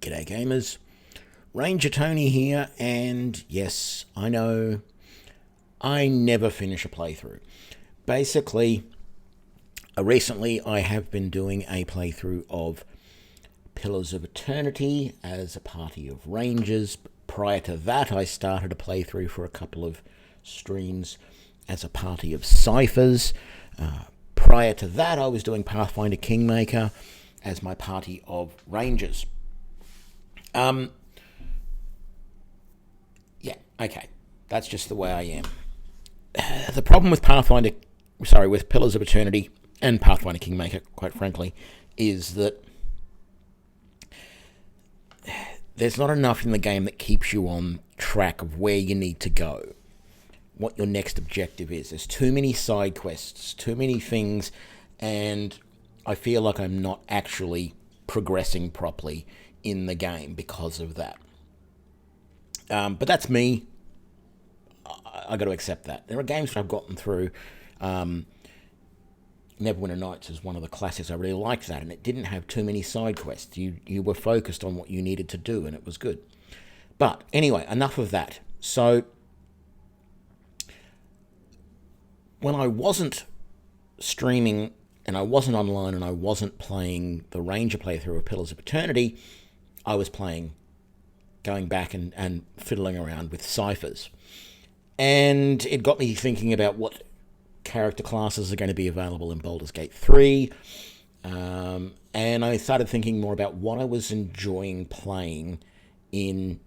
G'day gamers, Ranger Tony here, and yes, I know, I never finish a playthrough. Basically, recently I have been doing a playthrough of Pillars of Eternity as a party of Rangers. Prior to that, I started a playthrough for a couple of streams as a party of Ciphers. Prior to that, I was doing Pathfinder Kingmaker as my party of Rangers. Yeah, okay. That's just the way I am. The problem with with Pillars of Eternity and Pathfinder Kingmaker, quite frankly, is that there's not enough in the game that keeps you on track of where you need to go, what your next objective is. There's too many side quests, too many things, and I feel like I'm not actually progressing properly in the game because of that. But that's me. I got to accept that. There are games that I've gotten through. Neverwinter Nights is one of the classics. I really liked that, and it didn't have too many side quests. You were focused on what you needed to do, and it was good. But anyway, enough of that. So when I wasn't streaming and I wasn't online and I wasn't playing the Ranger playthrough of Pillars of Eternity, I was going back and fiddling around with Ciphers. And it got me thinking about what character classes are going to be available in Baldur's Gate 3. And I started thinking more about what I was enjoying playing in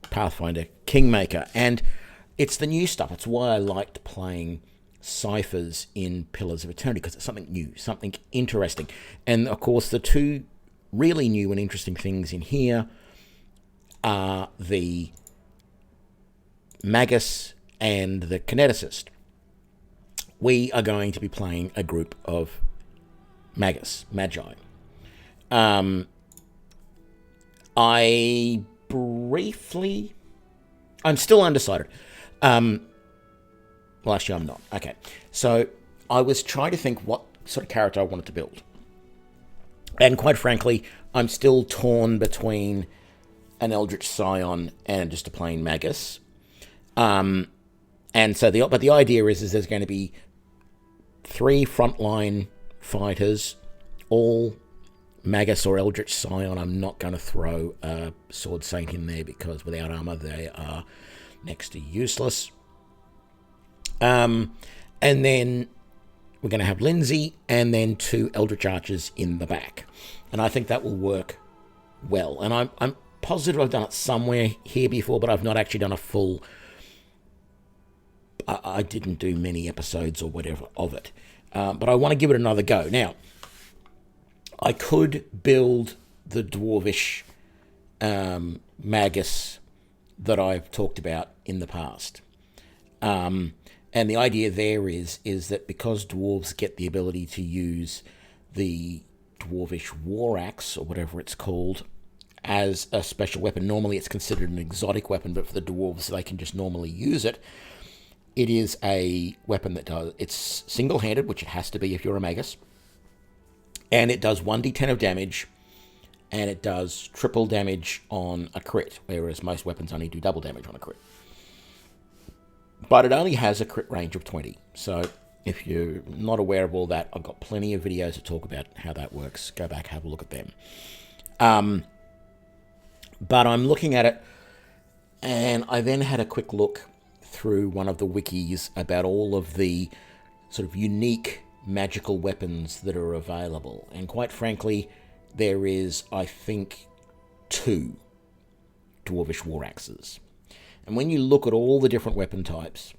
Pathfinder Kingmaker. And it's the new stuff. It's why I liked playing Ciphers in Pillars of Eternity, because it's something new, something interesting. And of course, the two really new and interesting things in here are the Magus and the Kineticist. We are going to be playing a group of Magi. I'm still undecided. Well, actually, I'm not. Okay. So I was trying to think what sort of character I wanted to build. And quite frankly, I'm still torn between an Eldritch Scion and just a plain Magus. And so the idea is there's going to be 3 frontline fighters, all Magus or Eldritch Scion. I'm not going to throw a Sword Saint in there because without armor they are next to useless. And then we're going to have Lindsay and then 2 Eldritch Archers in the back. And I think that will work well. And I'm positive I've done it somewhere here before, but I've not actually done a full... I didn't do many episodes or whatever of it. But I want to give it another go. Now, I could build the dwarvish Magus that I've talked about in the past. And the idea there is that because dwarves get the ability to use the dwarvish war axe, or whatever it's called, as a special weapon. Normally it's considered an exotic weapon, but for the dwarves they can just normally use it. It is a weapon it's single-handed, which it has to be if you're a Magus, and it does 1d10 of damage, and it does triple damage on a crit, whereas most weapons only do double damage on a crit. But it only has a crit range of 20, so if you're not aware of all that, I've got plenty of videos to talk about how that works. Go back, have a look at them. But I'm looking at it, and I then had a quick look through one of the wikis about all of the sort of unique magical weapons that are available. And quite frankly, there is, I think, 2 dwarvish war axes. And when you look at all the different weapon types,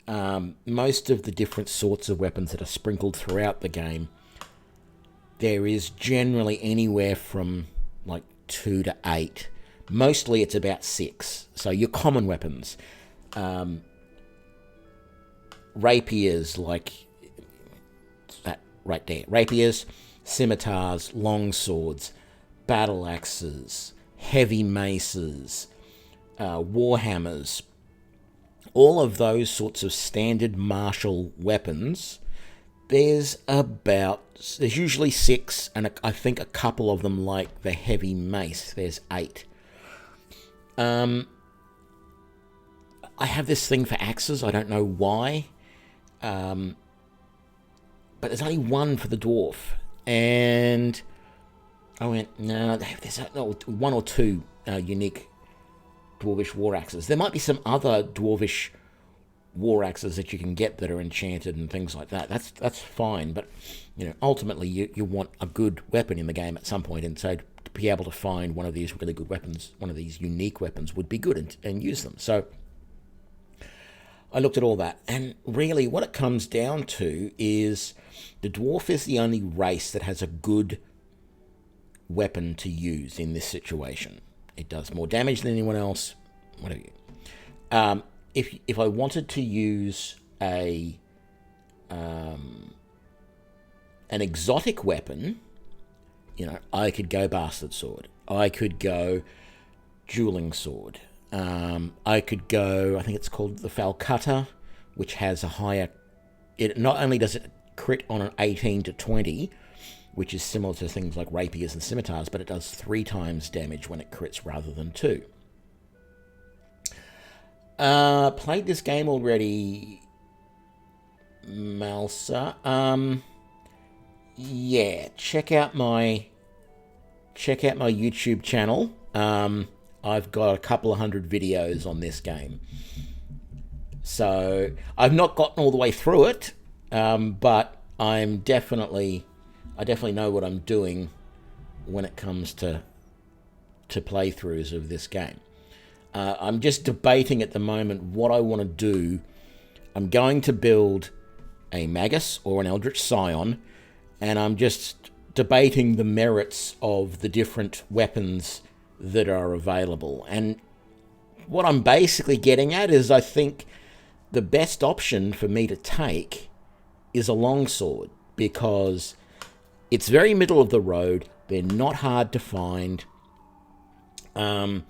most of the different sorts of weapons that are sprinkled throughout the game, there is generally anywhere from like 2 to 8. Mostly it's about 6. So your common weapons, rapiers, like that right there. Rapiers, scimitars, long swords, battle axes, heavy maces, warhammers, all of those sorts of standard martial weapons There's usually 6, and I think a couple of them, like the heavy mace, there's 8. I have this thing for axes, I don't know why. But there's only 1 for the dwarf. And I went, no, there's 1 or 2 unique dwarvish war axes. There might be some other dwarvish war axes that you can get that are enchanted and things like that. That's fine, but ultimately you want a good weapon in the game at some point, and so to be able to find one of these really good weapons, one of these unique weapons, would be good and use them. So I looked at all that, and really what it comes down to is the dwarf is the only race that has a good weapon to use in this situation. It does more damage than anyone else, whatever. If I wanted to use an exotic weapon, I could go Bastard Sword. I could go Dueling Sword. I could go, I think it's called the Falcutta, which has a higher... It not only does it crit on an 18 to 20, which is similar to things like rapiers and scimitars, but it does 3 times damage when it crits rather than 2. Played this game already, Malsa. Yeah, check out my YouTube channel. I've got a couple of 100 videos on this game. So I've not gotten all the way through it, but I definitely know what I'm doing when it comes to playthroughs of this game. I'm just debating at the moment what I want to do. I'm going to build a Magus or an Eldritch Scion, and I'm just debating the merits of the different weapons that are available. And what I'm basically getting at is I think the best option for me to take is a longsword, because it's very middle of the road, they're not hard to find, and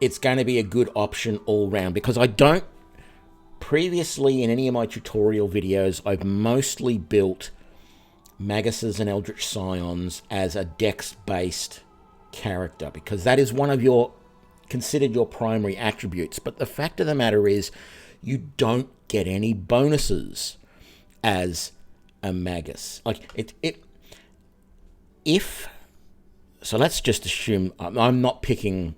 it's going to be a good option all round, because I don't... Previously, in any of my tutorial videos, I've mostly built Maguses and Eldritch Scions as a dex-based character, because that is one of considered your primary attributes. But the fact of the matter is, you don't get any bonuses as a Magus. So let's just assume... I'm not picking...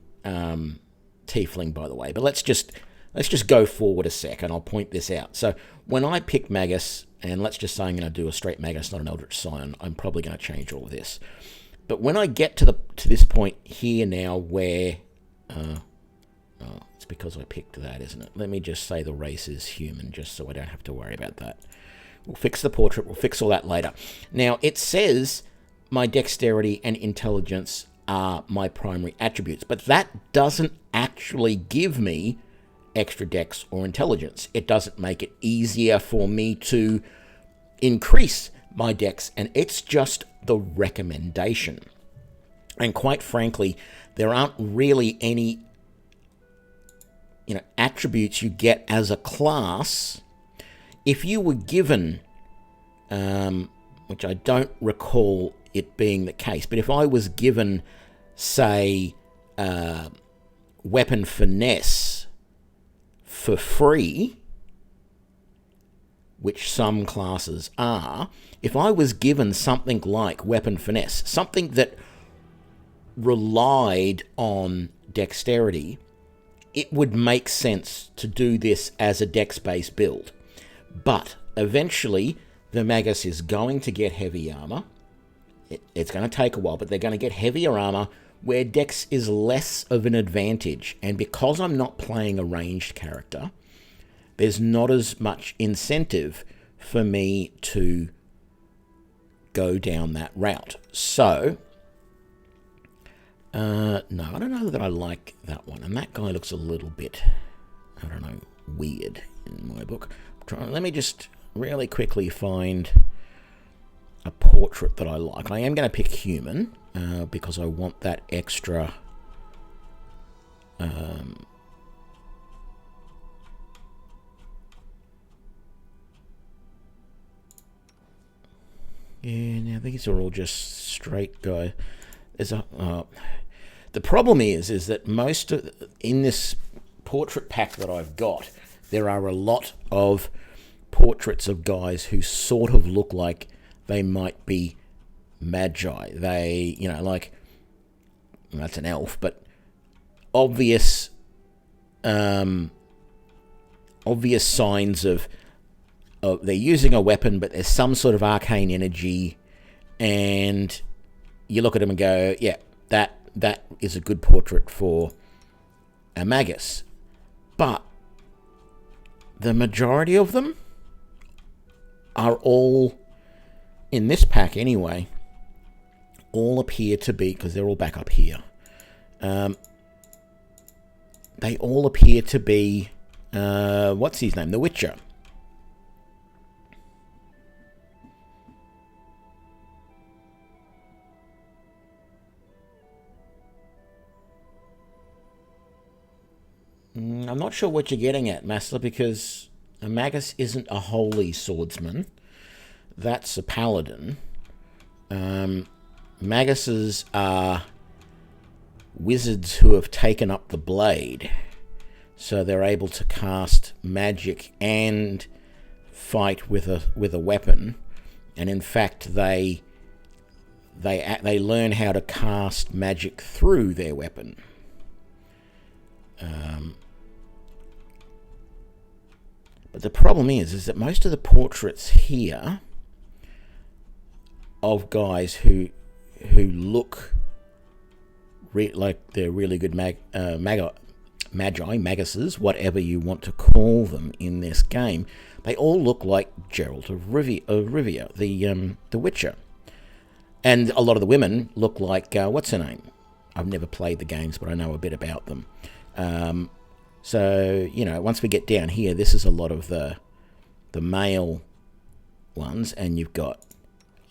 Tiefling, by the way, but let's just go forward a sec, and I'll point this out. So when I pick Magus, and let's just say I'm going to do a straight Magus, not an Eldritch Scion, I'm probably going to change all of this. But when I get to this point here now, where it's because I picked that, isn't it? Let me just say the race is human, just so I don't have to worry about that. We'll fix the portrait. We'll fix all that later. Now it says my dexterity and intelligence are my primary attributes, but that doesn't actually give me extra dex or intelligence. It doesn't make it easier for me to increase my dex, and it's just the recommendation. And quite frankly, there aren't really any attributes you get as a class. If you were given, which I don't recall it being the case, but if I was given, say, weapon finesse for free, which some classes are, if I was given something like weapon finesse, something that relied on dexterity, it would make sense to do this as a dex-based build. But eventually, the Magus is going to get heavy armor. It's going to take a while, but they're going to get heavier armor where dex is less of an advantage. And because I'm not playing a ranged character, there's not as much incentive for me to go down that route. So, no, I don't know that I like that one. And that guy looks a little bit, I don't know, weird in my book. Let me just really quickly find a portrait that I like. I am going to pick human because I want that extra Yeah, now these are all just straight guy. There's a the problem is that in this portrait pack that I've got, there are a lot of portraits of guys who sort of look like they might be magi. They, like, that's an elf, but obvious signs of they're using a weapon, but there's some sort of arcane energy, and you look at them and go, yeah, that is a good portrait for a magus. But the majority of them are all, in this pack anyway, all appear to be, because they're all back up here, they all appear to be, what's his name? The Witcher. I'm not sure what you're getting at, Master, because a magus isn't a holy swordsman. That's a paladin. Maguses are wizards who have taken up the blade, so they're able to cast magic and fight with a weapon. And in fact, they learn how to cast magic through their weapon. But the problem is that most of the portraits here of guys who look like they're really good maguses, whatever you want to call them in this game, they all look like Geralt of Rivia, the Witcher. And a lot of the women look like, what's her name? I've never played the games, but I know a bit about them. So, once we get down here, this is a lot of the male ones, and you've got,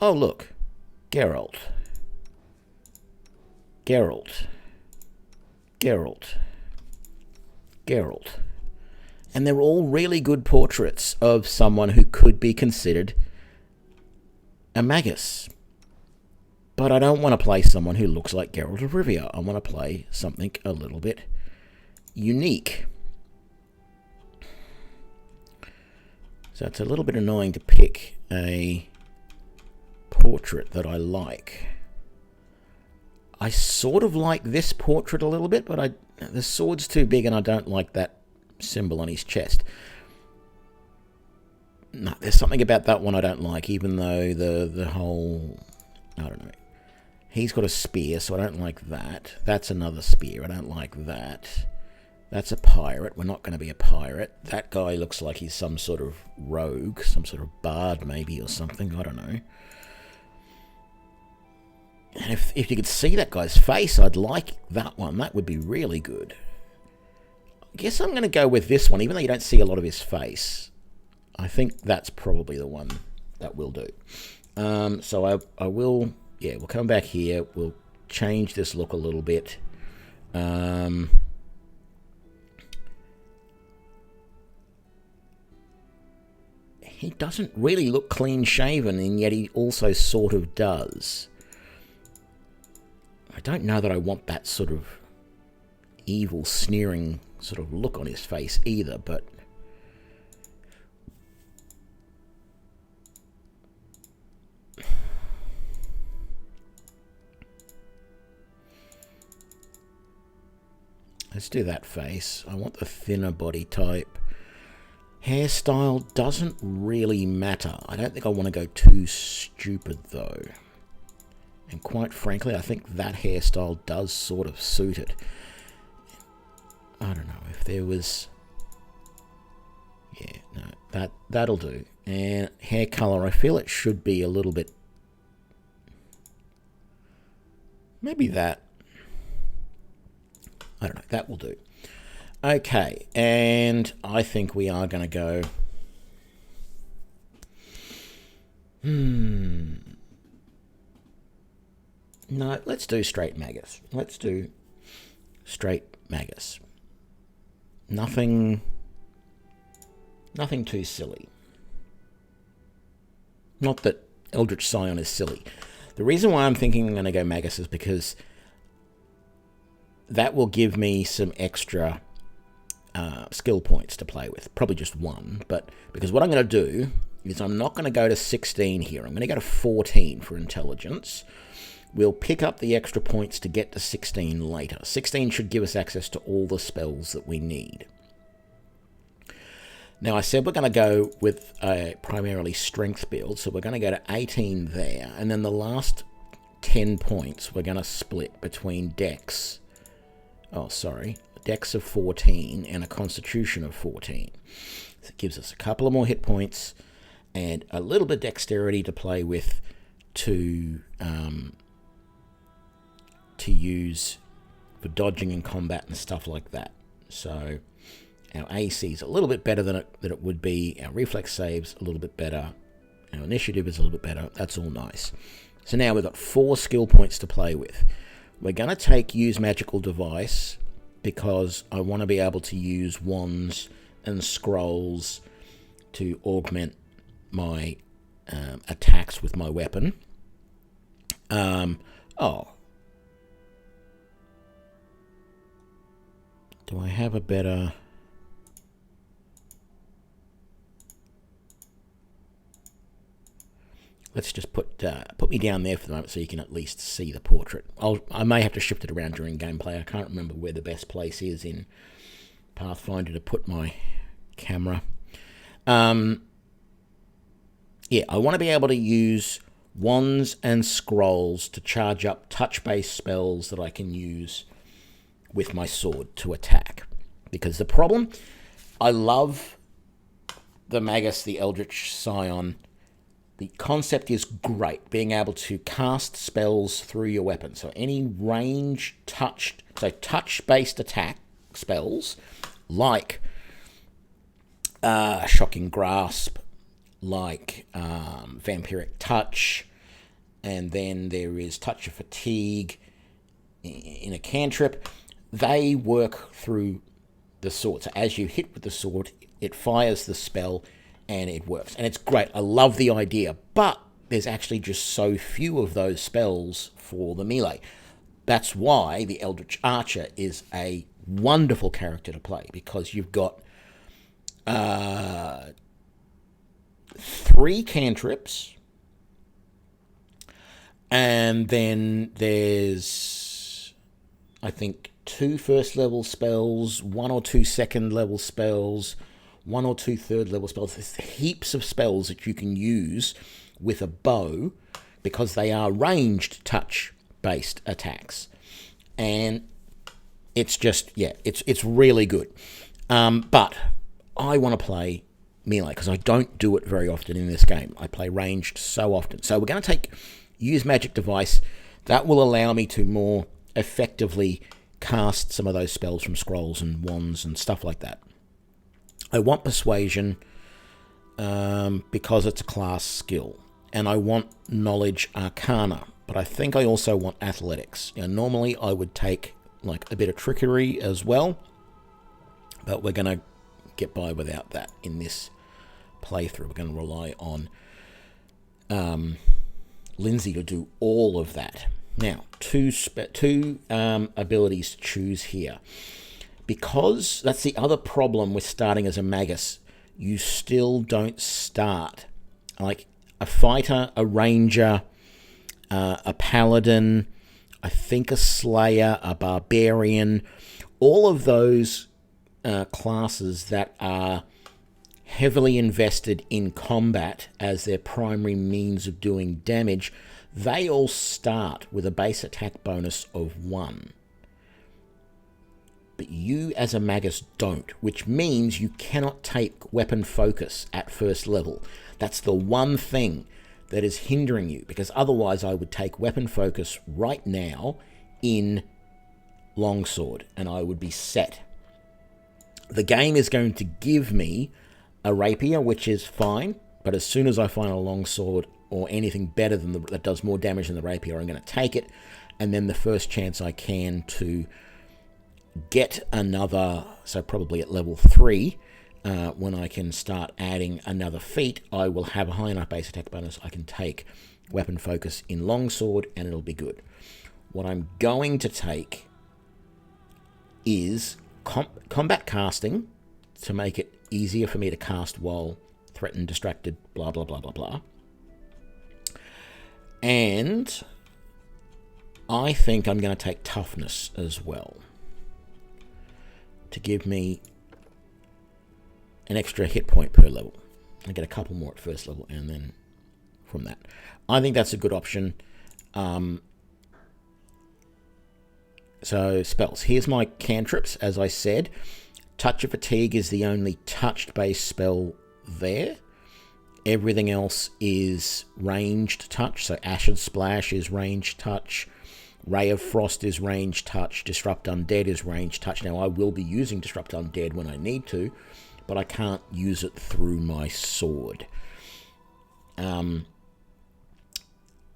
oh look, Geralt. And they're all really good portraits of someone who could be considered a magus. But I don't want to play someone who looks like Geralt of Rivia. I want to play something a little bit unique. So it's a little bit annoying to pick a portrait that I like. I sort of like this portrait a little bit, but the sword's too big and I don't like that symbol on his chest. No, there's something about that one I don't like, even though the whole, I don't know. He's got a spear, so I don't like that. That's another spear. I don't like that. That's a pirate. We're not going to be a pirate. That guy looks like he's some sort of rogue, some sort of bard maybe or something. I don't know. And if you could see that guy's face, I'd like that one. That would be really good. I guess I'm going to go with this one, even though you don't see a lot of his face. I think that's probably the one that will do. So I will, we'll come back here. We'll change this look a little bit. He doesn't really look clean-shaven, and yet he also sort of does. I don't know that I want that sort of evil, sneering sort of look on his face either, but let's do that face. I want the thinner body type. Hairstyle doesn't really matter. I don't think I want to go too stupid, though. And quite frankly, I think that hairstyle does sort of suit it. I don't know if there was... Yeah, no, that'll do. And hair color, I feel it should be a little bit... Maybe that. I don't know, that will do. Okay, and I think we are going to go... No, let's do straight magus. Let's do straight magus. Nothing too silly. Not that Eldritch Scion is silly. The reason why I'm thinking I'm going to go Magus is because that will give me some extra skill points to play with. Probably just one, but because what I'm going to do is I'm not going to go to 16 here. I'm going to go to 14 for intelligence. We'll pick up the extra points to get to 16 later. 16 should give us access to all the spells that we need. Now, I said we're going to go with a primarily strength build, so we're going to go to 18 there, and then the last 10 points we're going to split between dex of 14 and a constitution of 14. So it gives us a couple of more hit points and a little bit of dexterity to play with to use for dodging in combat and stuff like that. So our AC is a little bit better than it would be. Our reflex saves a little bit better. Our initiative is a little bit better. That's all nice. So now we've got 4 skill points to play with. We're going to use magical device because I want to be able to use wands and scrolls to augment my attacks with my weapon. Do I have a better... Let's just put me down there for the moment so you can at least see the portrait. I may have to shift it around during gameplay. I can't remember where the best place is in Pathfinder to put my camera. I want to be able to use wands and scrolls to charge up touch-based spells that I can use with my sword to attack. Because the problem, I love the Magus, the Eldritch Scion. The concept is great, being able to cast spells through your weapon. So any touch-based attack spells, like Shocking Grasp, like Vampiric Touch, and then there is Touch of Fatigue in a cantrip. They work through the sword. So as you hit with the sword, it fires the spell, and it works. And it's great. I love the idea. But there's actually just so few of those spells for the melee. That's why the Eldritch Archer is a wonderful character to play, because you've got 3 cantrips, and then there's, I think, 2 first-level spells, 1 or 2 second-level spells, 1 or 2 third-level spells. There's heaps of spells that you can use with a bow because they are ranged touch-based attacks. And it's just, it's really good. But I want to play melee because I don't do it very often in this game. I play ranged so often. So we're going to use Magic Device. That will allow me to more effectively cast some of those spells from scrolls and wands and stuff like that. I want Persuasion because it's a class skill, and I want Knowledge Arcana, but I think I also want Athletics. Normally I would take like a bit of Trickery as well, but we're going to get by without that in this playthrough. We're going to rely on Lindsay to do all of that. Now, two abilities to choose here. Because that's the other problem with starting as a Magus. You still don't start like a fighter, a ranger, a paladin, I think a slayer, a barbarian. All of those classes that are heavily invested in combat as their primary means of doing damage, they all start with a base attack bonus of 1. But you as a Magus don't, which means you cannot take weapon focus at first level. That's the one thing that is hindering you, because otherwise I would take weapon focus right now in longsword and I would be set. The game is going to give me a rapier, which is fine, but as soon as I find a longsword or anything better than that does more damage than the rapier, I'm going to take it, and then the first chance I can to get another, so probably at level 3, when I can start adding another feat, I will have a high enough base attack bonus. I can take weapon focus in longsword, and it'll be good. What I'm going to take is combat casting to make it easier for me to cast while threatened, distracted, blah, blah, blah, blah, blah. And I think I'm going to take toughness as well to give me an extra hit point per level. I get a couple more at first level and then from that. I think that's a good option. So spells. Here's my cantrips, as I said. Touch of Fatigue is the only touched-based spell there. Everything else is ranged touch. So Acid Splash is ranged touch. Ray of Frost is ranged touch. Disrupt Undead is ranged touch. Now, I will be using Disrupt Undead when I need to, but I can't use it through my sword. And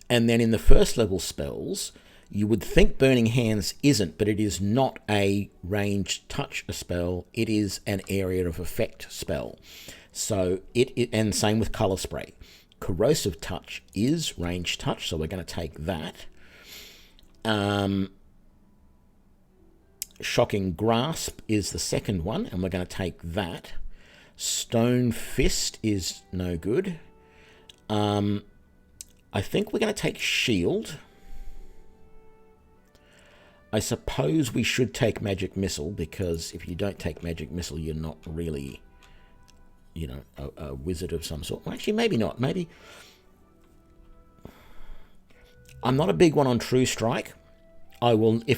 then in the first level spells, you would think Burning Hands isn't, but it is not a ranged touch spell. It is an area of effect spell. So and same with Color Spray. Corrosive Touch is ranged touch, so we're going to take that. Shocking Grasp is the second one, and we're going to take that. Stone Fist is no good. I think we're going to take Shield. I suppose we should take Magic Missile, because if you don't take Magic Missile, you're not really, you know, a wizard of some sort. Well, actually, maybe not. Maybe. I'm not a big one on True Strike. I'm going to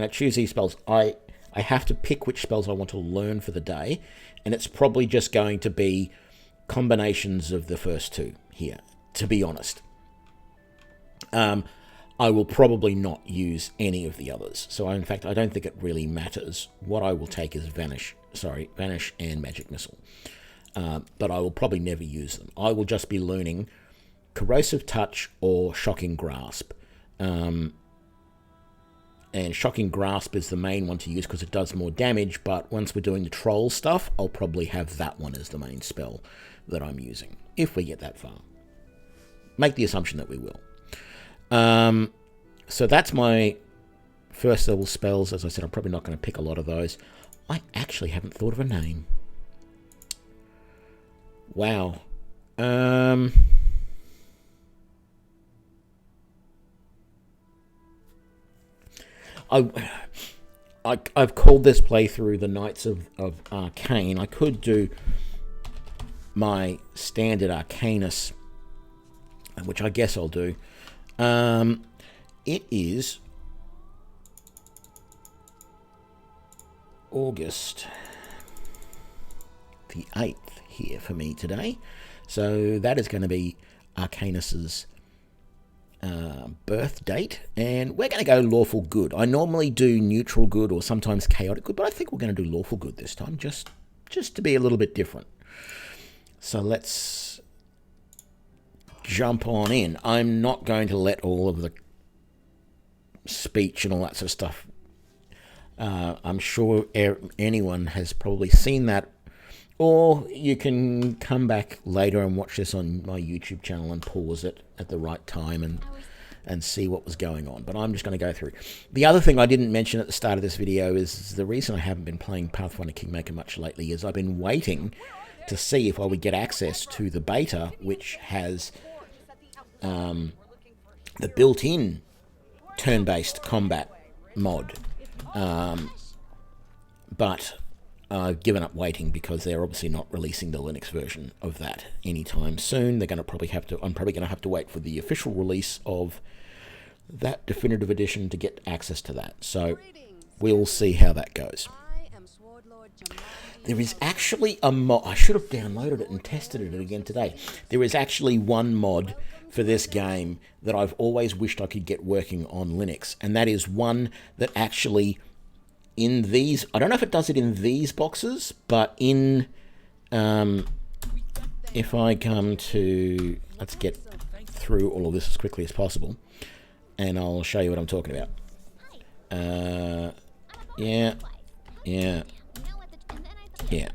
choose these spells. I have to pick which spells I want to learn for the day, and it's probably just going to be combinations of the first two here, to be honest. I will probably not use any of the others. So, in fact, I don't think it really matters. What I will take is Vanish and Magic Missile. But I will probably never use them. I will just be learning Corrosive Touch or Shocking Grasp. And Shocking Grasp is the main one to use because it does more damage, but once we're doing the troll stuff, I'll probably have that one as the main spell that I'm using, if we get that far. Make the assumption that we will. So that's my first level spells. As I said, I'm probably not going to pick a lot of those. I actually haven't thought of a name. Wow. I've called this playthrough the Knights of Arcane. I could do my standard Arcanus, which I guess I'll do. It is August the 8th here for me today. So that is going to be Arcanus's birth date, and we're going to go lawful good. I normally do neutral good or sometimes chaotic good, but I think we're going to do lawful good this time, just to be a little bit different. So let's jump on in. I'm not going to let all of the speech and all that sort of stuff. I'm sure anyone has probably seen that, or you can come back later and watch this on my YouTube channel and pause it at the right time and see what was going on. But I'm just going to go through. The other thing I didn't mention at the start of this video is the reason I haven't been playing Pathfinder Kingmaker much lately is I've been waiting to see if I would get access to the beta, which has the built-in turn-based combat mod. But I've given up waiting because they're obviously not releasing the Linux version of that anytime soon. I'm probably going to have to wait for the official release of that definitive edition to get access to that. So we'll see how that goes. There is actually a mod. I should have downloaded it and tested it again today. There is actually one mod for this game that I've always wished I could get working on Linux, and that is one that actually in these, I don't know if it does it in these boxes, but in, if I come to, let's get through all of this as quickly as possible, and I'll show you what I'm talking about. Yeah. Yeah.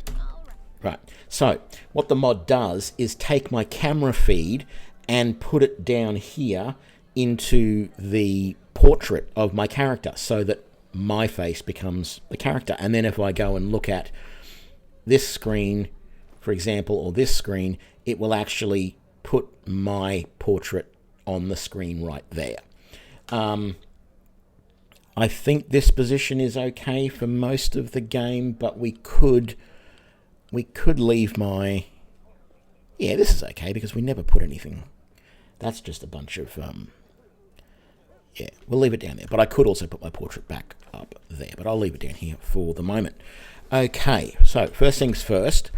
Right. So what the mod does is take my camera feed and put it down here into the portrait of my character so that my face becomes the character. And then if I go and look at this screen, for example, or this screen, it will actually put my portrait on the screen right there. I think this position is okay for most of the game, but we could leave my... Yeah, this is okay because we never put anything. That's just a bunch of... Yeah, we'll leave it down there. But I could also put my portrait back up there, but I'll leave it down here for the moment. Okay, so first things first.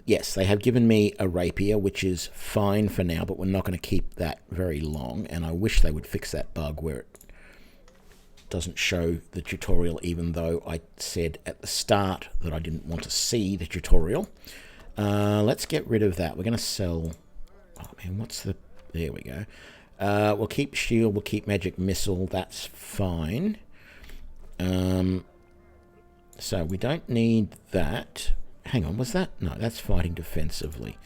Yes, they have given me a rapier, which is fine for now, but we're not going to keep that very long, and I wish they would fix that bug where it doesn't show the tutorial, even though I said at the start that I didn't want to see the tutorial. Let's get rid of that. We're going to sell... Oh, man, what's the... There we go. We'll keep shield, we'll keep magic missile, that's fine. So we don't need that. Hang on, was that? No, that's fighting defensively.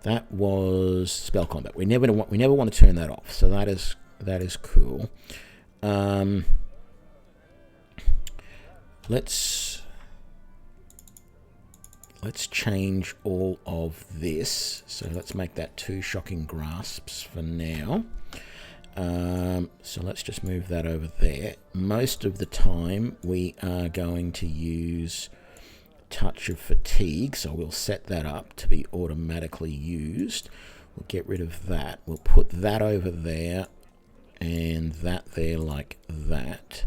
That was spell combat. We never want to turn that off. So that is cool. Let's change all of this. So let's make that 2 shocking grasps for now. So let's just move that over there. Most of the time we are going to use touch of fatigue, so we'll set that up to be automatically used. We'll get rid of that. We'll put that over there and that there like that.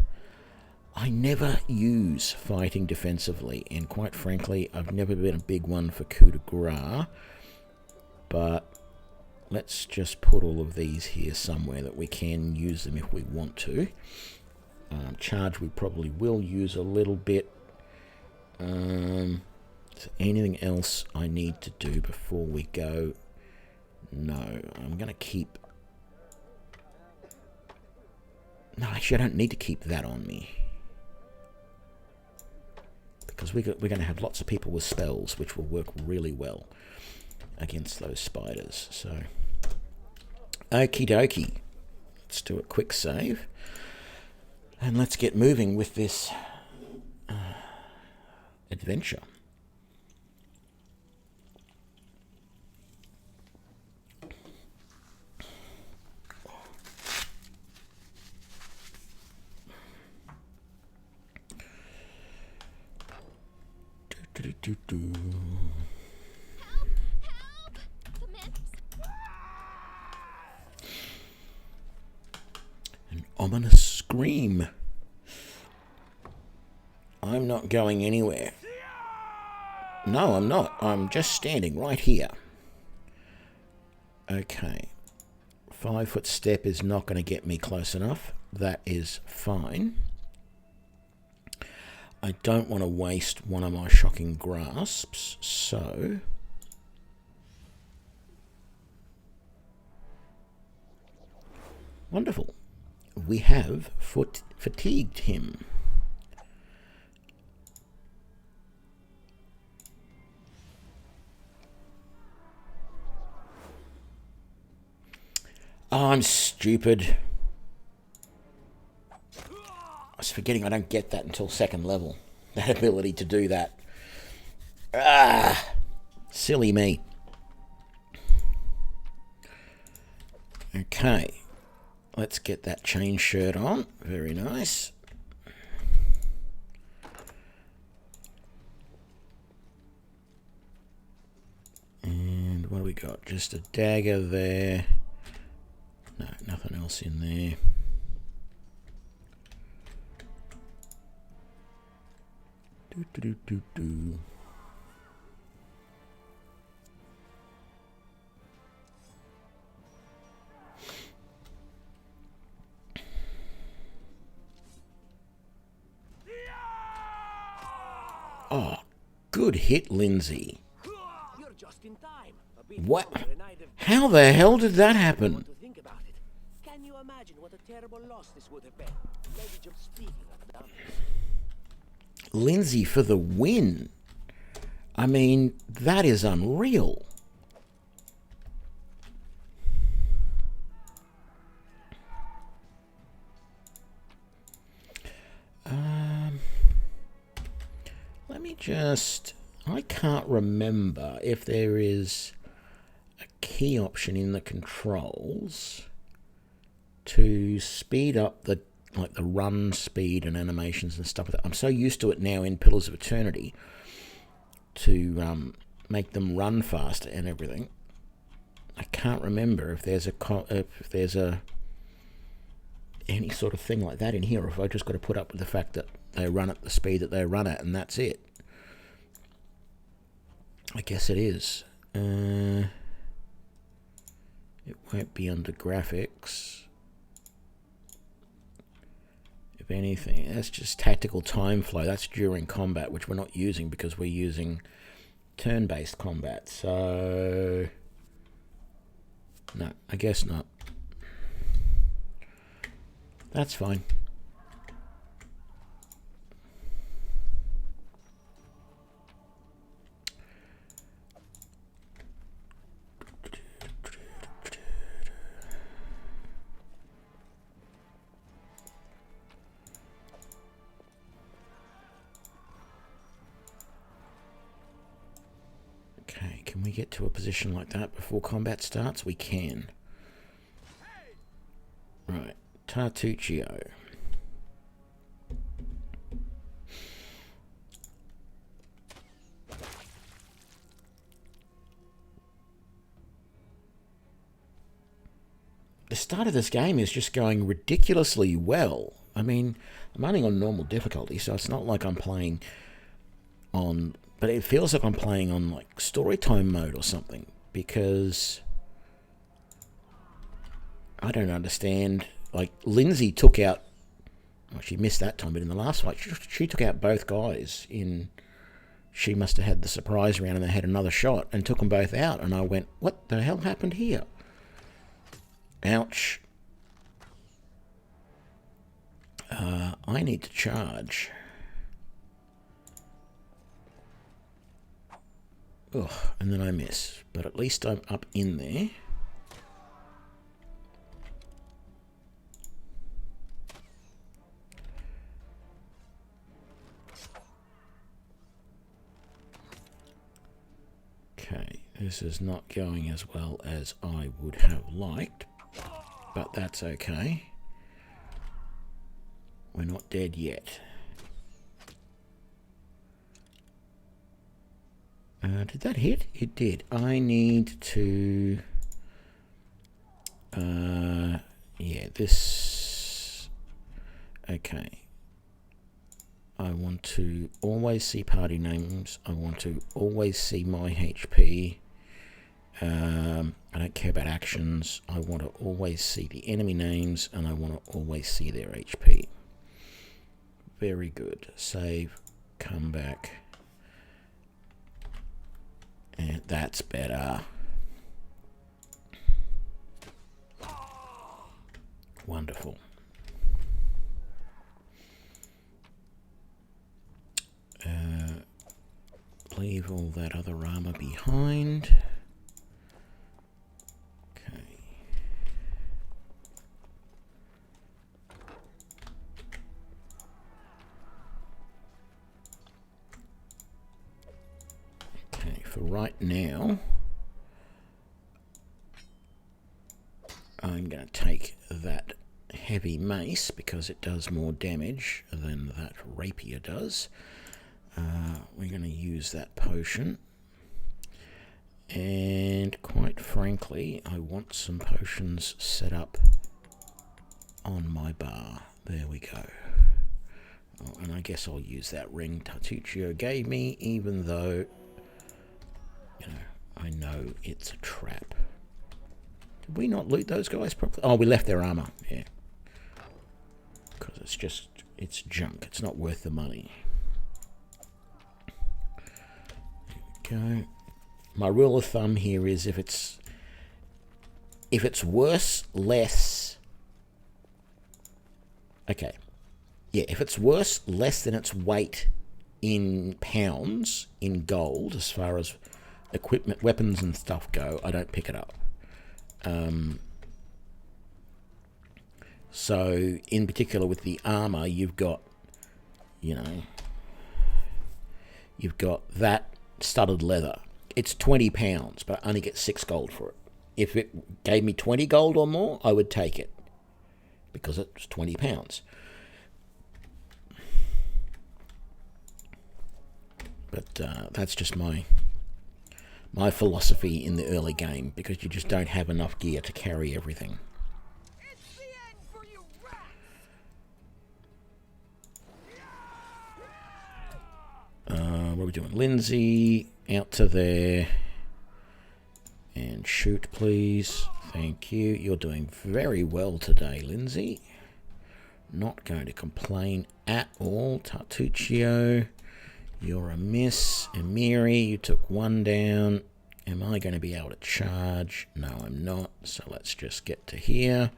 I never use fighting defensively, and quite frankly I've never been a big one for coup de grace, but let's just put all of these here somewhere that we can use them if we want to. Charge we probably will use a little bit. So anything else I need to do before we go? No, I'm going to keep... No, actually I don't need to keep that on me, because we're going to have lots of people with spells which will work really well against those spiders. So okie dokie, let's do a quick save and let's get moving with this adventure. An ominous scream. I'm not going anywhere. No, I'm not. I'm just standing right here. Okay. 5-foot step is not going to get me close enough. That is fine. I don't want to waste one of my shocking grasps, so... Wonderful. We have fatigued him. Oh, I'm stupid. I was forgetting I don't get that until 2nd level. That ability to do that. Ah, silly me. Okay. Let's get that chain shirt on. Very nice. And what do we got? Just a dagger there. No, nothing else in there. Do. Oh, good hit, Lindsay. You're just in time. What? How the hell did that happen? Can you imagine what a terrible loss this would have been? Maybe just speaking of that. Lindsay for the win. I mean, that is unreal. Let me just... I can't remember if there is a key option in the controls to speed up the run speed and animations and stuff like that. I'm so used to it now in Pillars of Eternity to make them run faster and everything. I can't remember if there's any sort of thing like that in here, or if I just got to put up with the fact that they run at the speed that they run at, and that's it. I guess it is. It won't be under graphics. If anything, that's just tactical time flow. That's during combat, which we're not using because we're using turn-based combat. So, no, I guess not. That's fine. Okay, can we get to a position like that before combat starts? We can. Right, Tartuccio. The start of this game is just going ridiculously well. I mean, I'm running on normal difficulty, so it's not like I'm playing on... But it feels like I'm playing on, like, story time mode or something, because I don't understand. Like, Lindsay took out... Well, she missed that time, but in the last fight, she took out both guys in... She must have had the surprise round and they had another shot and took them both out. And I went, what the hell happened here? Ouch. I need to charge. Ugh, and then I miss. But at least I'm up in there. Okay, this is not going as well as I would have liked, but that's okay. We're not dead yet. Did that hit? It did. I need to... yeah, this... Okay. I want to always see party names. I want to always see my HP. I don't care about actions. I want to always see the enemy names, and I want to always see their HP. Very good. Save. Come back. And that's better. Wonderful. Leave all that other armor behind. Okay. Okay, for right now, I'm going to take that heavy mace because it does more damage than that rapier does. We're going to use that potion, and quite frankly I want some potions set up on my bar. There we go. Oh, and I guess I'll use that ring Tartuccio gave me, even though, you know, I know it's a trap. Did we not loot those guys properly? Oh, we left their armor, yeah, because it's junk. It's not worth the money. Go. My rule of thumb here is if it's worse, less. Okay. Yeah, if it's worse, less than its weight in pounds, in gold, as far as equipment, weapons and stuff go, I don't pick it up. So, in particular with the armor, you've got, you've got that studded leather. It's £20, but I only get 6 gold for it. If it gave me 20 gold or more, I would take it, because it's £20. But that's just my philosophy in the early game, because you just don't have enough gear to carry everything. It's the end for you, What are we doing? Lindsay, out to there. And shoot, please. Thank you. You're doing very well today, Lindsay. Not going to complain at all. Tartuccio, you're a miss. Emiri, you took 1 down. Am I going to be able to charge? No, I'm not. So let's just get to here.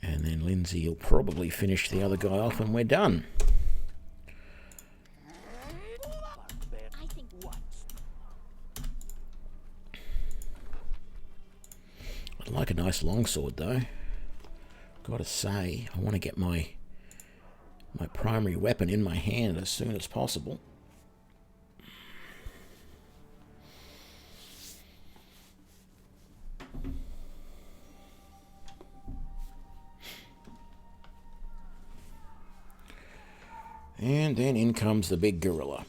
And then Lindsay, you'll probably finish the other guy off and we're done. I'd like a nice longsword though. Gotta say, I want to get my primary weapon in my hand as soon as possible. And then in comes the big gorilla.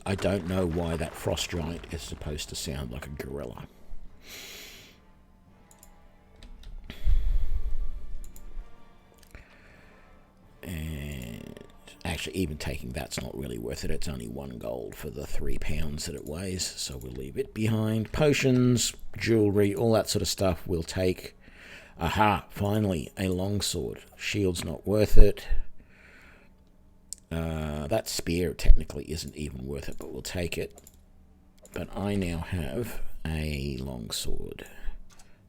I don't know why that frost giant is supposed to sound like a gorilla. And actually, even taking that's not really worth it. It's only 1 gold for the 3 pounds that it weighs, so we'll leave it behind. Potions, jewelry, all that sort of stuff we'll take. Aha, finally, a longsword. Shield's not worth it. That spear technically isn't even worth it, but we'll take it. But I now have a longsword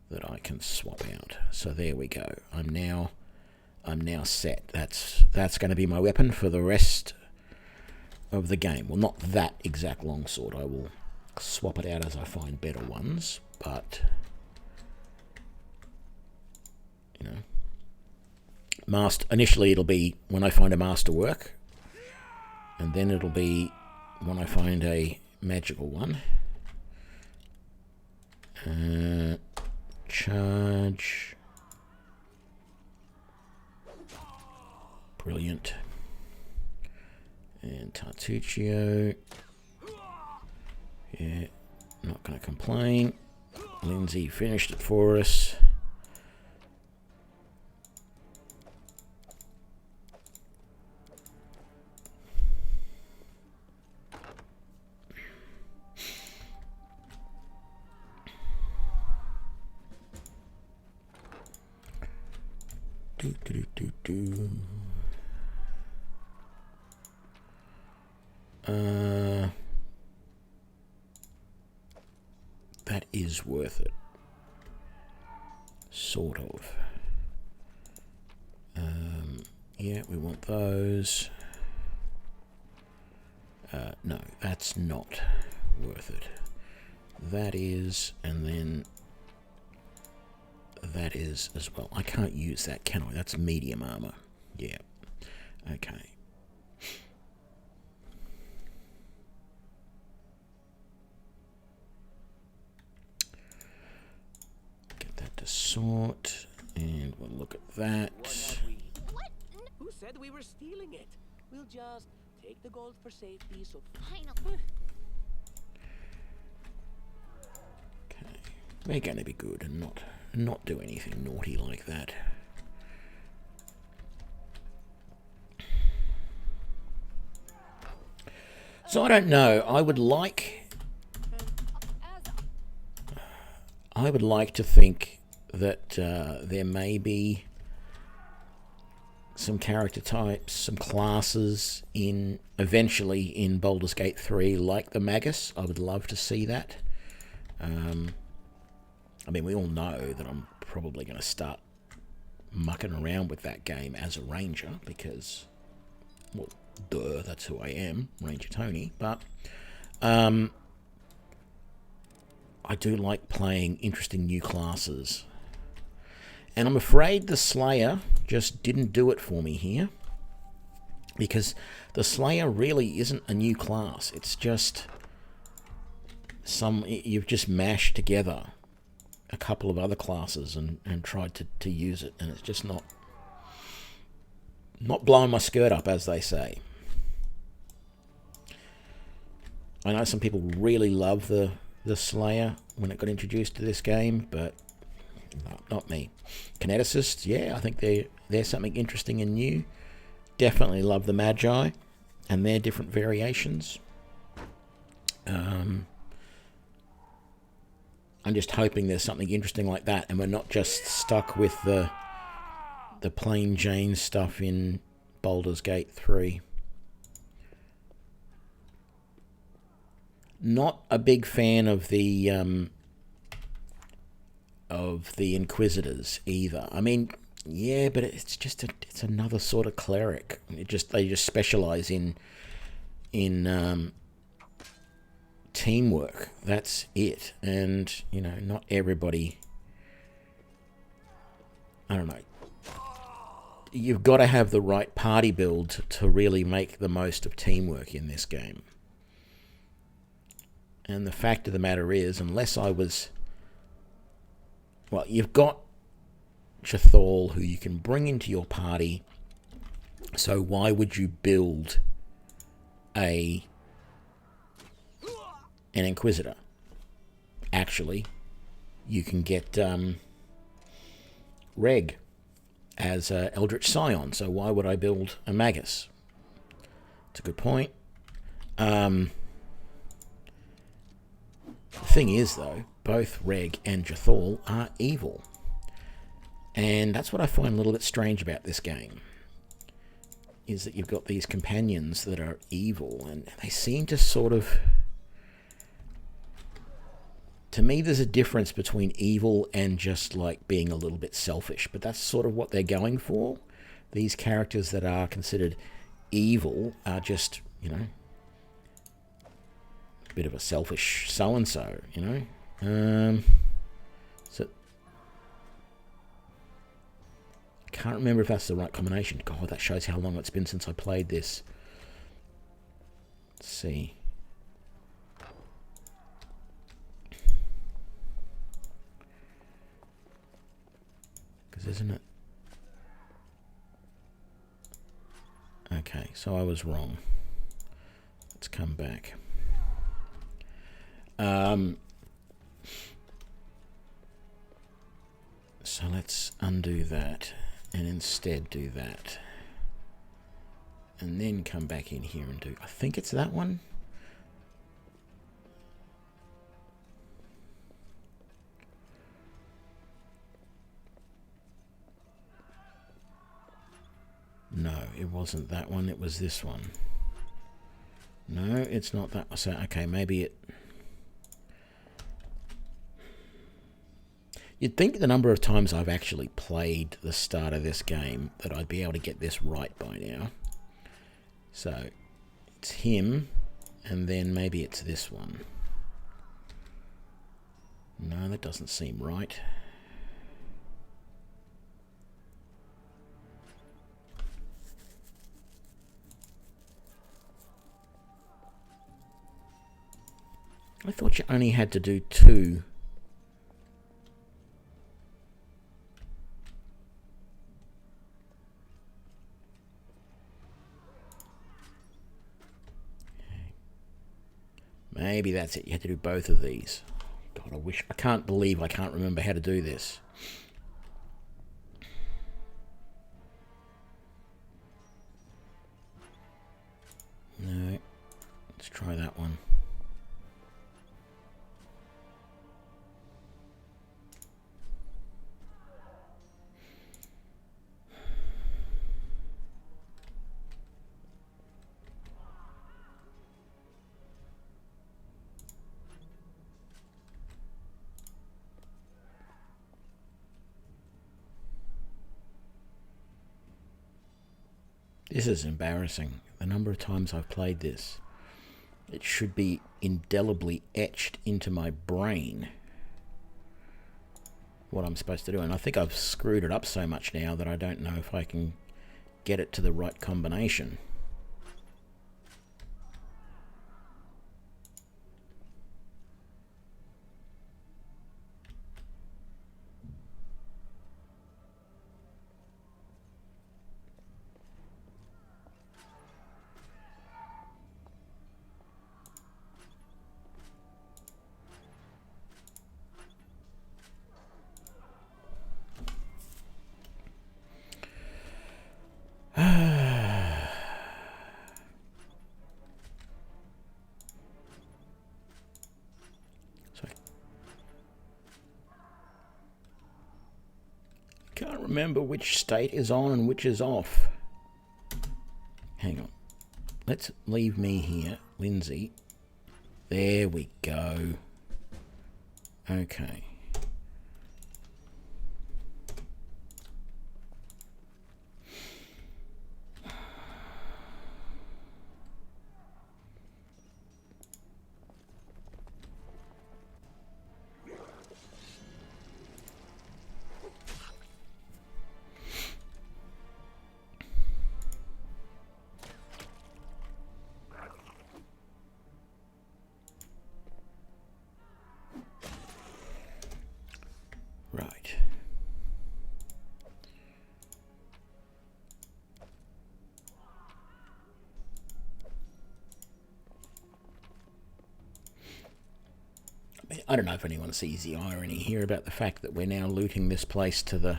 that I can swap out. So there we go. I'm now set. That's going to be my weapon for the rest of the game. Well, not that exact longsword. I will swap it out as I find better ones, but initially it'll be when I find a masterwork, and then it'll be when I find a magical one. Charge. Brilliant. And Tartuccio. Yeah, not going to complain. Lindsay finished it for us. That is worth it. Sort of. Yeah, we want those. No, that's not worth it. That is, and then that is as well. I can't use that, can I? That's medium armor. Yeah. Okay. Get that to sort, and we'll look at that. What? Who said we were stealing it? We'll just take the gold for safety, so... I know. Okay. We're going to be good and not do anything naughty like that. So I don't know. I would like to think that there may be some character types, some classes eventually in Baldur's Gate 3, like the Magus. I would love to see that. I mean, we all know that I'm probably going to start mucking around with that game as a ranger because, well, duh, that's who I am, Ranger Tony. But I do like playing interesting new classes. And I'm afraid the Slayer just didn't do it for me here, because the Slayer really isn't a new class. It's just you've just mashed together a couple of other classes and tried to use it, and it's just not blowing my skirt up, as they say. I know some people really love the Slayer when it got introduced to this game, but no, not me. Kineticists, yeah, I think they're something interesting and new. Definitely love the Magi and their different variations. I'm just hoping there's something interesting like that, and we're not just stuck with the plain Jane stuff in Baldur's Gate 3. Not a big fan of the Inquisitors either. I mean, yeah, but it's another sort of cleric. They just specialize in teamwork. That's it. And not everybody. I don't know. You've got to have the right party build to really make the most of teamwork in this game. And the fact of the matter is, unless I was... Well, you've got Chthal, who you can bring into your party, so why would you build an Inquisitor? Actually, you can get Reg as Eldritch Scion, so why would I build a Magus? It's a good point. The thing is, though, both Reg and Chthal are evil. And that's what I find a little bit strange about this game, is that you've got these companions that are evil, and they seem to sort of... To me, there's a difference between evil and just, like, being a little bit selfish, but that's sort of what they're going for. These characters that are considered evil are just, a bit of a selfish so-and-so, So I can't remember if that's the right combination. God, that shows how long it's been since I played this. Let's see. Because isn't it? Okay, so I was wrong. Let's come back. So let's undo that and instead do that. And then come back in here and do... I think it's that one. No, it wasn't that one. It was this one. No, it's not that. So, okay, maybe it... You'd think the number of times I've actually played the start of this game that I'd be able to get this right by now. So, it's him, and then maybe it's this one. No, that doesn't seem right. I thought you only had to do 2. Maybe that's it. You had to do both of these. God, I can't believe I can't remember how to do this. No. Let's try that one. This is embarrassing. The number of times I've played this. It should be indelibly etched into my brain what I'm supposed to do. And I think I've screwed it up so much now that I don't know if I can get it to the right combination. Can't remember which state is on and which is off. Hang on. Let's leave me here, Lindsay. There we go. Okay. Right. I don't know if anyone sees the irony here about the fact that we're now looting this place to the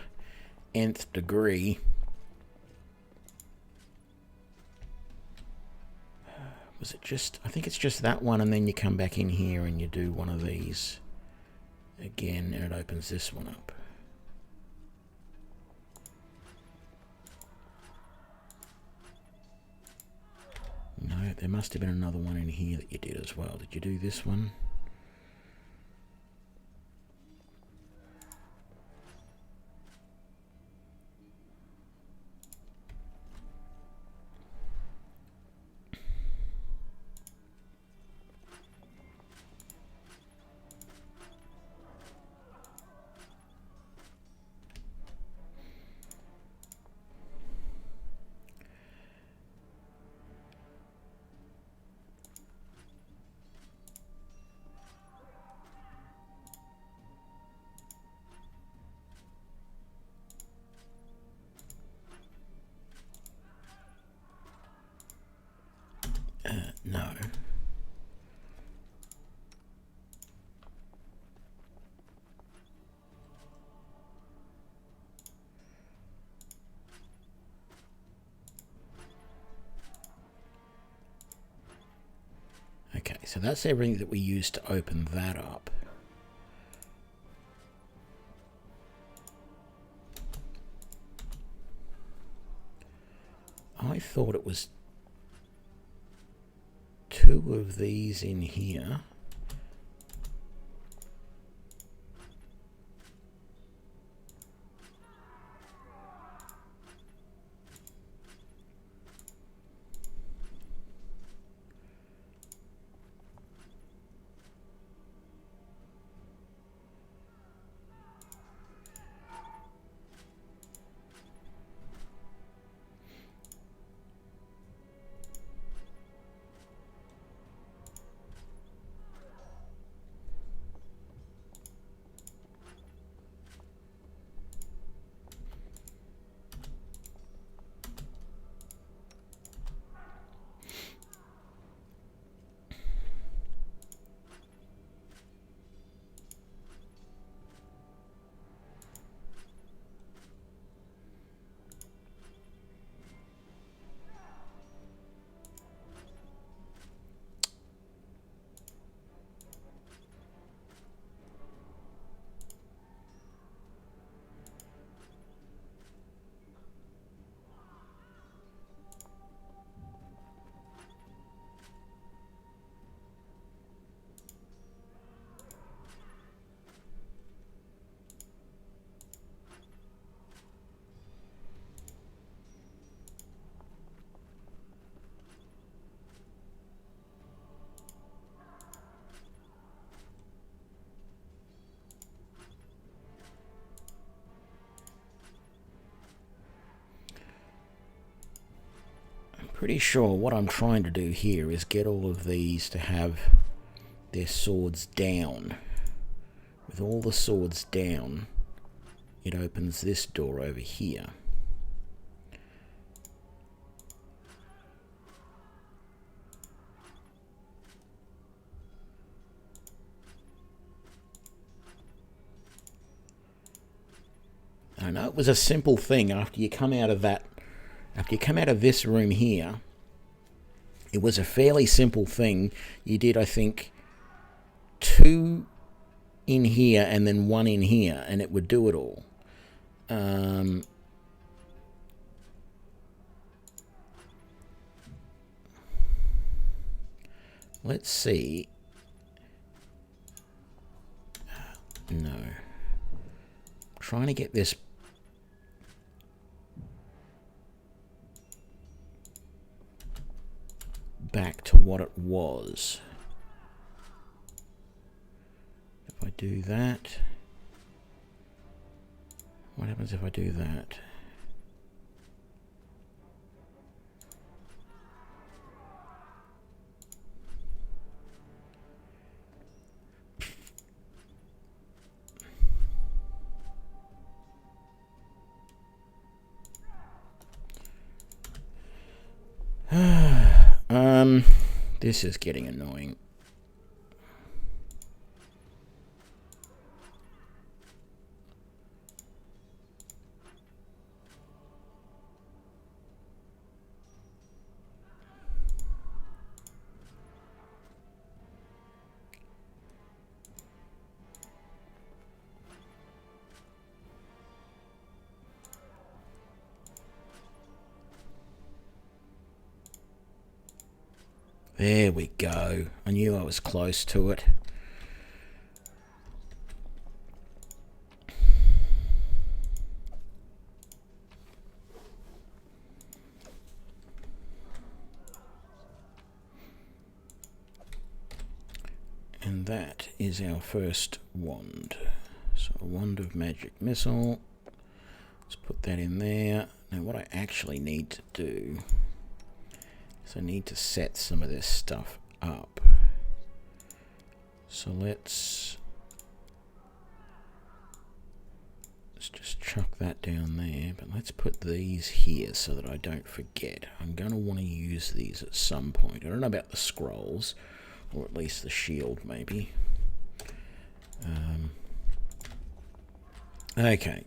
nth degree. Was it just... I think it's just that one, and then you come back in here and you do one of these again, and it opens this one up. No, there must have been another one in here that you did as well. Did you do this one? No. Okay, so that's everything that we used to open that up. I thought it was two of these in here. Pretty sure what I'm trying to do here is get all of these to have their swords down. With all the swords down, it opens this door over here. I know it was a simple thing after you come out of this room here. It was a fairly simple thing. You did, I think, 2 in here and then 1 in here, and it would do it all. Let's see. No. Trying to get this back to what it was. If I do that, what happens if I do that? This is getting annoying. There we go. I knew I was close to it. And that is our first wand. So a wand of magic missile. Let's put that in there. Now what I actually need to do is I need to set some of this stuff up. So let's just chuck that down there, but let's put these here so that I don't forget. I'm going to want to use these at some point. I don't know about the scrolls, or at least the shield maybe. Okay.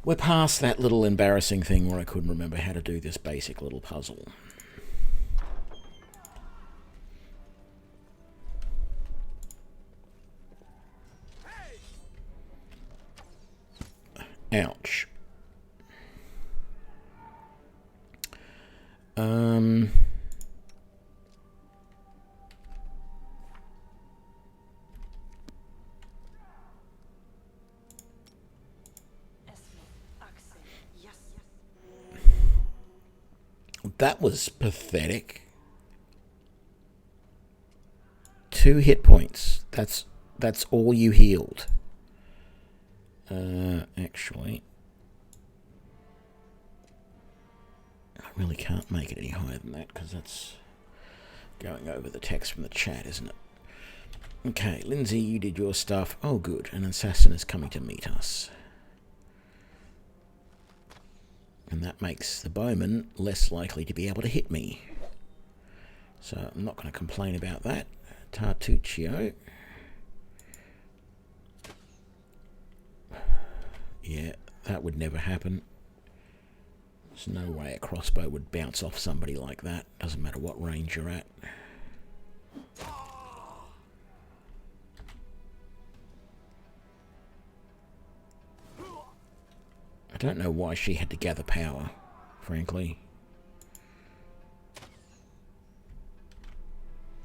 We're past that little embarrassing thing where I couldn't remember how to do this basic little puzzle. Ouch. That was pathetic. 2 hit points. That's all you healed. Actually, I really can't make it any higher than that because that's going over the text from the chat, isn't it? Okay, Lindsay, you did your stuff. Oh, good. An assassin is coming to meet us. And that makes the bowman less likely to be able to hit me. So I'm not going to complain about that. Tartuccio. Yeah, that would never happen. There's no way a crossbow would bounce off somebody like that. Doesn't matter what range you're at. I don't know why she had to gather power, frankly.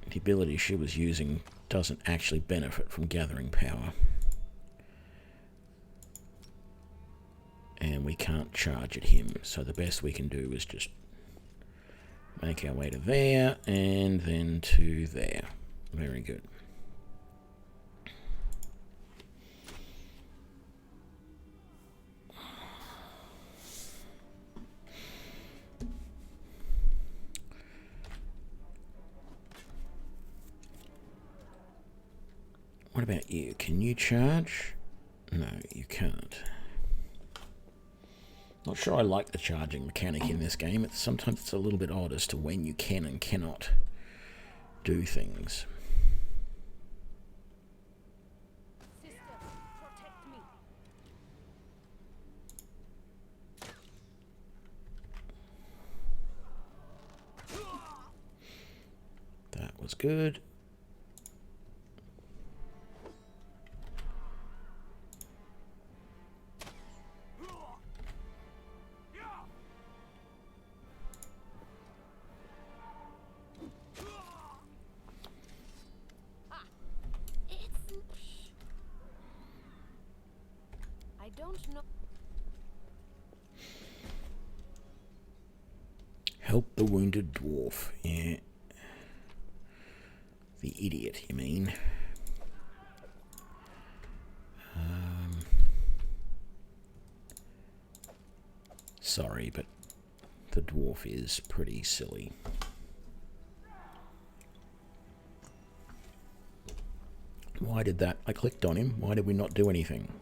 The ability she was using doesn't actually benefit from gathering power. And we can't charge at him, so the best we can do is just make our way to there, and then to there. Very good. What about you? Can you charge? No, you can't. Not sure I like the charging mechanic in this game. Sometimes it's a little bit odd as to when you can and cannot do things. Sister, protect me. That was good. I don't know. Help the wounded dwarf. Yeah. The idiot, you mean? Sorry, but the dwarf is pretty silly. Why did that? I clicked on him. Why did we not do anything?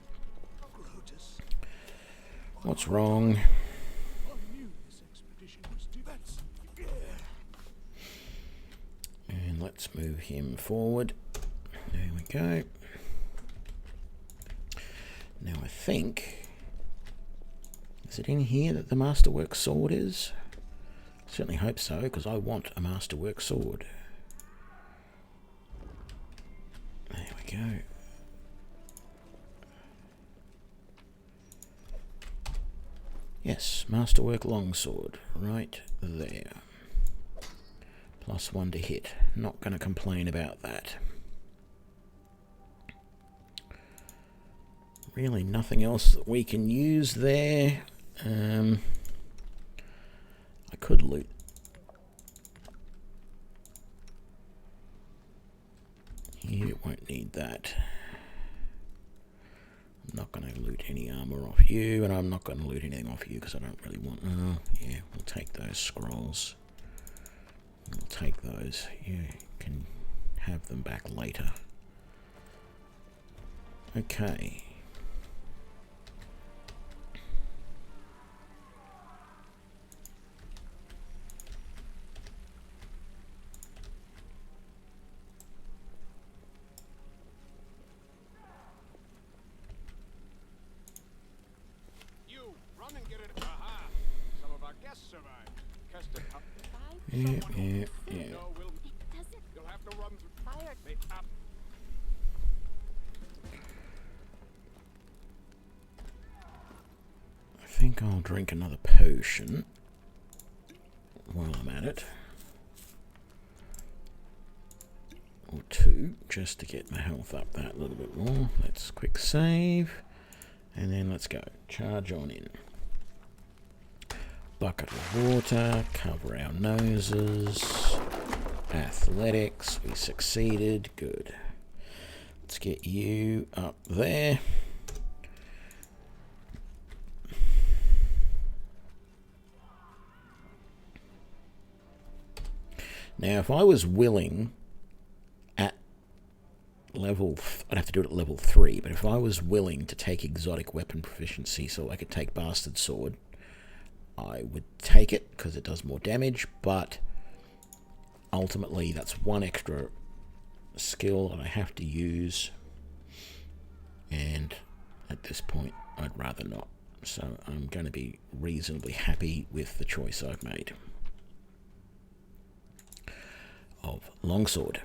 What's wrong? And let's move him forward. There we go. Now I think... Is it in here that the Masterwork Sword is? Certainly hope so, because I want a Masterwork Sword. There we go. Yes, Masterwork Longsword, right there. +1 to hit. Not going to complain about that. Really nothing else that we can use there. I could loot. You won't need that. I'm not going to loot any armor off you, and I'm not going to loot anything off you because I don't really want... Oh, yeah, we'll take those scrolls. We'll take those. You can have them back later. Okay. Yeah. You'll have to run through fire. I think I'll drink another potion while I'm at it. Or two, just to get my health up that little bit more. Let's quick save. And then let's go. Charge on in. Bucket of water, cover our noses. Athletics, we succeeded, good. Let's get you up there. Now, if I was willing at level... I'd have to do it at level 3, but if I was willing to take exotic weapon proficiency so I could take Bastard Sword, I would take it because it does more damage, but ultimately that's one extra skill that I have to use, and at this point I'd rather not. So I'm going to be reasonably happy with the choice I've made of longsword.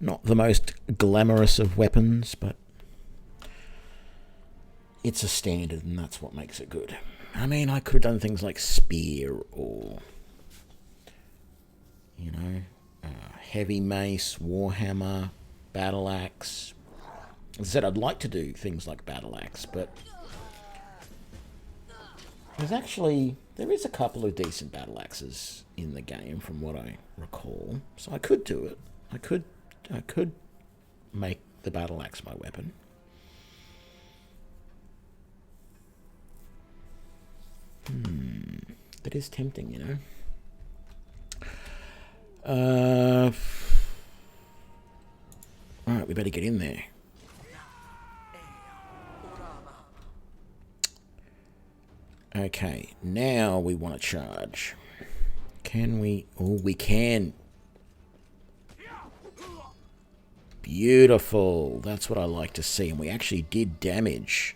Not the most glamorous of weapons, but it's a standard, and that's what makes it good. I mean, I could have done things like spear or, you know, heavy mace, warhammer, battle axe. As I said, I'd like to do things like battle axe, but there is a couple of decent battle axes in the game, from what I recall. So I could do it. I could make the battle axe my weapon. That is tempting, you know. Right, we better get in there. Okay, now we want to charge. Can we? Oh, we can. Beautiful. That's what I like to see. And we actually did damage.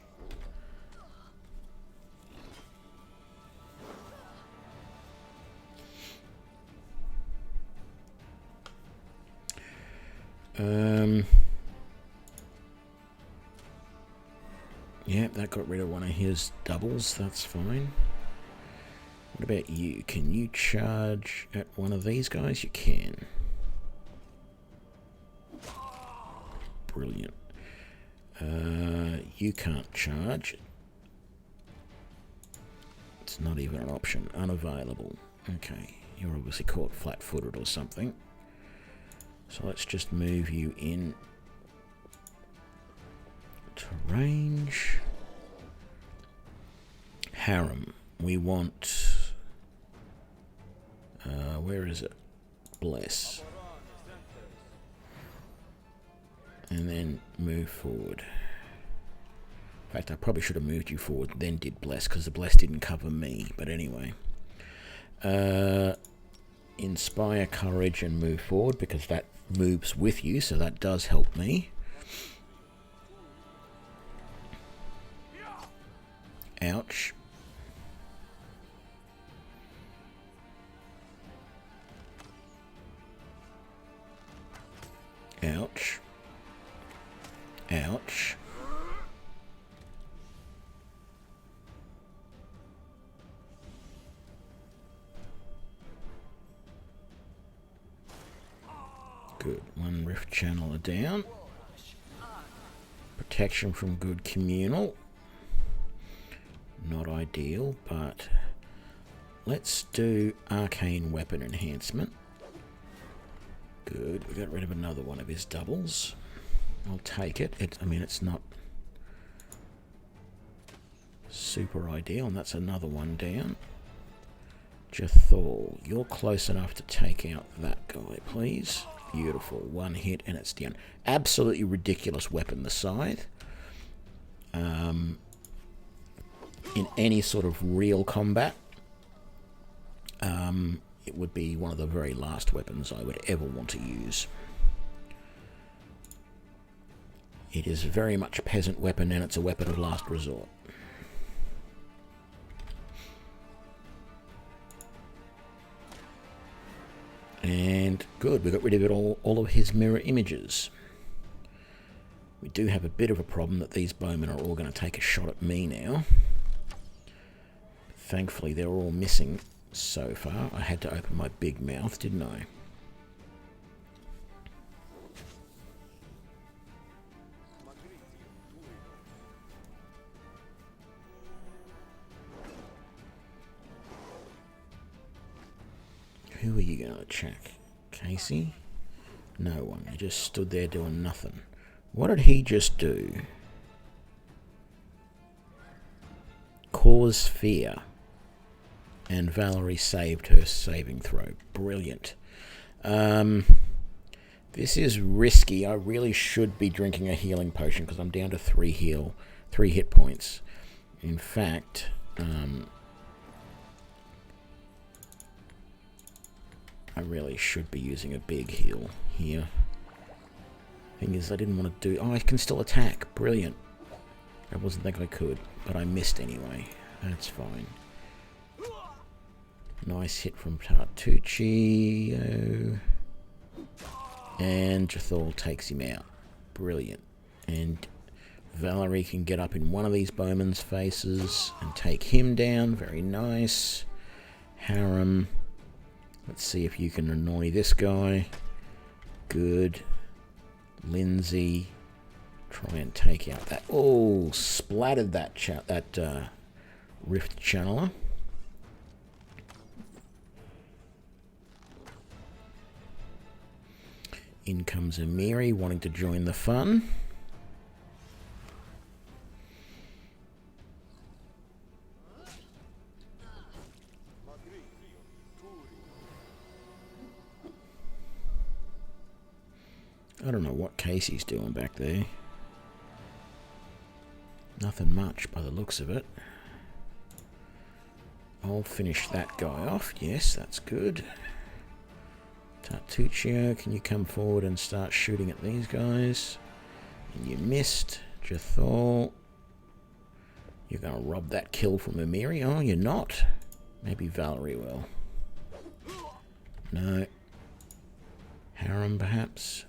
Yeah, that got rid of one of his doubles. That's fine. What about you? Can you charge at one of these guys? You can. Brilliant. You can't charge. It's not even an option. Unavailable. Okay. You're obviously caught flat-footed or something. So let's just move you in to range. Harem. We want... where is it? Bless. And then move forward. In fact, I probably should have moved you forward, then did bless, because the bless didn't cover me. But anyway. Inspire courage and move forward, because that moves with you, so that does help me. Ouch. Ouch. Ouch. Good. One rift channeler down. Protection from good communal. Not ideal, but let's do arcane weapon enhancement. Good. We got rid of another one of his doubles. I'll take it. I mean, it's not super ideal, and that's another one down. Jathal, you're close enough to take out that guy, please. Beautiful. One hit and it's down. Absolutely ridiculous weapon, the scythe. In any sort of real combat, it would be one of the very last weapons I would ever want to use. It is very much a peasant weapon, and it's a weapon of last resort. And good, we got rid of it all of his mirror images. We do have a bit of a problem that these bowmen are all going to take a shot at me now. Thankfully, they're all missing so far. I had to open my big mouth, didn't I? Who are you going to check? Casey? No one. He just stood there doing nothing. What did he just do? Cause fear. And Valerie saved her saving throw. Brilliant. This is risky. I really should be drinking a healing potion because I'm down to 3 hit points. In fact, I really should be using a big heal here. Thing is, I didn't want to do... Oh, I can still attack. Brilliant. I wasn't thinking I could, but I missed anyway. That's fine. Nice hit from Tartucci. And Jathal takes him out. Brilliant. And Valerie can get up in one of these bowmen's faces and take him down. Very nice. Harem. Let's see if you can annoy this guy. Good. Lindsay. Try and take out that... Oh, splattered that rift channeler. In comes Amiri, wanting to join the fun. I don't know what Casey's doing back there. Nothing much by the looks of it. I'll finish that guy off. Yes, that's good. Tartuccio, can you come forward and start shooting at these guys? And you missed. Jathal. You're going to rob that kill from Amiri? Oh, you're not. Maybe Valerie will. No. Harem, perhaps?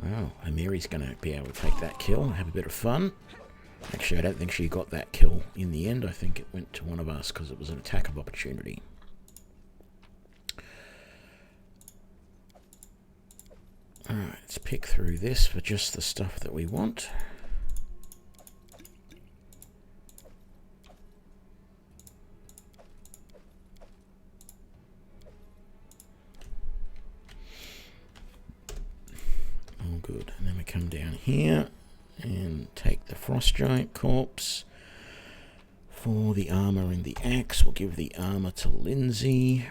Wow, Amiri's going to be able to take that kill and have a bit of fun. Actually, I don't think she got that kill in the end. I think it went to one of us because it was an attack of opportunity. Alright, let's pick through this for just the stuff that we want. All good. And then we come down here and take the Frost Giant Corpse. For the armor and the axe, we'll give the armor to Lindsay.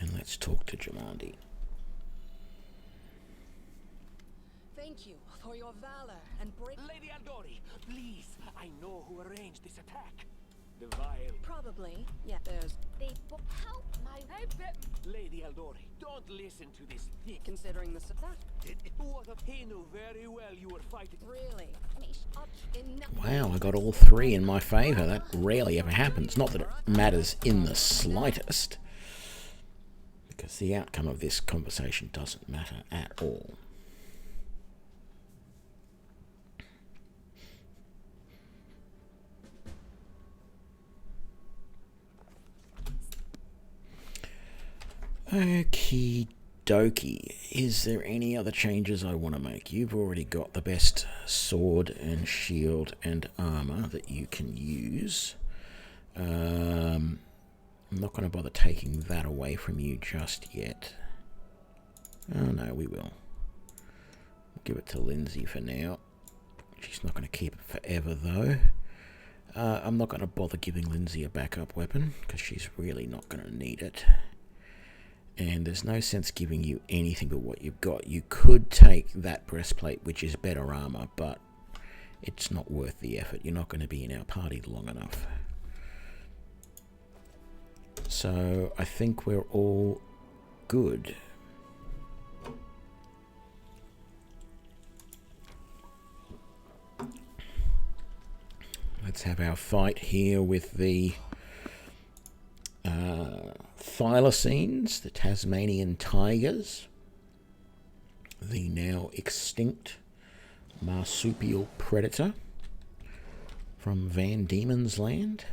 And let's talk to Jamandi. Thank you for your valor and break. Lady Aldori, please. I know who arranged this attack. The vile. Probably. Yeah, there's. They help my. Hey, Lady Aldori, don't listen to this thick. Considering the that. He knew very well you were fighting. Really? Wow, I got all three in my favour. That rarely ever happens. Not that it matters in the slightest, because the outcome of this conversation doesn't matter at all. Okie dokie. Is there any other changes I want to make? You've already got the best sword and shield and armor that you can use. I'm not going to bother taking that away from you just yet. Oh no, we will. We'll give it to Lindsay for now. She's not going to keep it forever though. I'm not going to bother giving Lindsay a backup weapon because she's really not going to need it. And there's no sense giving you anything but what you've got. You could take that breastplate, which is better armor, but it's not worth the effort. You're not going to be in our party long enough. So I think we're all good. Let's have our fight here with the thylacines, the Tasmanian tigers, the now extinct marsupial predator from Van Diemen's Land.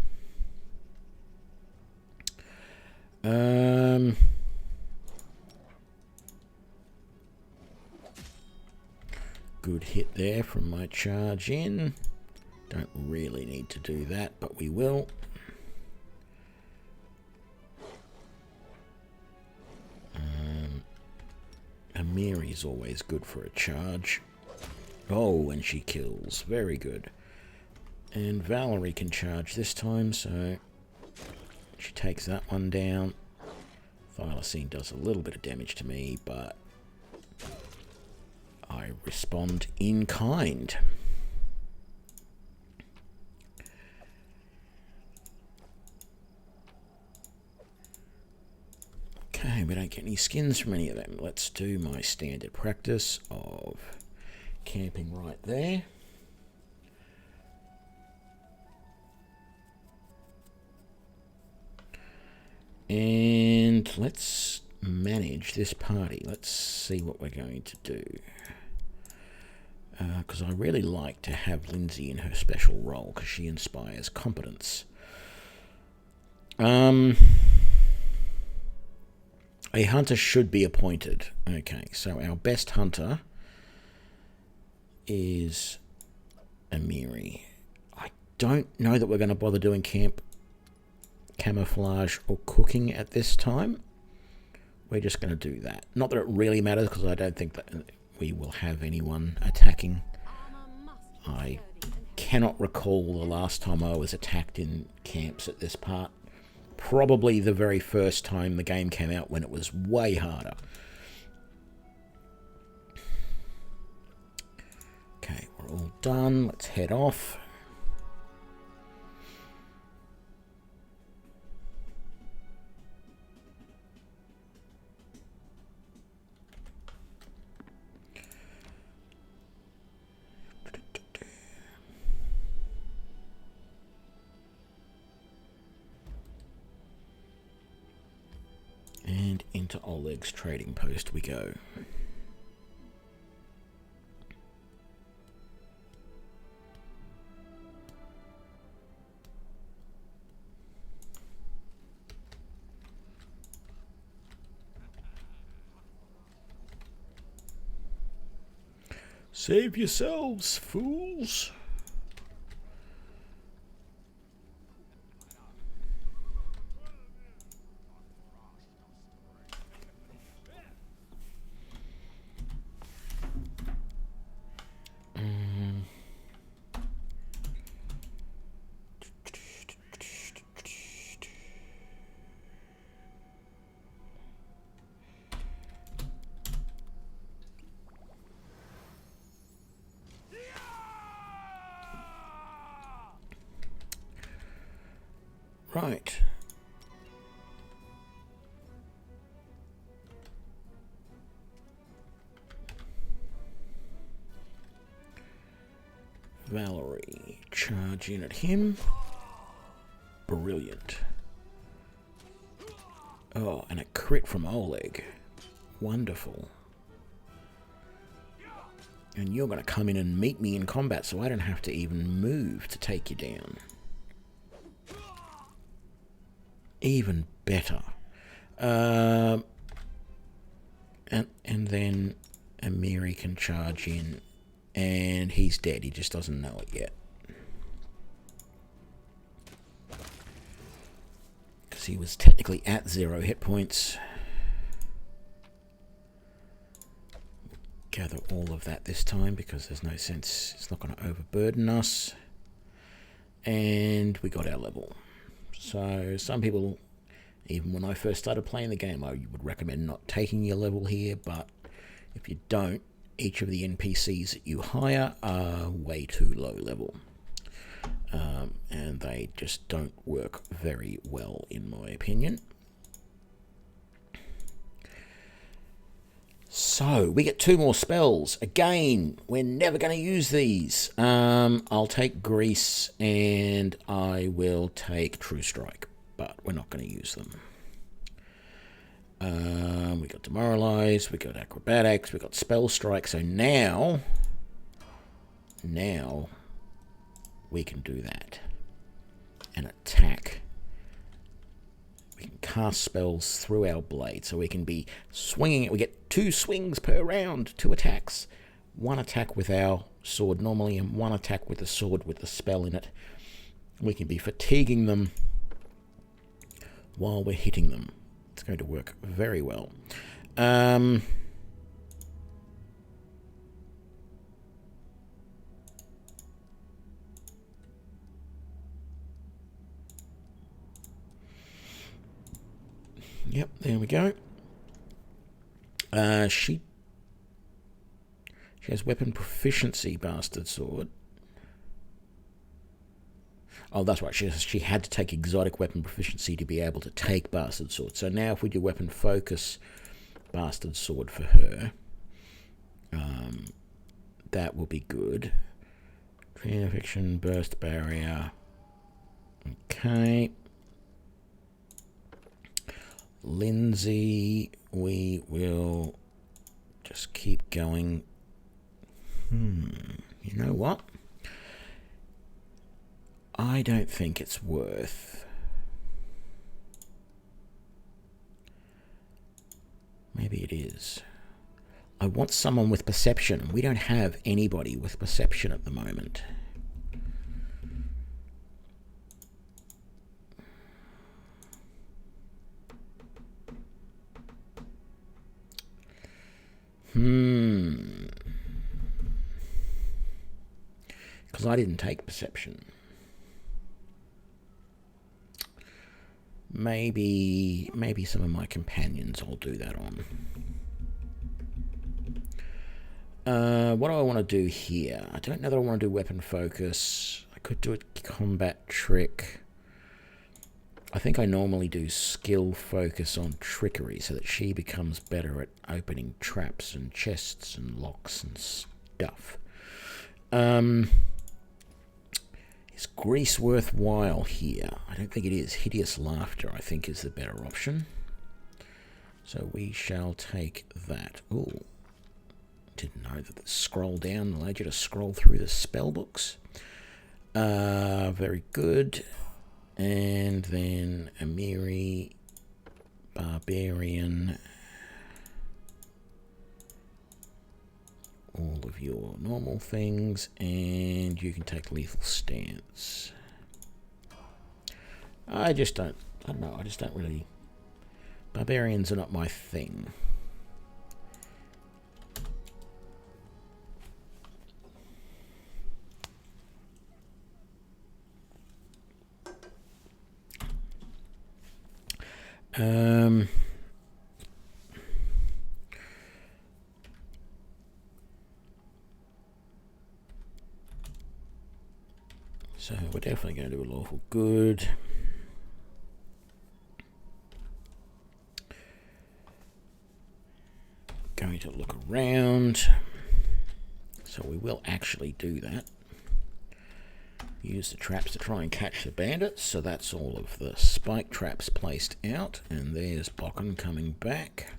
Good hit there from my charge in. Don't really need to do that, but we will. Amiri's always good for a charge. Oh, and she kills. Very good. And Valerie can charge this time, so she takes that one down. Thylacine does a little bit of damage to me, but I respond in kind. Okay, we don't get any skins from any of them. Let's do my standard practice of camping right there. And let's manage this party. Let's see what we're going to do. Because I really like to have Lindsay in her special role, because she inspires competence. A hunter should be appointed. Okay, so our best hunter is Amiri. I don't know that we're going to bother doing camp camouflage or cooking at this time. we're just going to do that. Not that it really matters, because I don't think that we will have anyone attacking. I cannot recall the last time I was attacked in camps at this part. Probably the very first time the game came out, when it was way harder. Okay, we're all done. Let's head off. And into Oleg's trading post we go. Save yourselves, fools. Right. Valerie, charge in at him. Brilliant. Oh, and a crit from Oleg. Wonderful. And you're going to come in and meet me in combat, so I don't have to even move to take you down. Even better. And then Amiri can charge in, and he's dead. He just doesn't know it yet. Because he was technically at 0 hit points. Gather all of that this time, because there's no sense. It's not going to overburden us. And we got our level. So some people, even when I first started playing the game, I would recommend not taking your level here, but if you don't, each of the NPCs that you hire are way too low level. And they just don't work very well, in my opinion. So, we get 2 more spells. Again, we're never going to use these. I'll take Grease, and I will take True Strike, but we're not going to use them. We got Demoralize, we got Acrobatics, we got Spell Strike, so now we can do that. And attack. We can cast spells through our blade, so we can be swinging it. We get 2 swings per round, 2 attacks. 1 attack with our sword normally, and 1 attack with the sword with the spell in it. We can be fatiguing them while we're hitting them. It's going to work very well. Yep, there we go. She has weapon proficiency, Bastard Sword. Oh, that's right. She had to take exotic weapon proficiency to be able to take Bastard Sword. So now if we do weapon focus Bastard Sword for her, that will be good. Fiction, burst barrier. Okay. Lindsay, we will just keep going. You know what? I don't think it's worth. Maybe it is. I want someone with perception. We don't have anybody with perception at the moment. Because I didn't take perception. Maybe some of my companions I'll do that on. What do I want to do here? I don't know that I want to do weapon focus. I could do a combat trick. I think I normally do skill focus on trickery so that she becomes better at opening traps and chests and locks and stuff. Is grease worthwhile here? I don't think it is. Hideous laughter, I think, is the better option. So we shall take that. Ooh. Didn't know that the scroll down allowed you to scroll through the spell books. Very good. And then Amiri, Barbarian, all of your normal things, and you can take lethal stance. I don't know, I just don't really, Barbarians are not my thing. So we're definitely going to do a lawful good. Going to look around. So we will actually do that. Use the traps to try and catch the bandits. So that's all of the spike traps placed out. And there's Bokken coming back.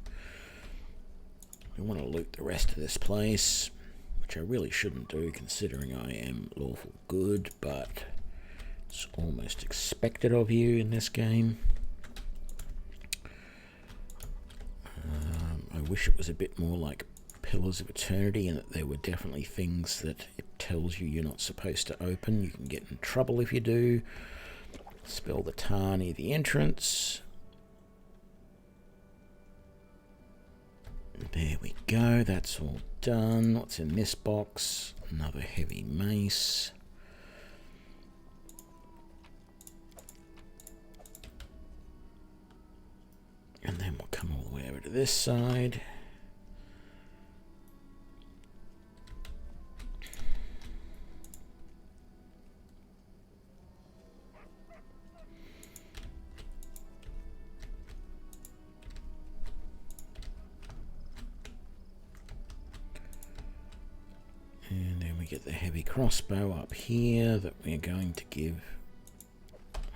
We want to loot the rest of this place, which I really shouldn't do considering I am lawful good, but it's almost expected of you in this game. I wish it was a bit more like Pillars of Eternity and that there were definitely things that it tells you you're not supposed to open. You can get in trouble if you do. Spell the tar near the entrance. There we go, that's all done. What's in this box? Another heavy mace. And then we'll come all the way over to this side. And then we get the heavy crossbow up here that we're going to give,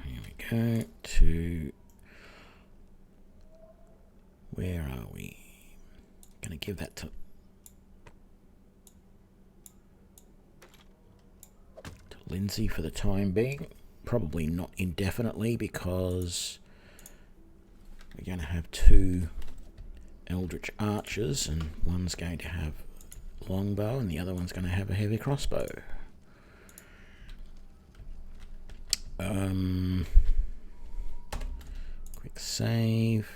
here we go, to, where are we? Going to give that to Lindsay for the time being. Probably not indefinitely because we're going to have two Eldritch Archers and one's going to have longbow and the other one's going to have a heavy crossbow. Quick save.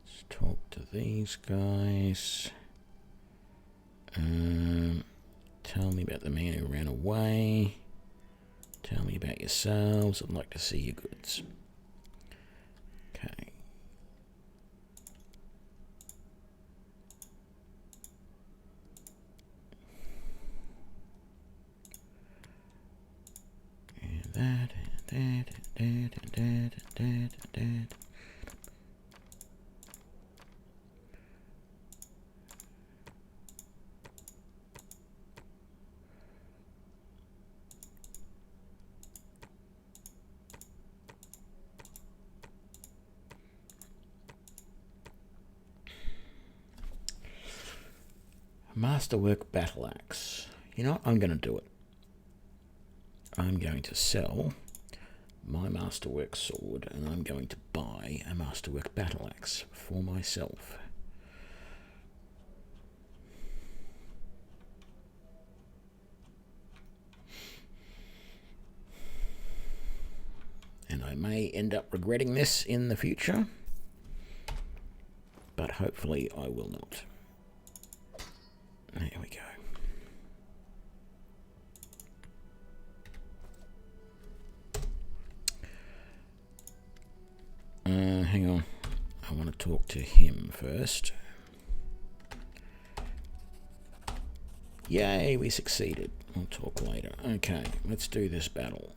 Let's talk to these guys. Tell me about the man who ran away. Tell me about yourselves. I'd like to see your goods. Okay. And that. Masterwork battle axe. You know what? I'm going to do it. I'm going to sell my Masterwork sword and I'm going to buy a Masterwork battle axe for myself. And I may end up regretting this in the future, but hopefully I will not. There we go. Hang on. I want to talk to him first. Yay, we succeeded. We'll talk later. Okay, let's do this battle.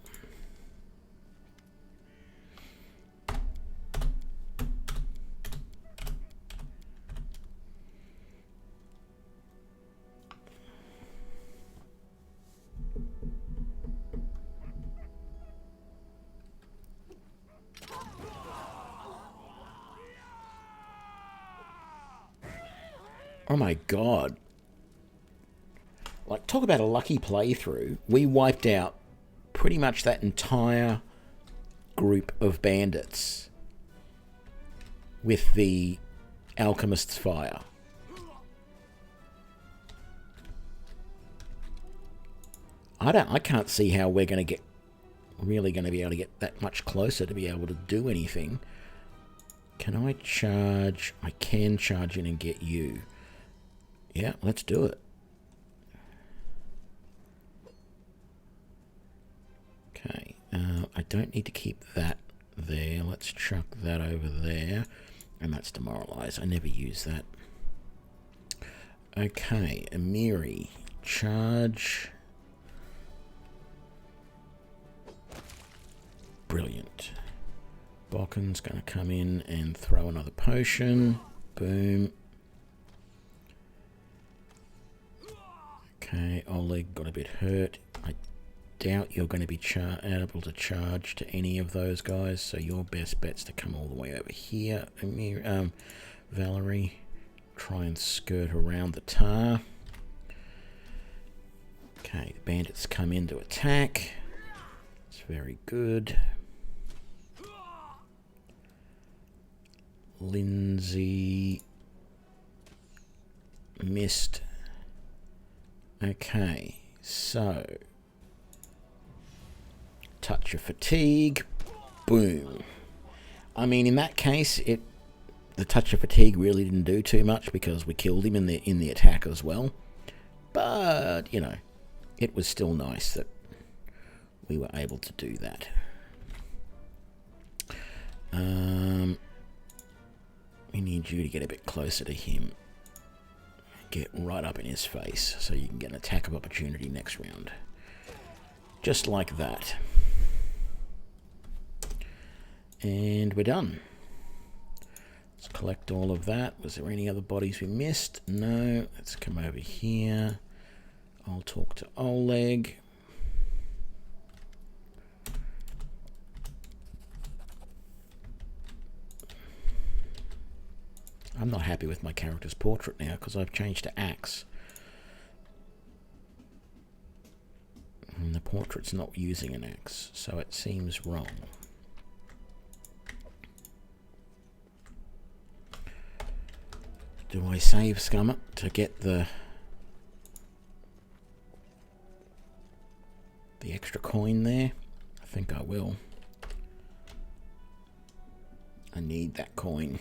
Oh my god. Like, talk about a lucky playthrough. We wiped out pretty much that entire group of bandits with the Alchemist's Fire. I can't see how we're going to get, really going to be able to get that much closer to be able to do anything. Can I charge? I can charge in and get you. Yeah, let's do it. Okay, I don't need to keep that there. Let's chuck that over there. And that's demoralize. I never use that. Okay, Amiri. Charge. Brilliant. Bocken's going to come in and throw another potion. Boom. Okay, Oleg got a bit hurt. I doubt you're going to be able to charge to any of those guys, so your best bet's to come all the way over here. Valerie, try and skirt around the tar. Okay, the bandits come in to attack. It's very good. Lindsay missed. Okay, so touch of fatigue, boom. I mean, in that case, the touch of fatigue really didn't do too much because we killed him in the attack as well. But you know, it was still nice that we were able to do that. We need you to get a bit closer to him. Get right up in his face so you can get an attack of opportunity next round. Just like that. And we're done. Let's collect all of that. Was there any other bodies we missed? No. Let's come over here. I'll talk to Oleg. I'm not happy with my character's portrait now because I've changed to axe. And the portrait's not using an axe, so it seems wrong. Do I save Scummit to get the extra coin there? I think I will. I need that coin.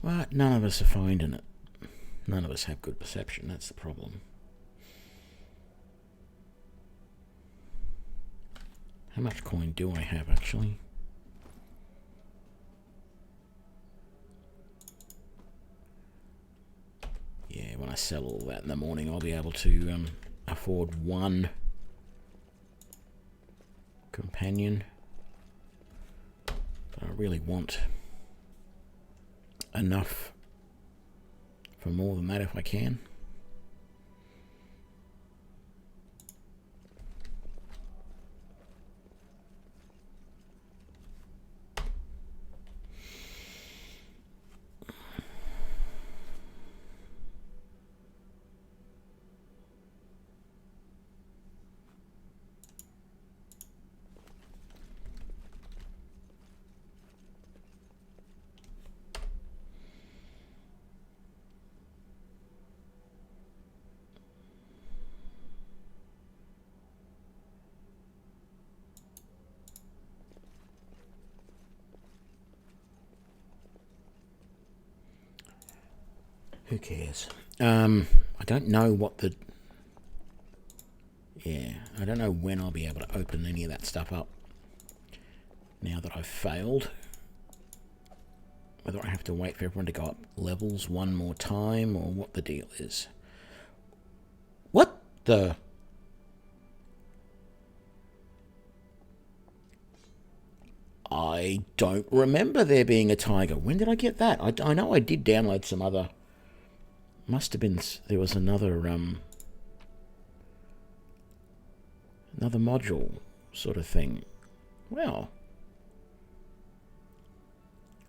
But none of us are finding it. None of us have good perception, that's the problem. How much coin do I have, actually? Yeah, when I sell all that in the morning, I'll be able to afford one companion. But I really want enough for more than that if I can. Who cares? I don't know what the... Yeah, I don't know when I'll be able to open any of that stuff up. Now that I've failed. Whether I have to wait for everyone to go up levels one more time, or what the deal is. What the... I don't remember there being a tiger. When did I get that? I know I did download some other... Must have been... There was another module sort of thing. Well...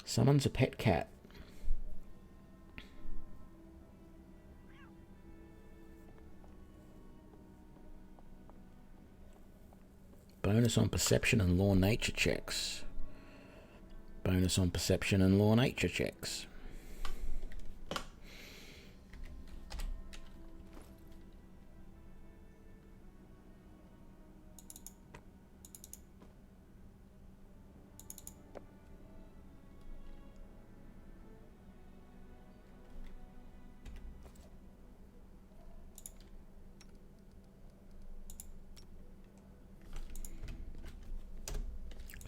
Summons a pet cat. Bonus on perception and law nature checks. Bonus on perception and law nature checks.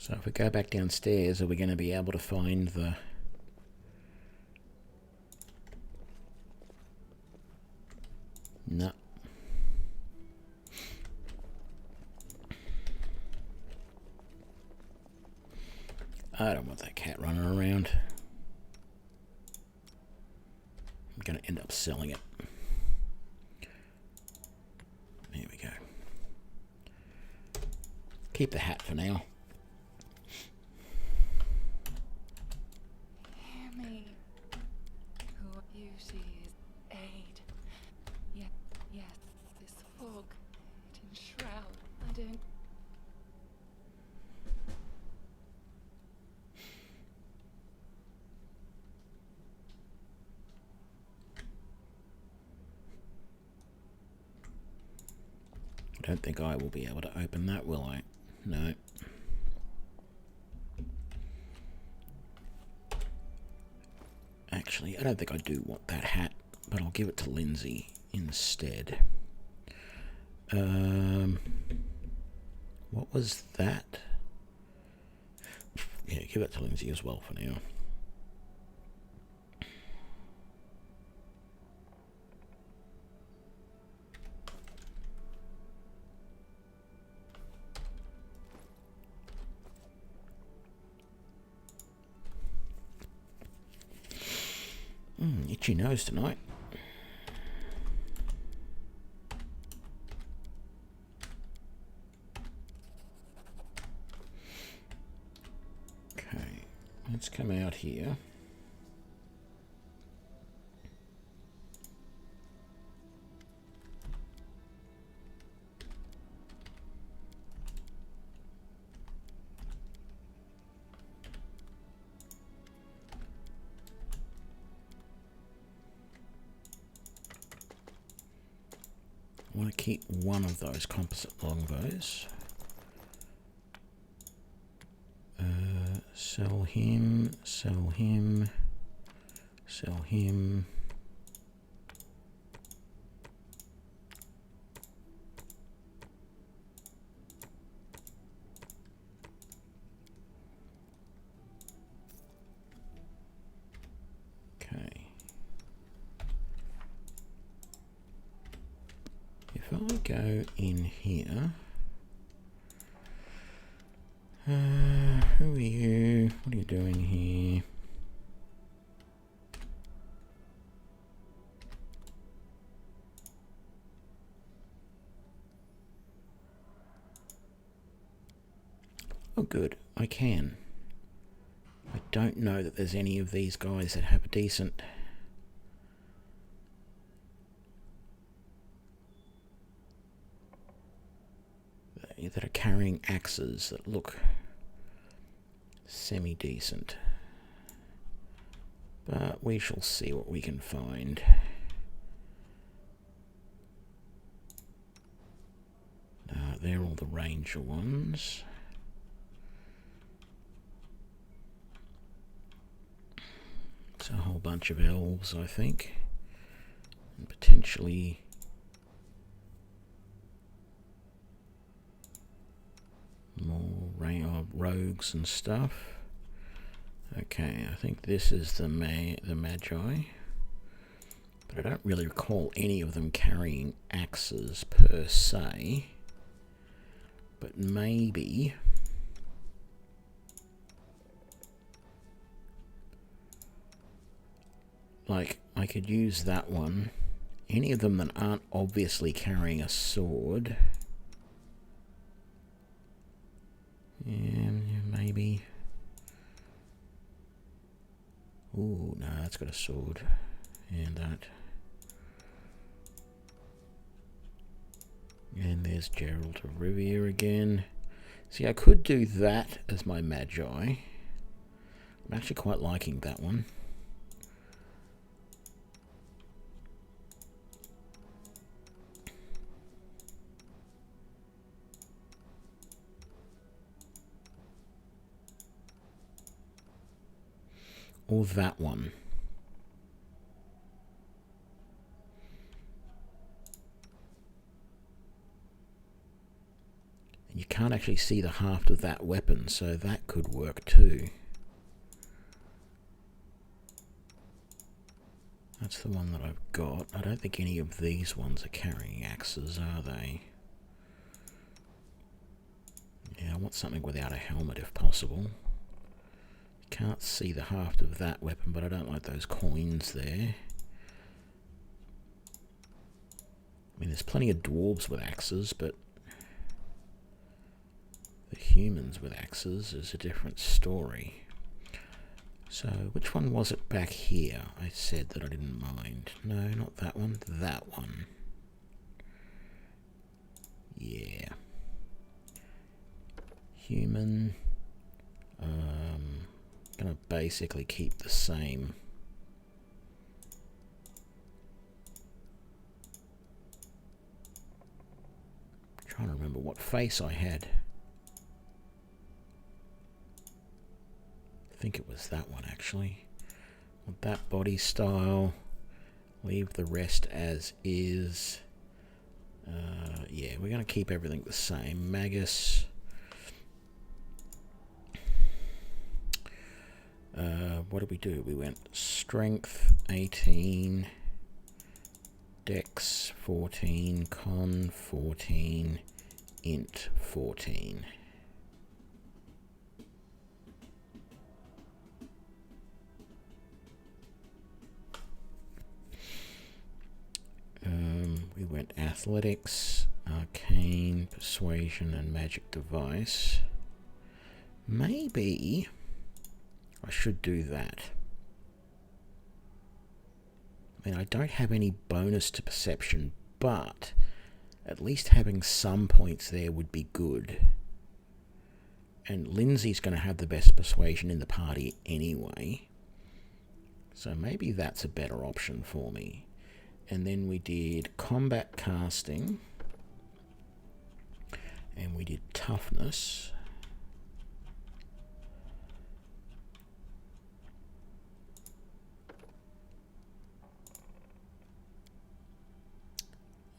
So if we go back downstairs, are we going to be able to find the... No. I don't want that cat running around. I'm going to end up selling it. There we go. Keep the hat for now. I don't think I will be able to open that, will I? No. Actually, I don't think I do want that hat, but I'll give it to Lindsay instead. What was that? Yeah, give it to Lindsay as well for now. Itchy nose tonight. Okay, let's come out here. I want to keep one of those composite longbows. Sell him, sell him, sell him. If I go in here, who are you? What are you doing here? Oh good, I can. I don't know that there's any of these guys that have a decent... that are carrying axes that look semi-decent. But we shall see what we can find. They're all the ranger ones. It's a whole bunch of elves, I think. potentially more rogues and stuff. Okay, I think this is the Magi, but I don't really recall any of them carrying axes per se. But maybe like I could use that one. Any of them that aren't obviously carrying a sword. Yeah, maybe. Ooh, no, that's got a sword. And that. And there's Gerald of Rivia again. See, I could do that as my Magi. I'm actually quite liking that one. Or that one. And you can't actually see the haft of that weapon, so that could work too. That's the one that I've got. I don't think any of these ones are carrying axes, are they? Yeah, I want something without a helmet if possible. Can't see the haft of that weapon, but I don't like those coins there. I mean, there's plenty of dwarves with axes, but the humans with axes is a different story. So, which one was it back here? I said that I didn't mind. No, not that one. That one. Yeah. Human. Gonna basically keep the same. Trying to remember what face I had. I think it was that one actually. Want that body style. Leave the rest as is. Yeah, we're gonna keep everything the same. Magus. What did we do? We went strength 18, dex 14, con 14, int 14. We went athletics, arcane, persuasion, and magic device. Maybe I should do that. I mean, I don't have any bonus to perception, but at least having some points there would be good. And Lindsay's going to have the best persuasion in the party anyway. So maybe that's a better option for me. And then we did combat casting. And we did toughness.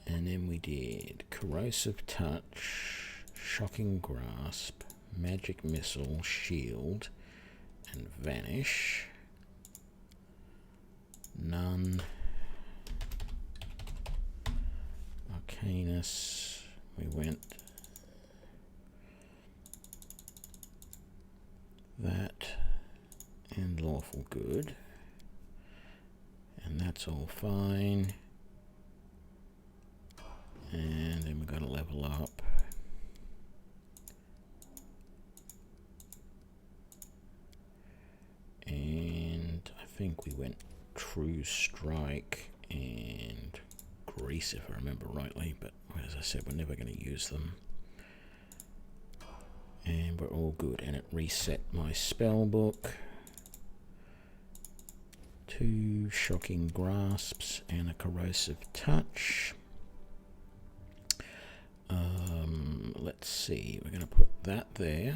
And then we did corrosive touch, shocking grasp, magic missile, shield, and vanish. None. Arcanus. We went that and lawful good. And that's all fine. And then we're going to level up. And I think we went True Strike and Grease, if I remember rightly. But as I said, we're never going to use them. And we're all good. And it reset my spell book. 2 Shocking Grasps and a Corrosive Touch. Let's see, we're going to put that there,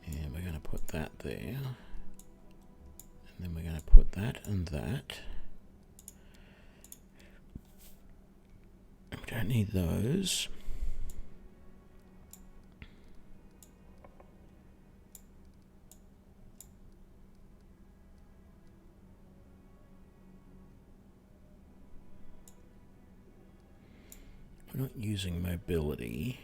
and we're going to put that there, and then we're going to put that and that, don't need those. We're not using mobility.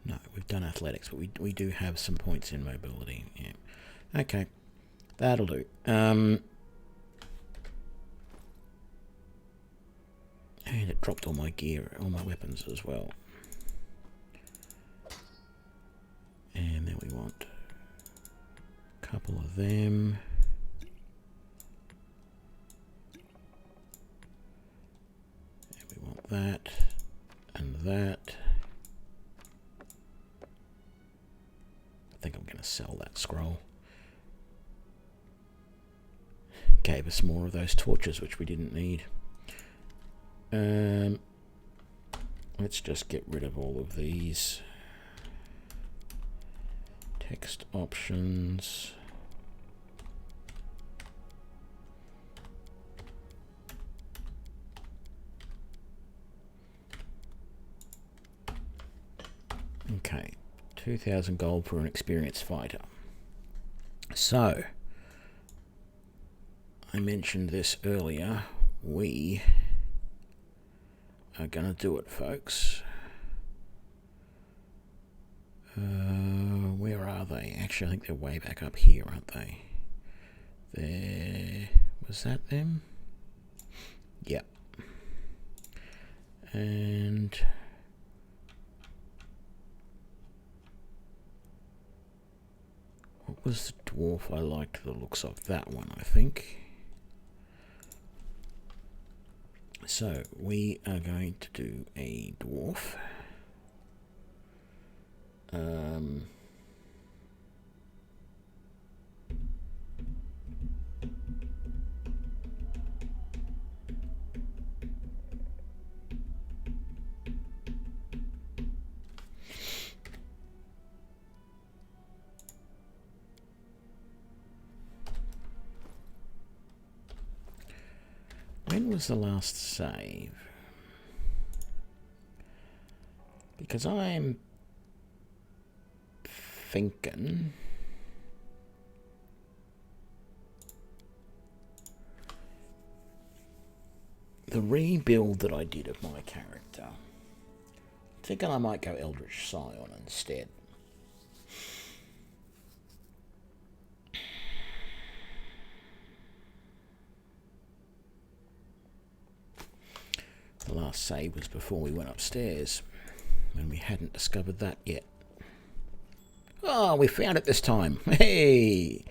No, we've done athletics, but we do have some points in mobility. Yeah. Okay. That'll do. And it dropped all my gear, all my weapons as well. And then we want a couple of them. And we want that and that. I think I'm going to sell that scroll. Gave us more of those torches, which we didn't need. Let's just get rid of all of these. Text options. Okay, 2,000 gold for an experienced fighter. So, I mentioned this earlier. We are gonna do it, folks. Where are they? Actually, I think they're way back up here, aren't they? There. Was that them? Yep. And what was the dwarf? I liked the looks of that one, I think. So we are going to do a dwarf. When was the last save? Because I'm thinking the rebuild that I did of my character, I'm thinking I might go Eldritch Scion instead. The last save was before we went upstairs, when we hadn't discovered that yet. Oh, we found it this time. Hey!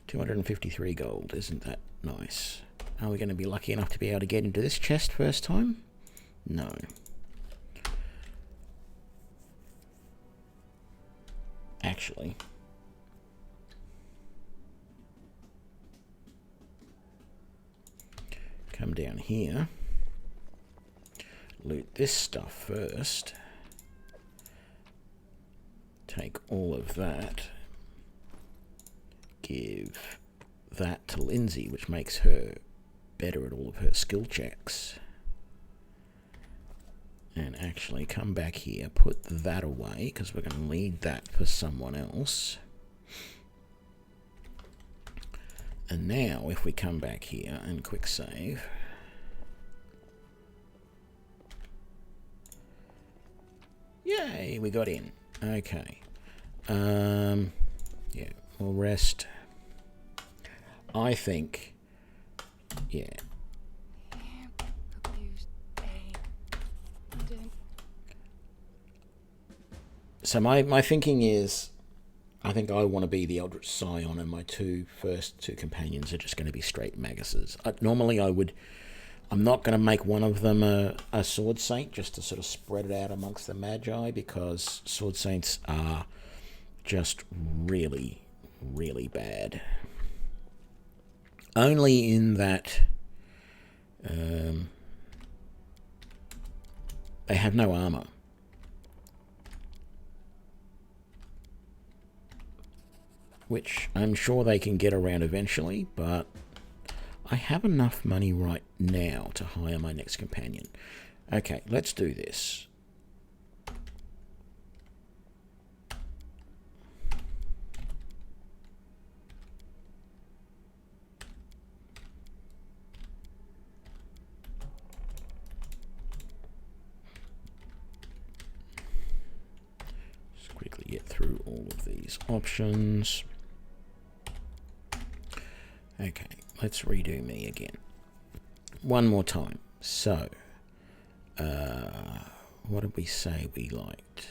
253 gold. Isn't that nice? Are we going to be lucky enough to be able to get into this chest first time? No. Actually, come down here. Loot this stuff first. Take all of that. Give that to Lindsay, which makes her better at all of her skill checks. And actually come back here, put that away, because we're going to need that for someone else. And now, if we come back here and quick save... Yay, we got in. Okay. Yeah, we'll rest. I think, yeah. So my thinking is, I think I want to be the Eldritch Scion, and my first two companions are just going to be straight Maguses. Normally I'm not going to make one of them a Sword Saint, just to sort of spread it out amongst the Magi, because Sword Saints are just really, really bad. Only in that they have no armor. which I'm sure they can get around eventually, but I have enough money right now to hire my next companion. Okay, let's do this. Quickly get through all of these options. Okay, let's redo me again. One more time. So, what did we say we liked?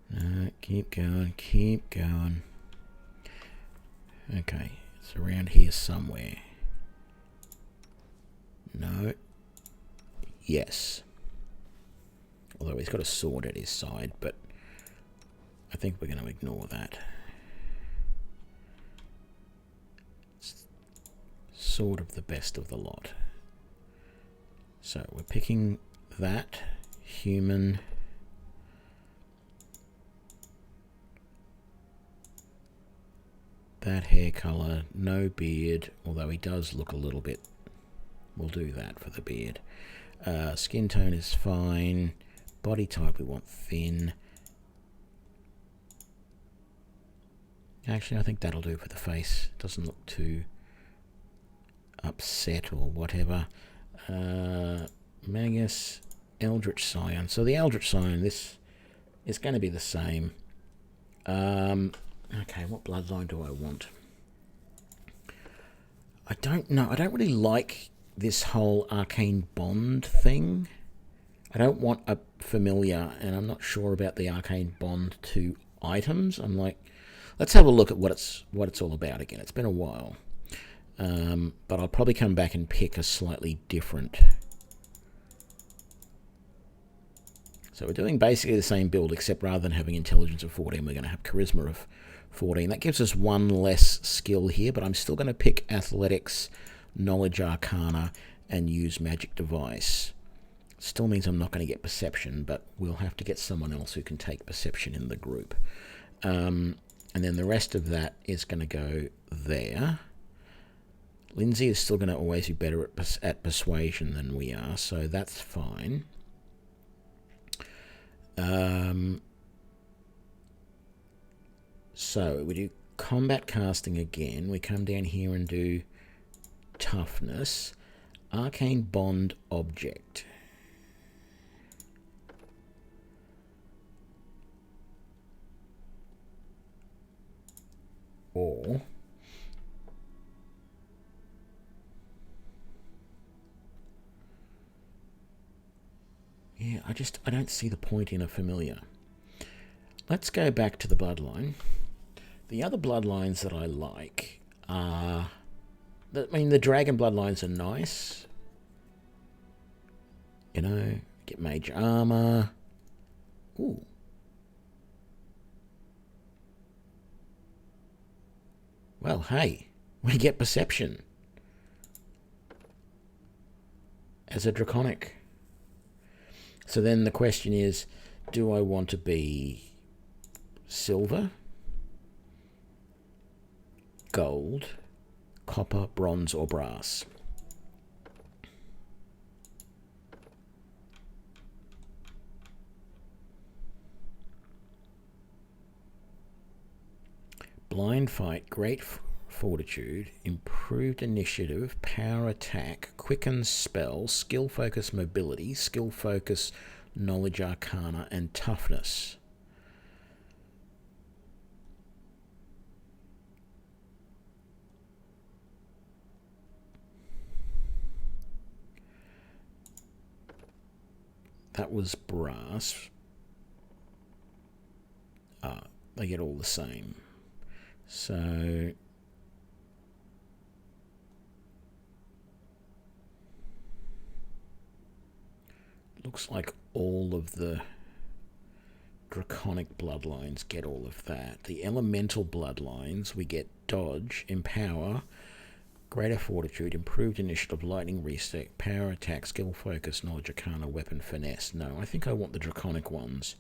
No, keep going, keep going. Okay. It's around here somewhere. No. Yes. Although he's got a sword at his side, but I think we're going to ignore that. It's sort of the best of the lot. So we're picking that. Human. That hair colour, no beard, although he does look a little bit. We'll do that for the beard. Skin tone is fine. Body type we want thin. Actually, I think that'll do for the face. Doesn't look too upset or whatever. Magus, Eldritch Scion. So the Eldritch Scion, this is going to be the same. Okay, what bloodline do I want? I don't know. I don't really like this whole arcane bond thing. I don't want a familiar, and I'm not sure about the arcane bond to items. I'm like, let's have a look at what it's all about again. It's been a while. But I'll probably come back and pick a slightly different. So we're doing basically the same build, except rather than having intelligence of 14, we're going to have charisma of 14. That gives us one less skill here, but I'm still going to pick athletics, knowledge arcana, and use magic device. Still means I'm not going to get perception, but we'll have to get someone else who can take perception in the group. And then the rest of that is going to go there. Lindsay is still going to always be better at persuasion than we are, so that's fine. So we do combat casting again. We come down here and do toughness. Arcane bond object. Or yeah, I don't see the point in a familiar. Let's go back to the bloodline. The other bloodlines that I like are, the dragon bloodlines are nice. You know, get mage armor. Ooh. Well, hey, we get perception as a draconic. So then the question is, do I want to be silver, gold, copper, bronze, or brass? Blind fight, great fortitude, improved initiative, power attack, quicken spell, skill focus mobility, skill focus knowledge arcana, and toughness. That was brass. They get all the same. So looks like all of the draconic bloodlines get all of that. The elemental bloodlines, we get dodge, empower, Greater fortitude, improved initiative, lightning reset, power attack, skill focus, knowledge arcana, weapon finesse. No, I think I want the draconic ones.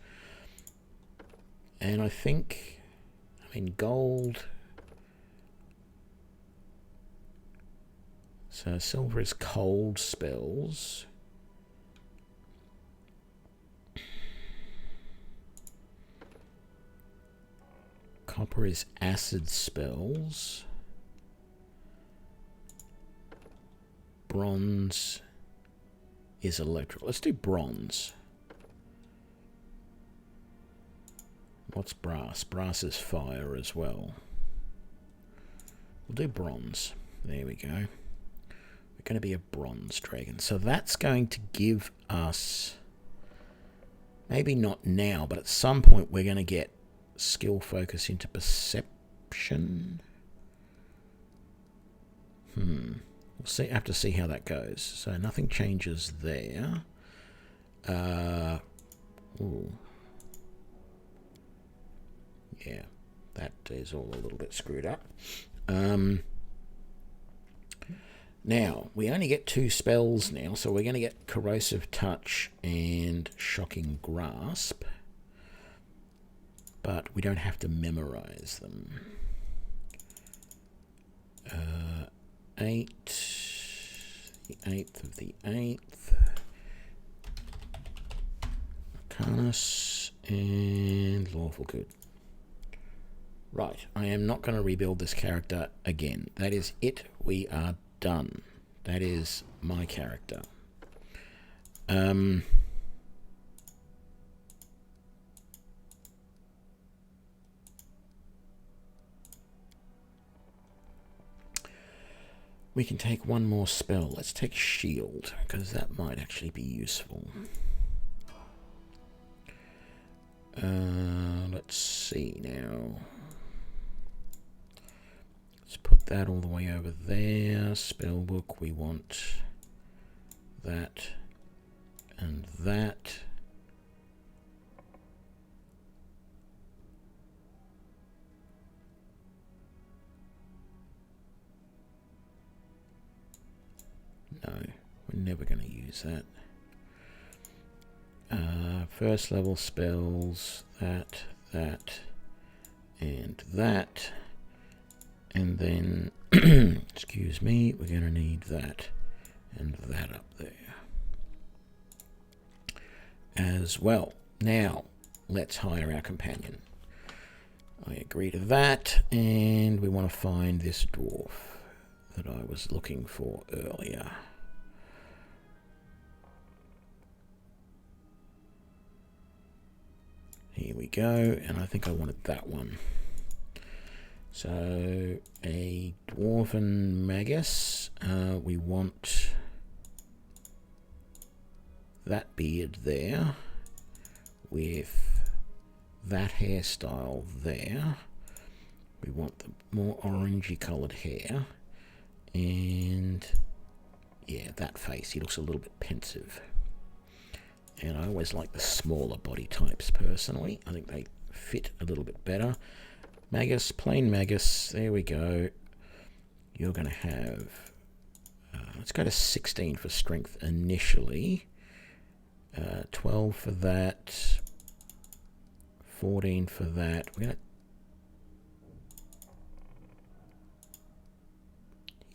And I think, gold. So silver is cold spells. Copper is acid spells. Bronze is electrical. Let's do bronze. What's brass? Brass is fire as well. We'll do bronze. There we go. We're going to be a bronze dragon. So that's going to give us, maybe not now, but at some point we're going to get skill focus into perception. We'll see. Have to see how that goes. So nothing changes there. Ooh. Yeah, that is all a little bit screwed up. Now, we only get 2 spells now, so we're going to get Corrosive Touch and Shocking Grasp. But we don't have to memorize them. 8, the 8th of the 8th. Arcanus and Lawful Good. Right, I am not going to rebuild this character again. That is it. We are done. That is my character. We can take one more spell. Let's take Shield, because that might actually be useful. Let's see now. Let's put that all the way over there. Spellbook, we want that and that. No, we're never going to use that. First level spells, that, and that. And then, excuse me, we're going to need that and that up there as well. Now, let's hire our companion. I agree to that, and we want to find this dwarf that I was looking for earlier. Here we go, and I think I wanted that one. So, a dwarven magus. We want that beard there with that hairstyle there. We want the more orangey coloured hair. And yeah, that face. He looks a little bit pensive. And I always like the smaller body types personally. I think they fit a little bit better. Magus, plain Magus, there we go. You're going to have, let's go to 16 for strength initially. 12 for that. 14 for that. We're going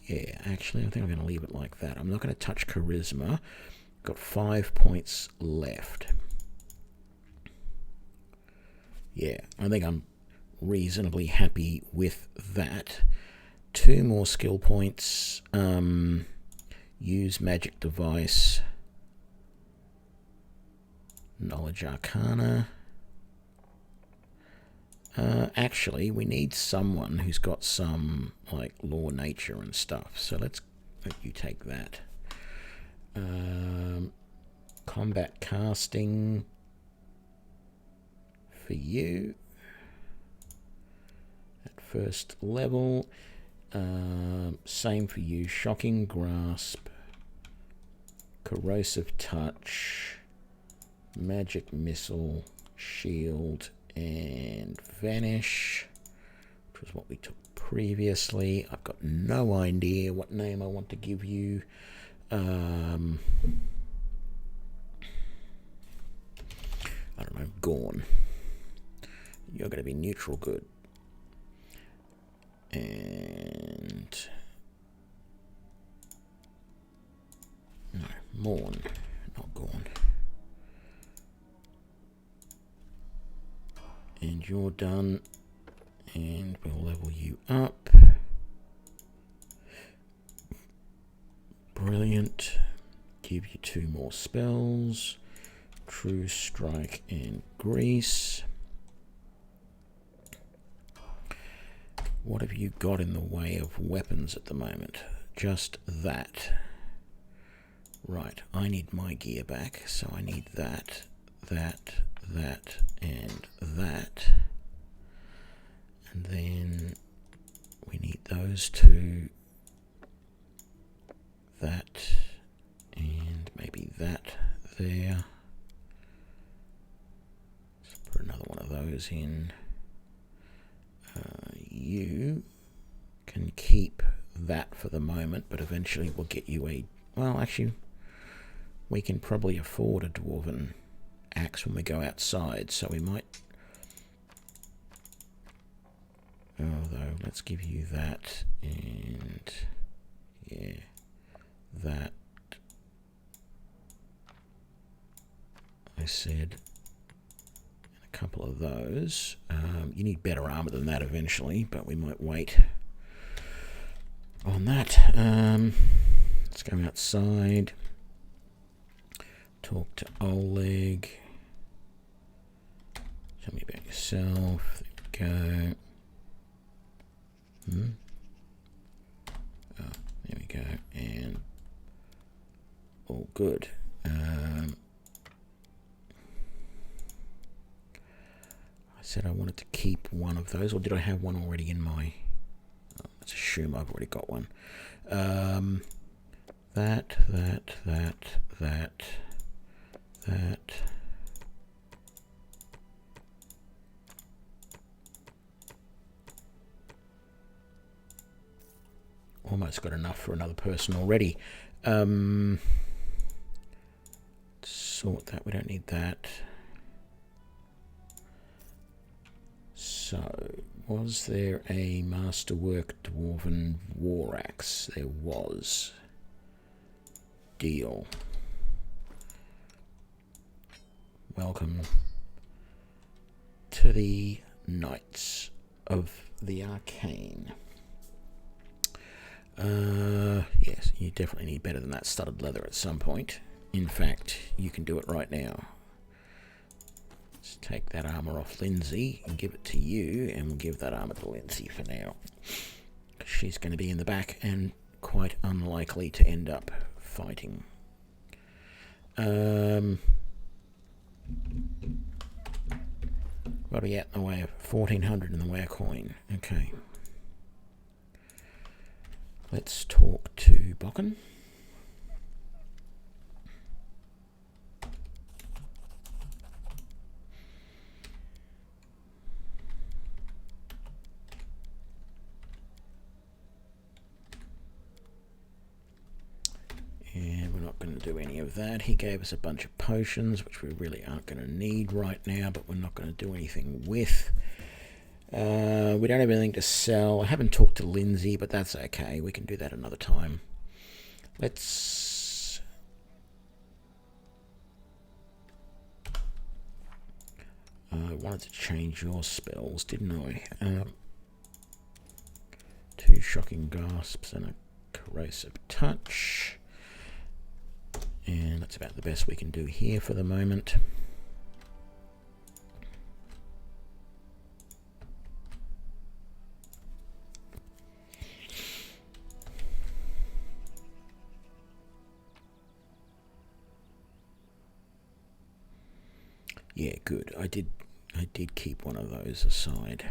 to, yeah, actually, I think I'm going to leave it like that. I'm not going to touch charisma. Got 5 points left. Yeah, I think I'm reasonably happy with that. 2 more skill points. Use magic device. Knowledge arcana. Actually, we need someone who's got some like law nature and stuff. So let's let you take that. Combat casting for you at first level. Same for you. Shocking grasp, corrosive touch, magic missile, shield, and vanish, which was what we took previously. I've got no idea what name I want to give you. I don't know, Gorn. You're going to be neutral good. And... no, Morn, not Gorn. And you're done. And we'll level you up. Brilliant. Give you 2 more spells. True Strike and Grease. What have you got in the way of weapons at the moment? Just that. Right, I need my gear back, so I need that, and that. And then we need those 2. That, and maybe that there. Let's put another one of those in. You can keep that for the moment, but eventually we'll get you a... well, actually, we can probably afford a dwarven axe when we go outside, so we might... although, let's give you that, and... yeah, that. I said... a couple of those. You need better armor than that eventually, but we might wait on that. Let's go outside. Talk to Oleg. Tell me about yourself. There we go. Oh, there we go. And all good. Said I wanted to keep one of those, or did I have one already in my... oh, let's assume I've already got one. That. Almost got enough for another person already. Sort that, we don't need that. So, was there a Masterwork Dwarven War Axe? There was. Deal. Welcome to the Knights of the Arcane. Yes, you definitely need better than that studded leather at some point. In fact, you can do it right now. Let's take that armor off Lindsay and give it to you, and we'll give that armor to Lindsay for now. She's going to be in the back and quite unlikely to end up fighting. What are we at in the way of 1,400 in the way of coin? Okay. Let's talk to Bokken. And we're not going to do any of that. He gave us a bunch of potions, which we really aren't going to need right now, but we're not going to do anything with. We don't have anything to sell. I haven't talked to Lindsay, but that's okay. We can do that another time. Let's... I wanted to change your spells, didn't I? 2 Shocking Gasps and a Corrosive Touch. And that's about the best we can do here for the moment. Yeah, good. I did keep one of those aside.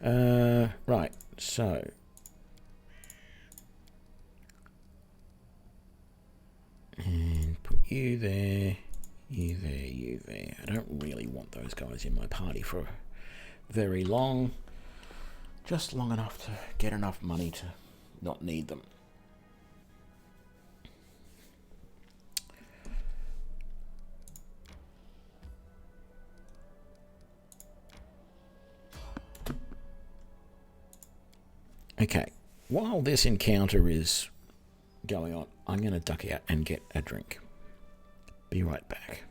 Right, so and put you there, you there, you there. I don't really want those guys in my party for very long. Just long enough to get enough money to not need them. Okay, while this encounter is going on, I'm going to duck out and get a drink. Be right back.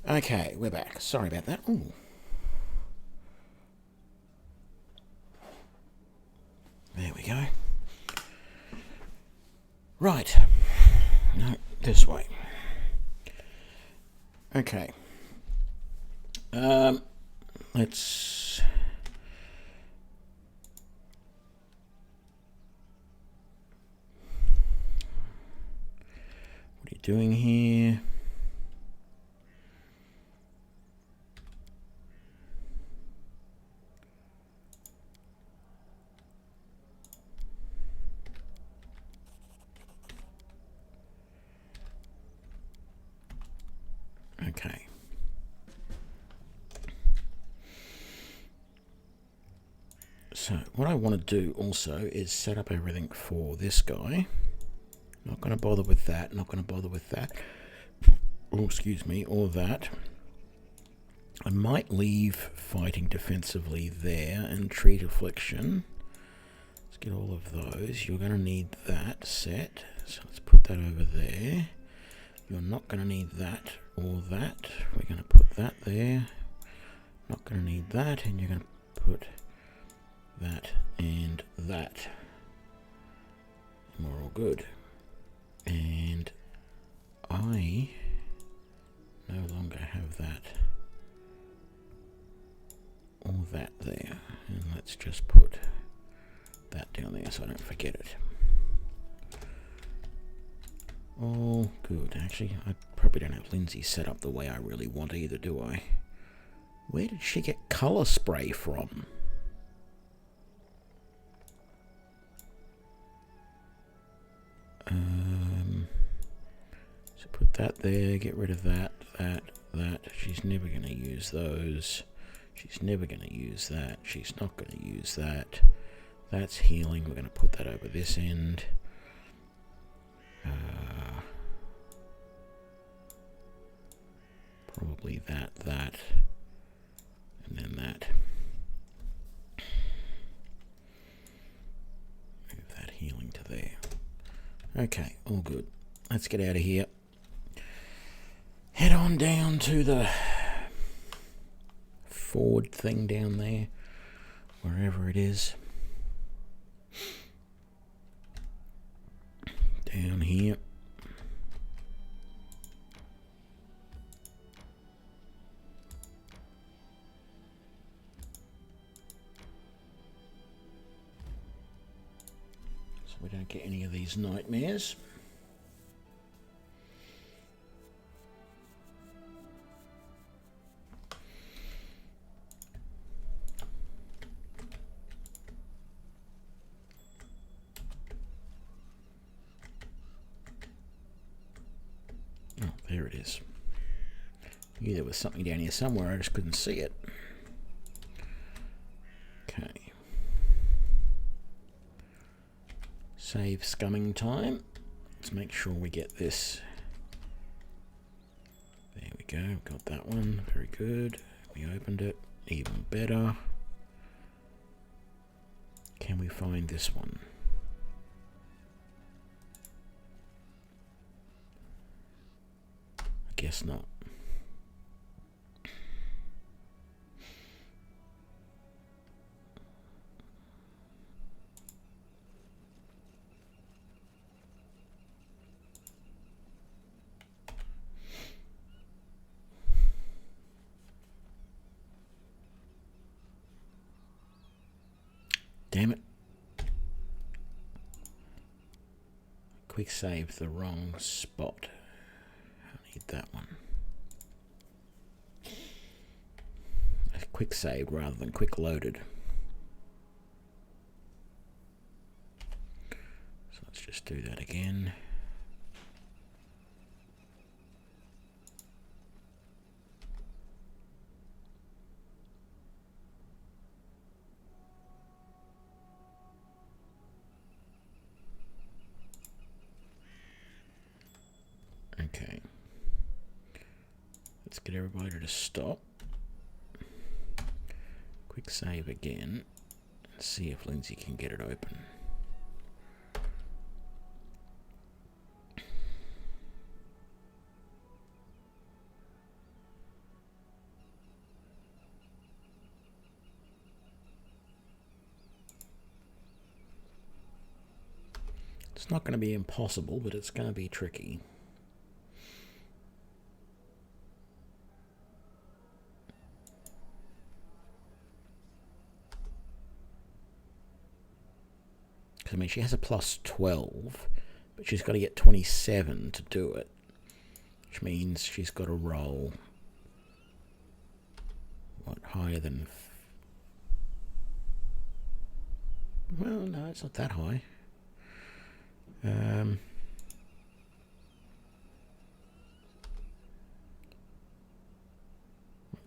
Okay, we're back. Sorry about that. Ooh. There we go. Right. No, this way. Okay. Let's... What are you doing here? Okay. So what I want to do also is set up everything for this guy. Not going to bother with that. Not going to bother with that. Oh, excuse me, or that. I might leave fighting defensively there and treat affliction. Let's get all of those. You're going to need that set. So let's put that over there. You're not going to need that or that. We're going to put that there. Not going to need that, and you're going to put that and that. And we're all good. And I just put that down there so I don't forget it. Oh, good. Actually, I probably don't have Lindsay set up the way I really want either, do I? Where did she get colour spray from? So put that there, get rid of that. She's never going to use those. She's never going to use that. She's not going to use that. That's healing. We're going to put that over this end. Probably that, and then that. Move that healing to there. Okay, all good. Let's get out of here. Head on down to the forward thing down there, wherever it is. Down here. So we don't get any of these nightmares. There it is. Knew there was something down here somewhere, I just couldn't see it. Okay. Save scumming time. Let's make sure we get this. There we go, got that one. Very good. We opened it. Even better. Can we find this one? Guess not. Damn it. Quick save the wrong spot. That one. Quick saved rather than quick loaded. So let's just do that again. Okay. Let's get everybody to stop. Quick save again. And see if Lindsay can get it open. It's not going to be impossible, but it's going to be tricky. I mean, she has a plus 12, but she's got to get 27 to do it, which means she's got to roll, what, higher than... Well, no, it's not that high.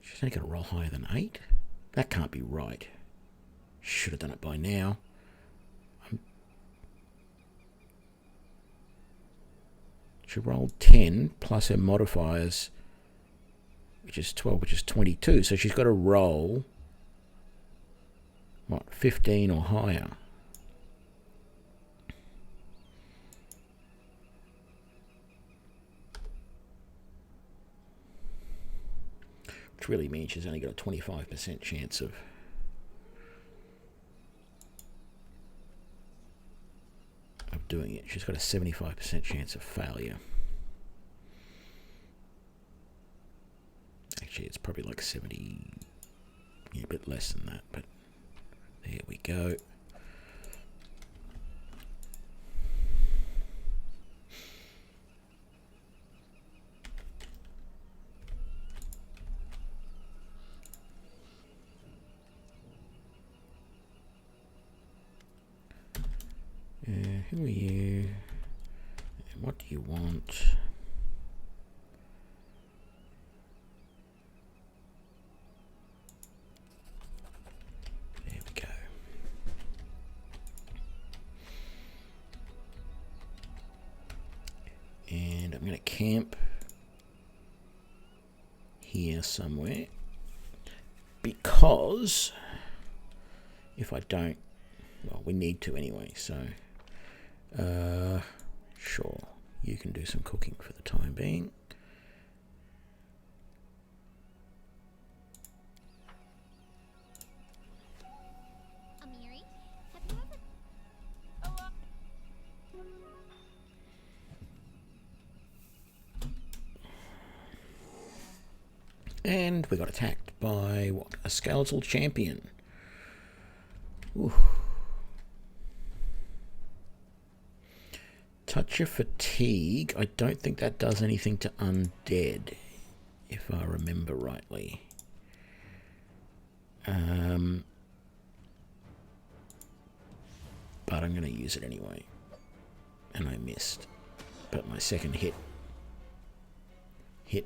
She's only got to roll higher than 8? That can't be right. Should have done it by now. She rolled 10 plus her modifiers, which is 12, which is 22. So she's got to roll, what, 15 or higher. Which really means she's only got a 25% chance of doing it. She's got a 75% chance of failure. Actually, it's probably like 70, yeah, a bit less than that, but There we go. Who are you? And what do you want? There we go. And I'm going to camp here somewhere, because if I don't, well, we need to anyway, so sure, you can do some cooking for the time being. Amiri, have you ever... And we got attacked by, what, a skeletal champion. Ooh. Touch of fatigue. I don't think that does anything to undead, if I remember rightly. But I'm going to use it anyway. And I missed. But my second hit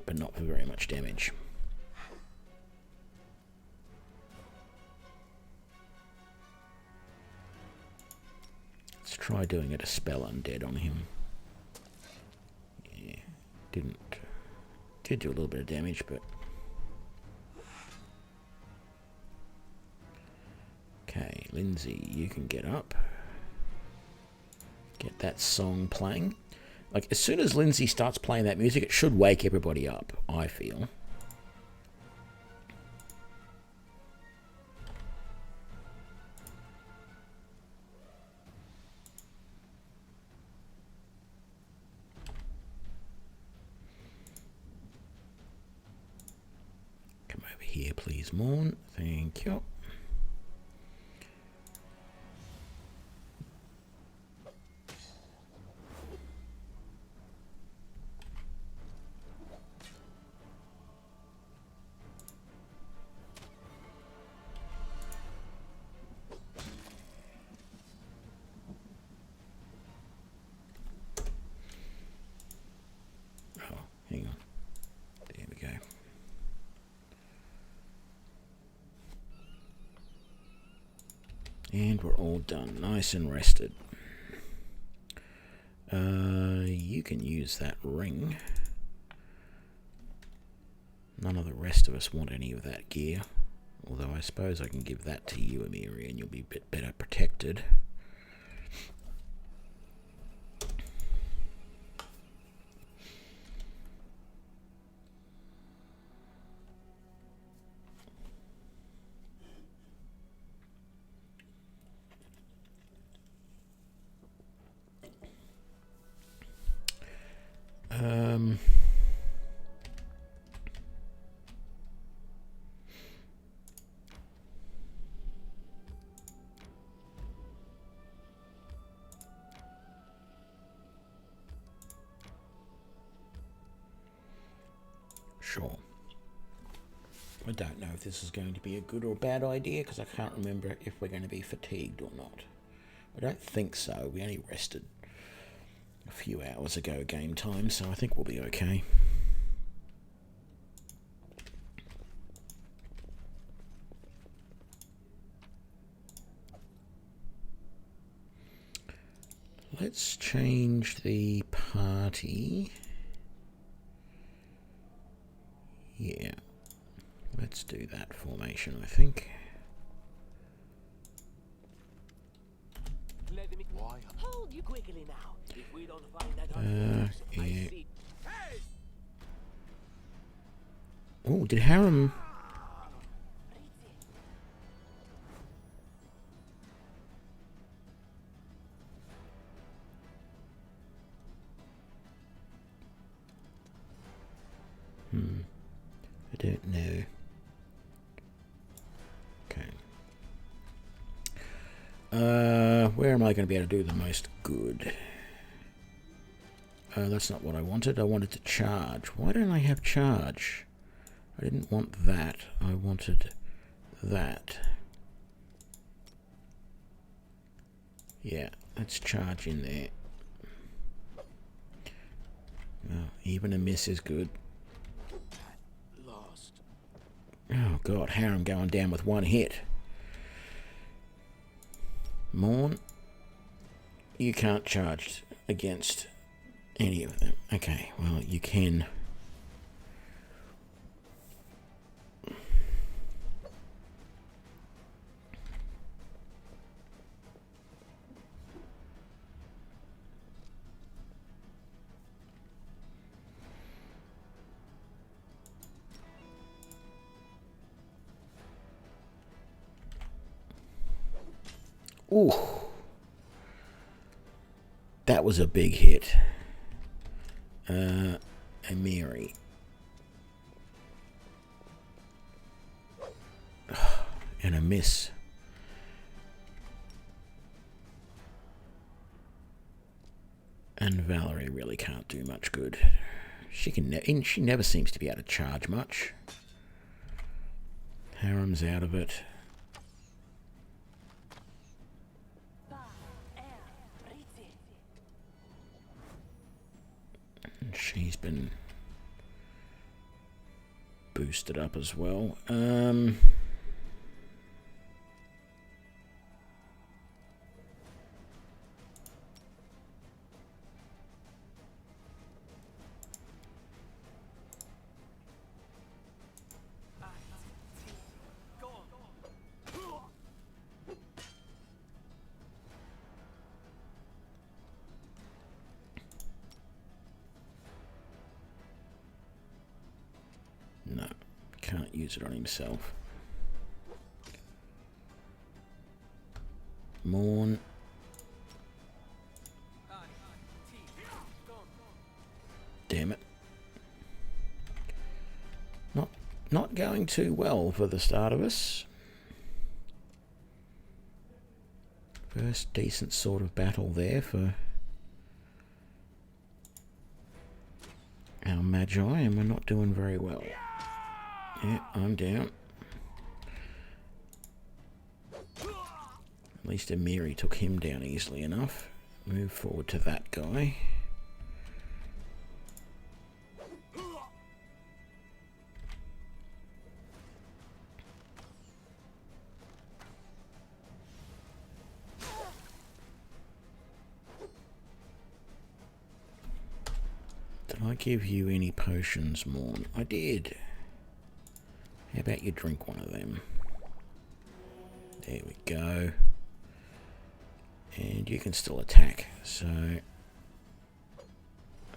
but not for very much damage. Let's try doing a dispel undead on him. Yeah, did do a little bit of damage, but okay, Lindsay, you can get up. Get that song playing. Like, as soon as Lindsay starts playing that music, it should wake everybody up, I feel. Come over here, please, Morn. Thank you. Hang on. There we go. And we're all done. Nice and rested. You can use that ring. None of the rest of us want any of that gear. Although I suppose I can give that to you, Amiri, and you'll be a bit better protected. Sure. I don't know if this is going to be a good or bad idea, because I can't remember if we're going to be fatigued or not. I don't think so. We only rested a few hours ago game time, so I think we'll be okay. Let's change the party. Yeah, let's do that formation, I think. Why? Hold you quickly now. If we don't find that Yeah. Oh, did Harem... I don't know. Okay. am I going to be able to do the most good? That's not what I wanted. I wanted to charge. Why don't I have charge? I didn't want that. I wanted that. Yeah, let's charge in there. Well, even a miss is good. Lost. Oh god, Harem going down with one hit. Morn, you can't charge against any of them. Okay, well, you can. Ooh. That was a big hit. Amiri. And a miss. And Valerie really can't do much good. She never seems to be able to charge much. Harem's out of it. And she's been boosted up as well. No, can't use it on himself. Morn. Damn it. Not going too well for the start of us. First decent sort of battle there for our Magi, and we're not doing very well. Yeah, I'm down. At least Amiri took him down easily enough. Move forward to that guy. Did I give you any potions, Morn? I did. How about you drink one of them? There we go. And you can still attack, so there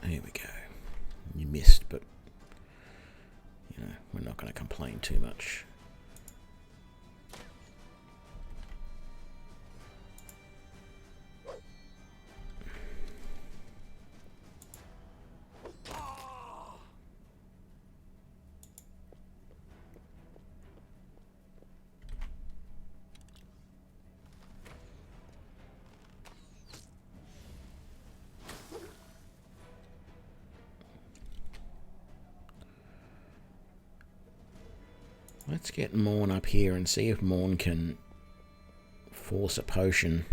we go. You missed, but you know, we're not going to complain too much. Let's get Morn up here and see if Morn can force a potion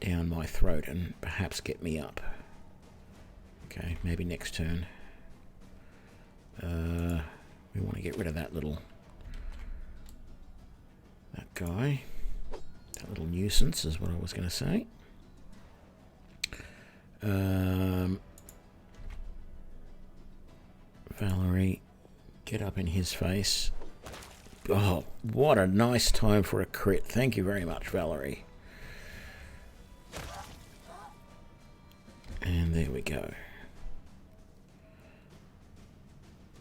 down my throat and perhaps get me up. Okay, maybe next turn. We want to get rid of that guy. That little nuisance is what I was going to say. Valerie, get up in his face. Oh, what a nice time for a crit. Thank you very much, Valerie. And there we go.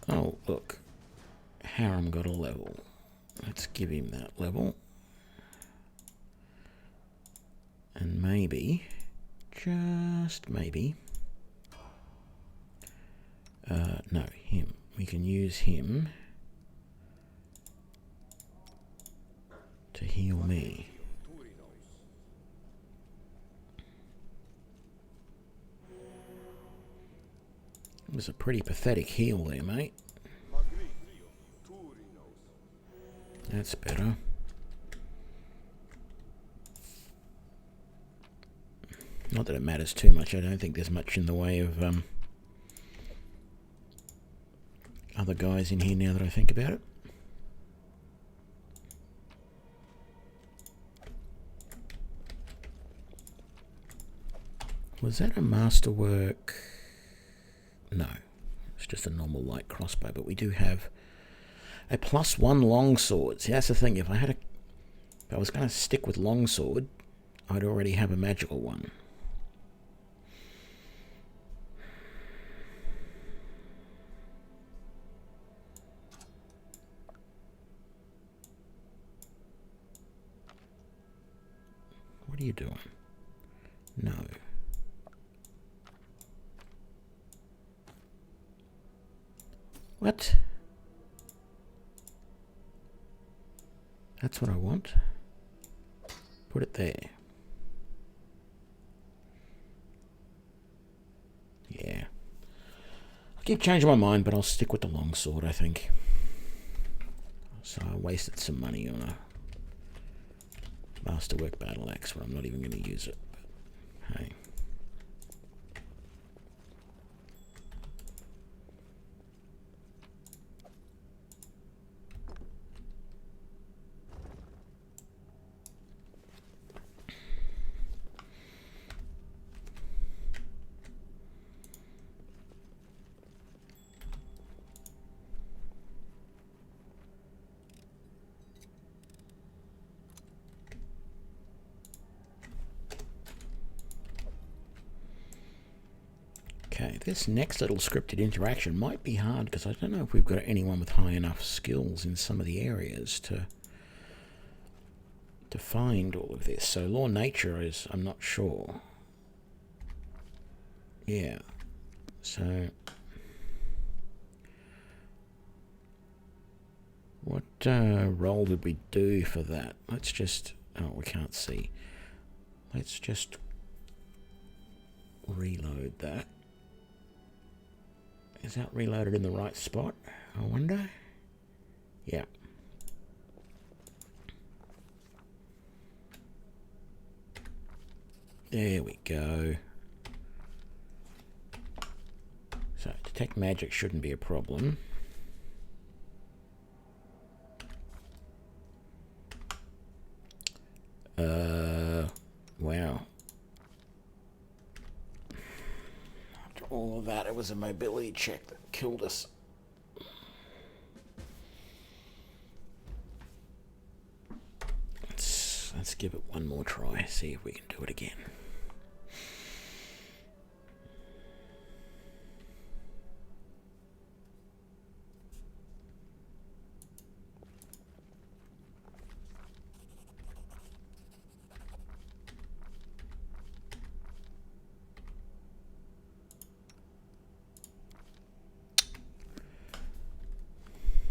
Oh, look. Harem got a level. Let's give him that level. And maybe, just maybe, no, him. We can use him heal me. It was a pretty pathetic heal there, mate. That's better. Not that it matters too much. I don't think there's much in the way of other guys in here now that I think about it. Was that a masterwork? No, it's just a normal light crossbow, but we do have a +1 longsword. See, that's the thing. If I was going to stick with longsword, I'd already have a magical one. What are you doing? No. What? That's what I want. Put it there. Yeah. I keep changing my mind, but I'll stick with the longsword, I think. So I wasted some money on a masterwork battle axe where I'm not even going to use it. But hey. Okay, this next little scripted interaction might be hard because I don't know if we've got anyone with high enough skills in some of the areas to find all of this. So law nature is, I'm not sure. Yeah. So what role did we do for that? Let's just, oh, we can't see. Let's just reload that. Is that reloaded in the right spot? I wonder. Yeah. There we go. So, detect magic shouldn't be a problem. Wow. All of that, it was a mobility check that killed us. Let's give it one more try, see if we can do it again.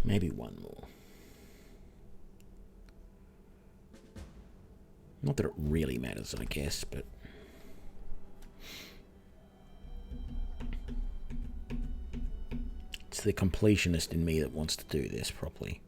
Maybe one more. Not that it really matters, I guess, but... it's the completionist in me that wants to do this properly.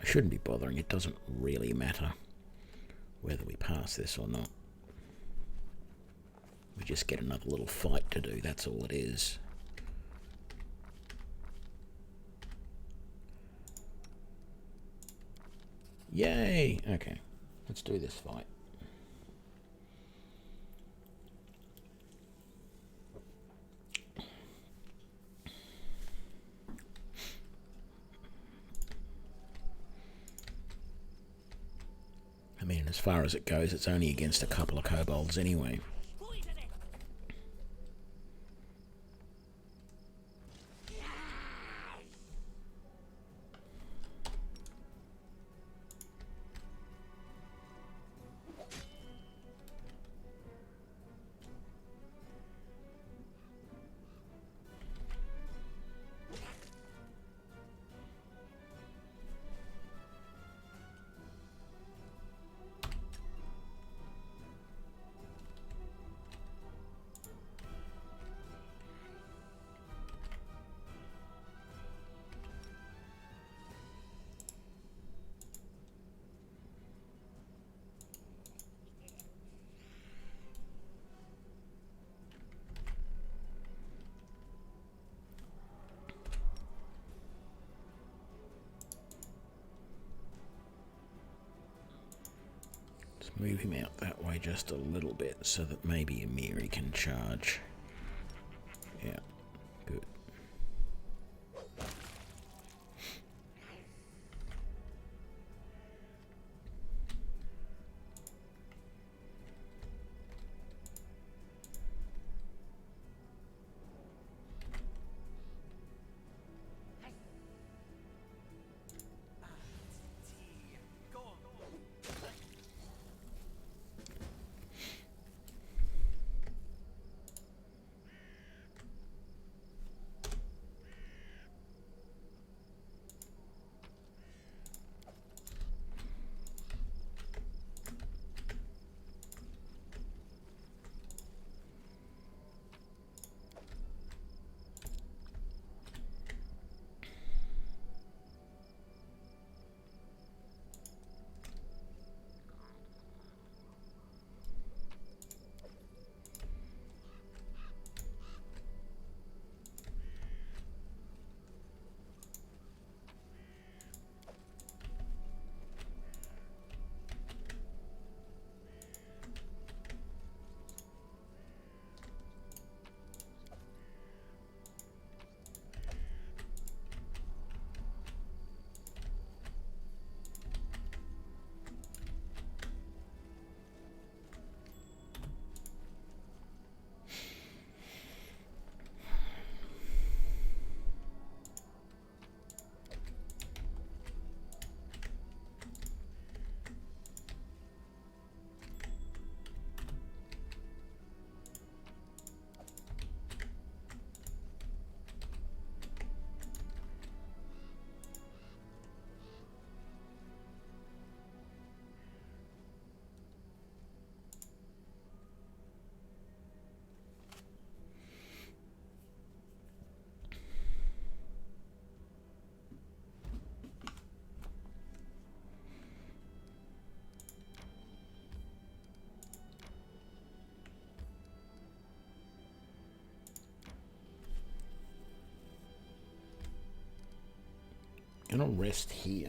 Shouldn't be bothering. It doesn't really matter whether we pass this or not. We just get another little fight to do. That's all it is. Yay! Okay, let's do this fight. I mean, as far as it goes, it's only against a couple of kobolds anyway. Move him out that way just a little bit so that maybe Amiri can charge. Yeah, good. Gonna rest here.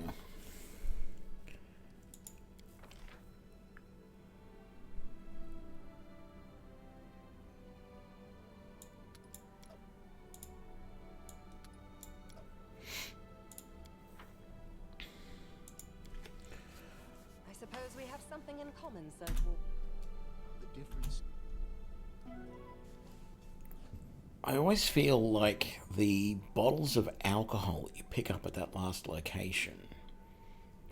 I suppose we have something in common, sir. The difference. I always feel like the bottles of alcohol that you pick up at that last location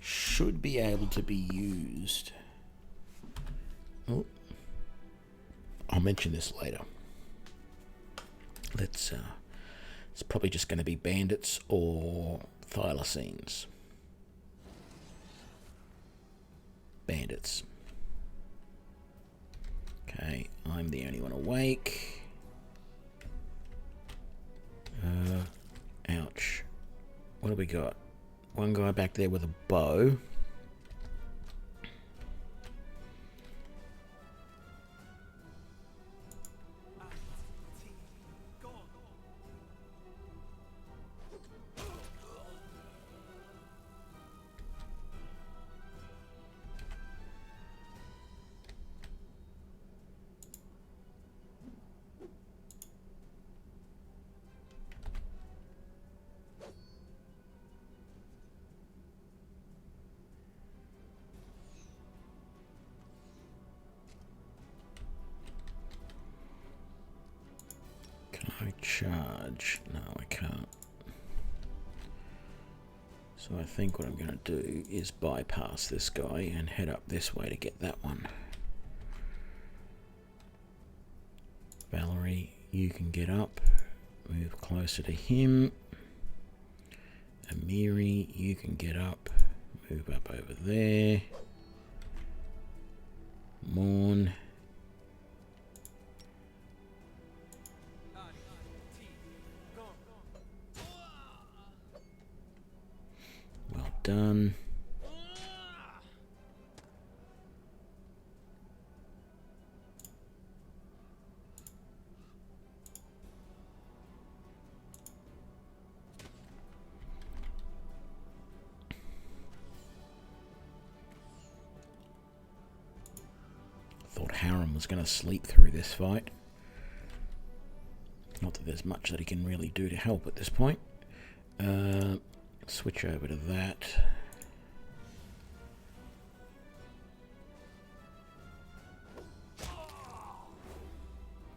should be able to be used. Oh, I'll mention this later. It's probably just going to be bandits or thylacines. Bandits. Okay, I'm the only one awake. Ouch. What do we got? One guy back there with a bow. I charge? No, I can't. So I think what I'm going to do is bypass this guy and head up this way to get that one. Valerie, you can get up. Move closer to him. Amiri, you can get up. Move up over there. Morn. Well done. Harem was going to sleep through this fight. Not that there's much that he can really do to help at this point. Switch over to that.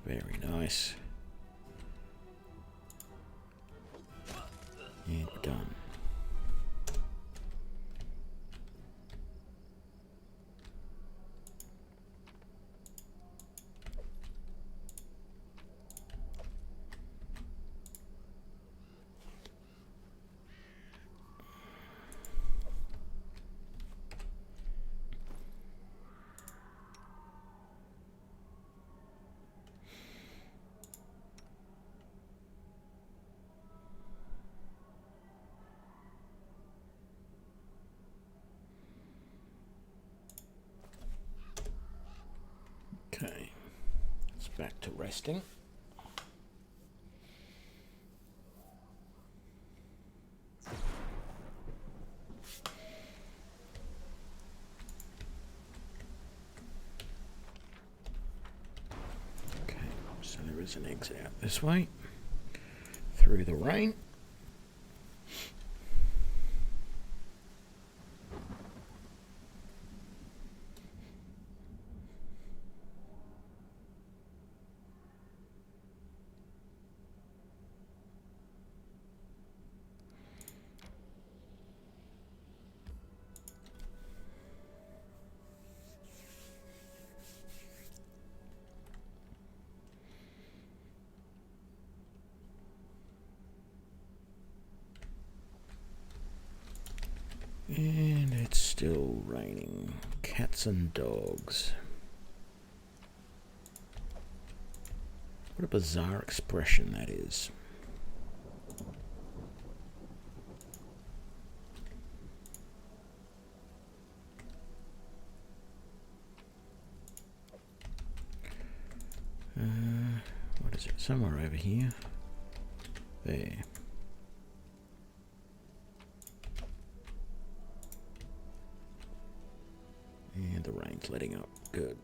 Very nice. And we're done. Okay, it's back to resting. Okay, so there is an exit out this way, through the rain. And it's still raining. Cats and dogs. What a bizarre expression that is. What is it? Somewhere over here. There. And the rain's letting up. Good.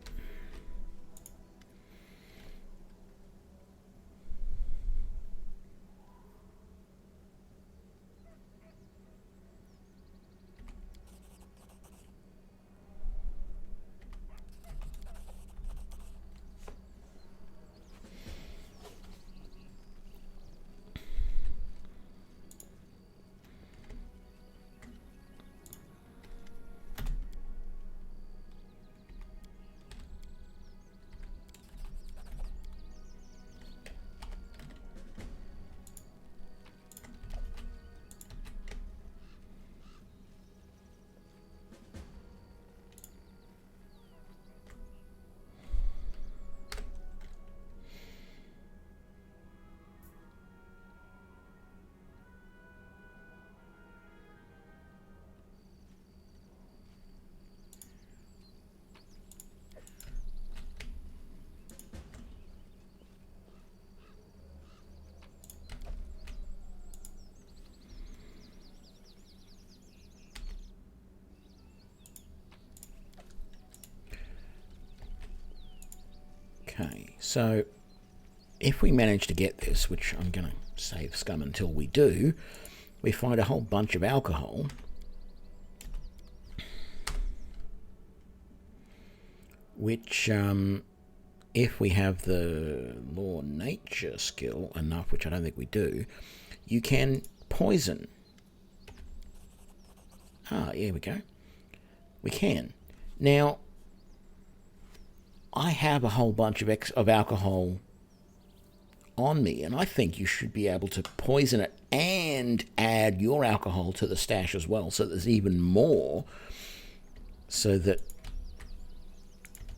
Okay, so if we manage to get this, which I'm going to save scum until we do, we find a whole bunch of alcohol. Which, if we have the law nature skill enough, which I don't think we do, you can poison. Ah, here we go. We can. Now, I have a whole bunch of alcohol on me, and I think you should be able to poison it and add your alcohol to the stash as well, so there's even more, so that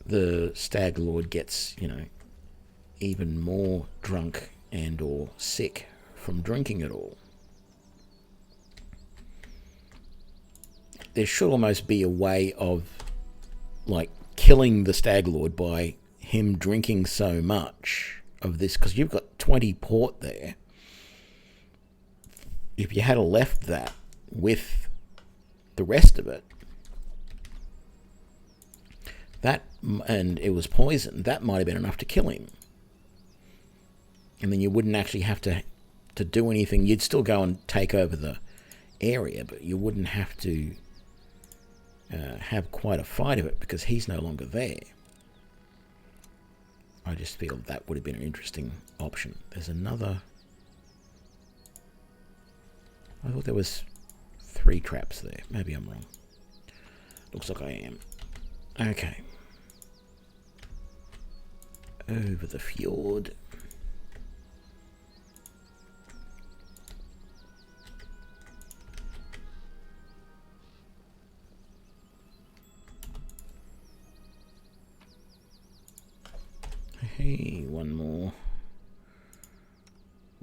the Stag Lord gets, even more drunk and or sick from drinking it all. There should almost be a way of, killing the Stag Lord by him drinking so much of this, because you've got 20 port there. If you had left that with the rest of it, that and it was poison, that might have been enough to kill him. And then you wouldn't actually have to do anything. You'd still go and take over the area, but you wouldn't have to have quite a fight of it because he's no longer there. I just feel that would have been an interesting option. There's another... I thought there was 3 traps there. Maybe I'm wrong. Looks like I am. Okay. Over the fjord. Hey, one more.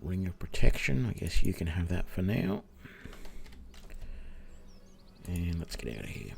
Ring of protection. I guess you can have that for now. And let's get out of here.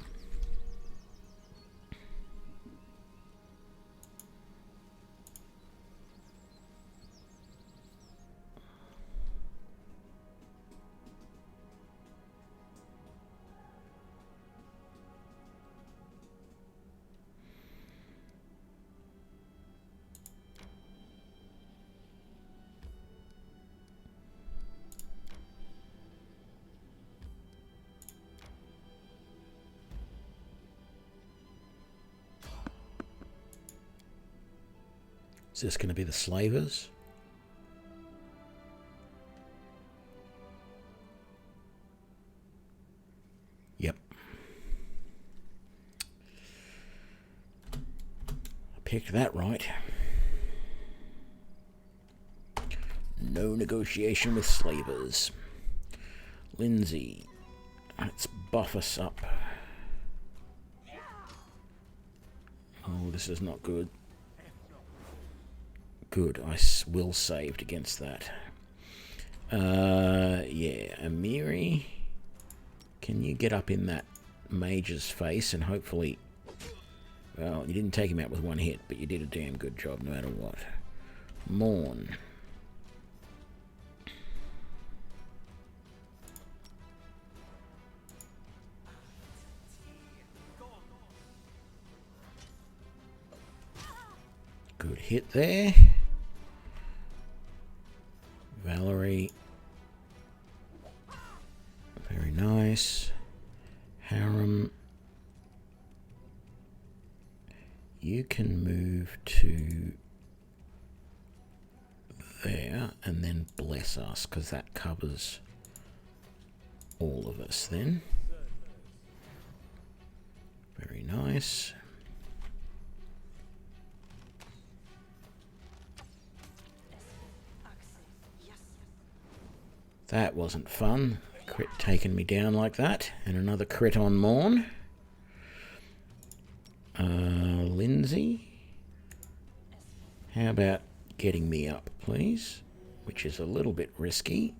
Is this going to be the slavers? Yep. I picked that right. No negotiation with slavers. Lindsay, let's buff us up. Oh, this is not good. Good, I will saved against that. Yeah, Amiri, can you get up in that mage's face and hopefully... Well, you didn't take him out with one hit, but you did a damn good job no matter what. Morn. Good hit there. Valerie. Very nice. Harem. You can move to there and then bless us, because that covers all of us then. Very nice. That wasn't fun. Crit taking me down like that. And another crit on Morn. Lindsay. How about getting me up, please? Which is a little bit risky.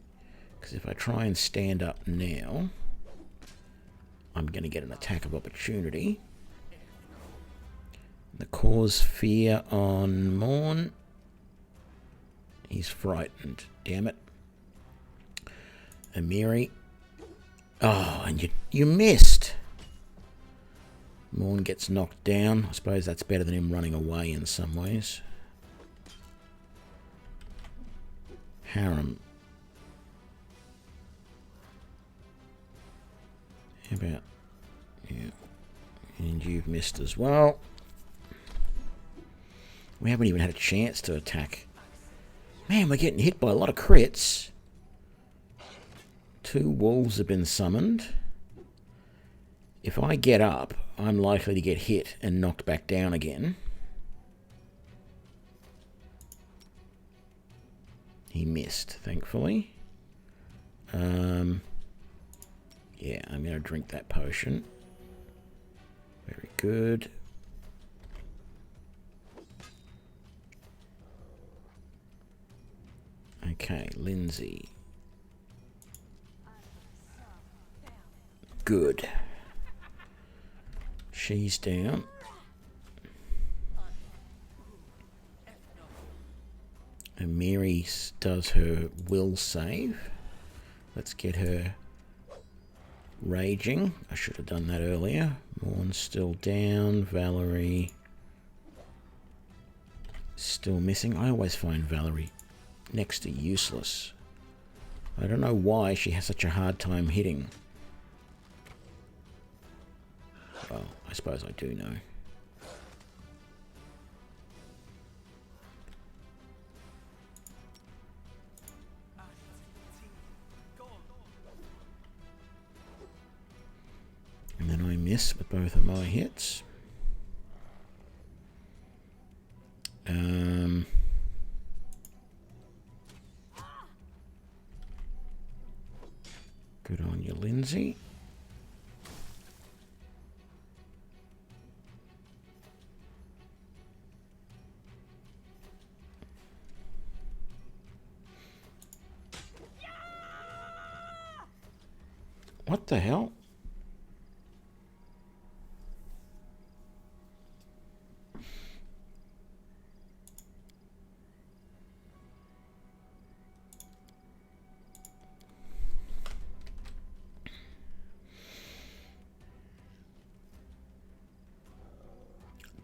Because if I try and stand up now, I'm going to get an attack of opportunity. The cause fear on Morn. He's frightened. Damn it. Amiri. Oh, and you missed. Morn gets knocked down. I suppose that's better than him running away in some ways. Harem. How about... Yeah. And you've missed as well. We haven't even had a chance to attack. Man, we're getting hit by a lot of crits. 2 wolves have been summoned. If I get up, I'm likely to get hit and knocked back down again. He missed, thankfully. Yeah, I'm going to drink that potion. Very good. Okay, Lindsay. Good. She's down. And Mary does her will save. Let's get her raging. I should have done that earlier. Morn's still down. Valerie. Still missing. I always find Valerie next to useless. I don't know why she has such a hard time hitting. Well, I suppose I do know. And then I miss with both of my hits. Good on you, Lindsay. What the hell?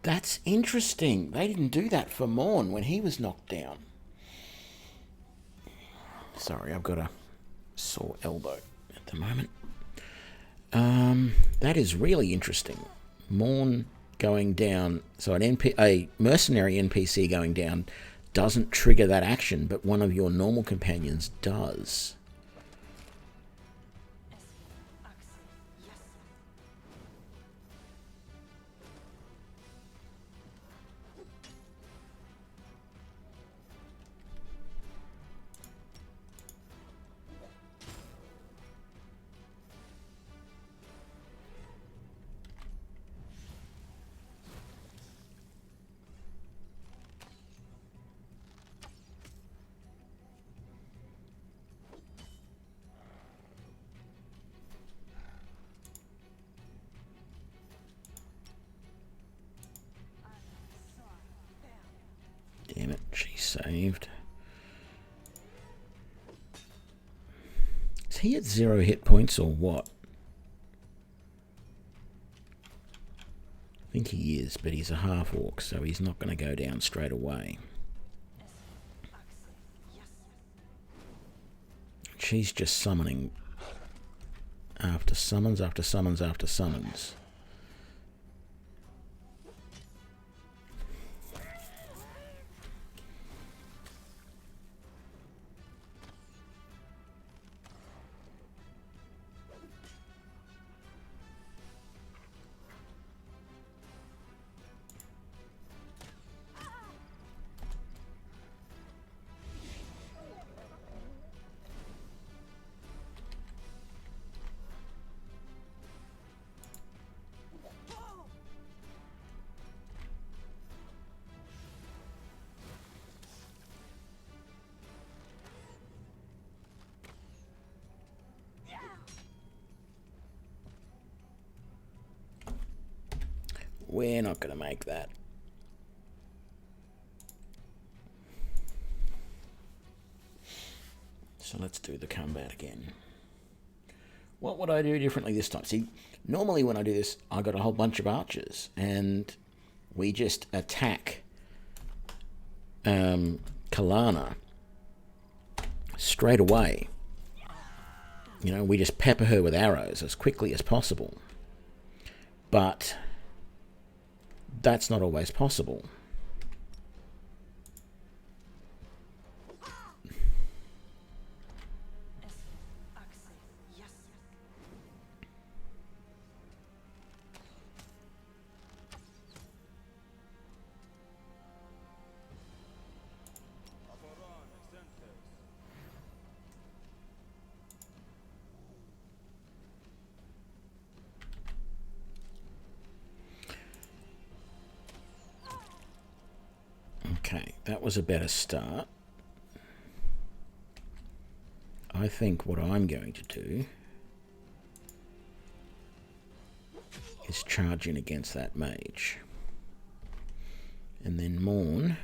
That's interesting. They didn't do that for Morn when he was knocked down. Sorry, I've got a sore elbow at the moment. That is really interesting. Morn going down, so a mercenary NPC going down doesn't trigger that action, but one of your normal companions does. Damn it, she saved. Is he at 0 hit points or what? I think he is, but he's a half-orc, so he's not going to go down straight away. She's just summoning after summons, after summons, after summons. We're not going to make that. So let's do the combat again. What would I do differently this time? See, normally when I do this, I got a whole bunch of archers, and we just attack Kalana straight away. You know, we just pepper her with arrows as quickly as possible. But that's not always possible. Okay, that was a better start. I think what I'm going to do is charge in against that mage. And then Morn,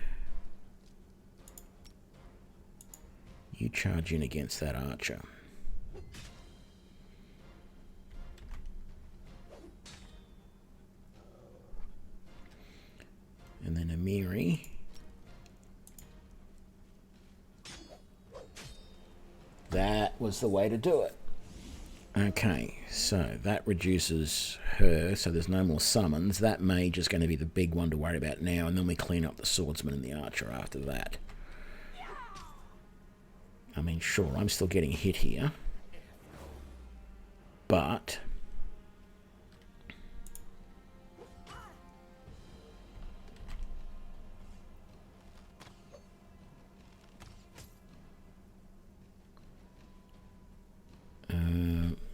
you charge in against that archer. And then Amiri, was the way to do it. Okay, so that reduces her, so there's no more summons. That mage is going to be the big one to worry about now, and then we clean up the swordsman and the archer after that. I mean, sure, I'm still getting hit here, but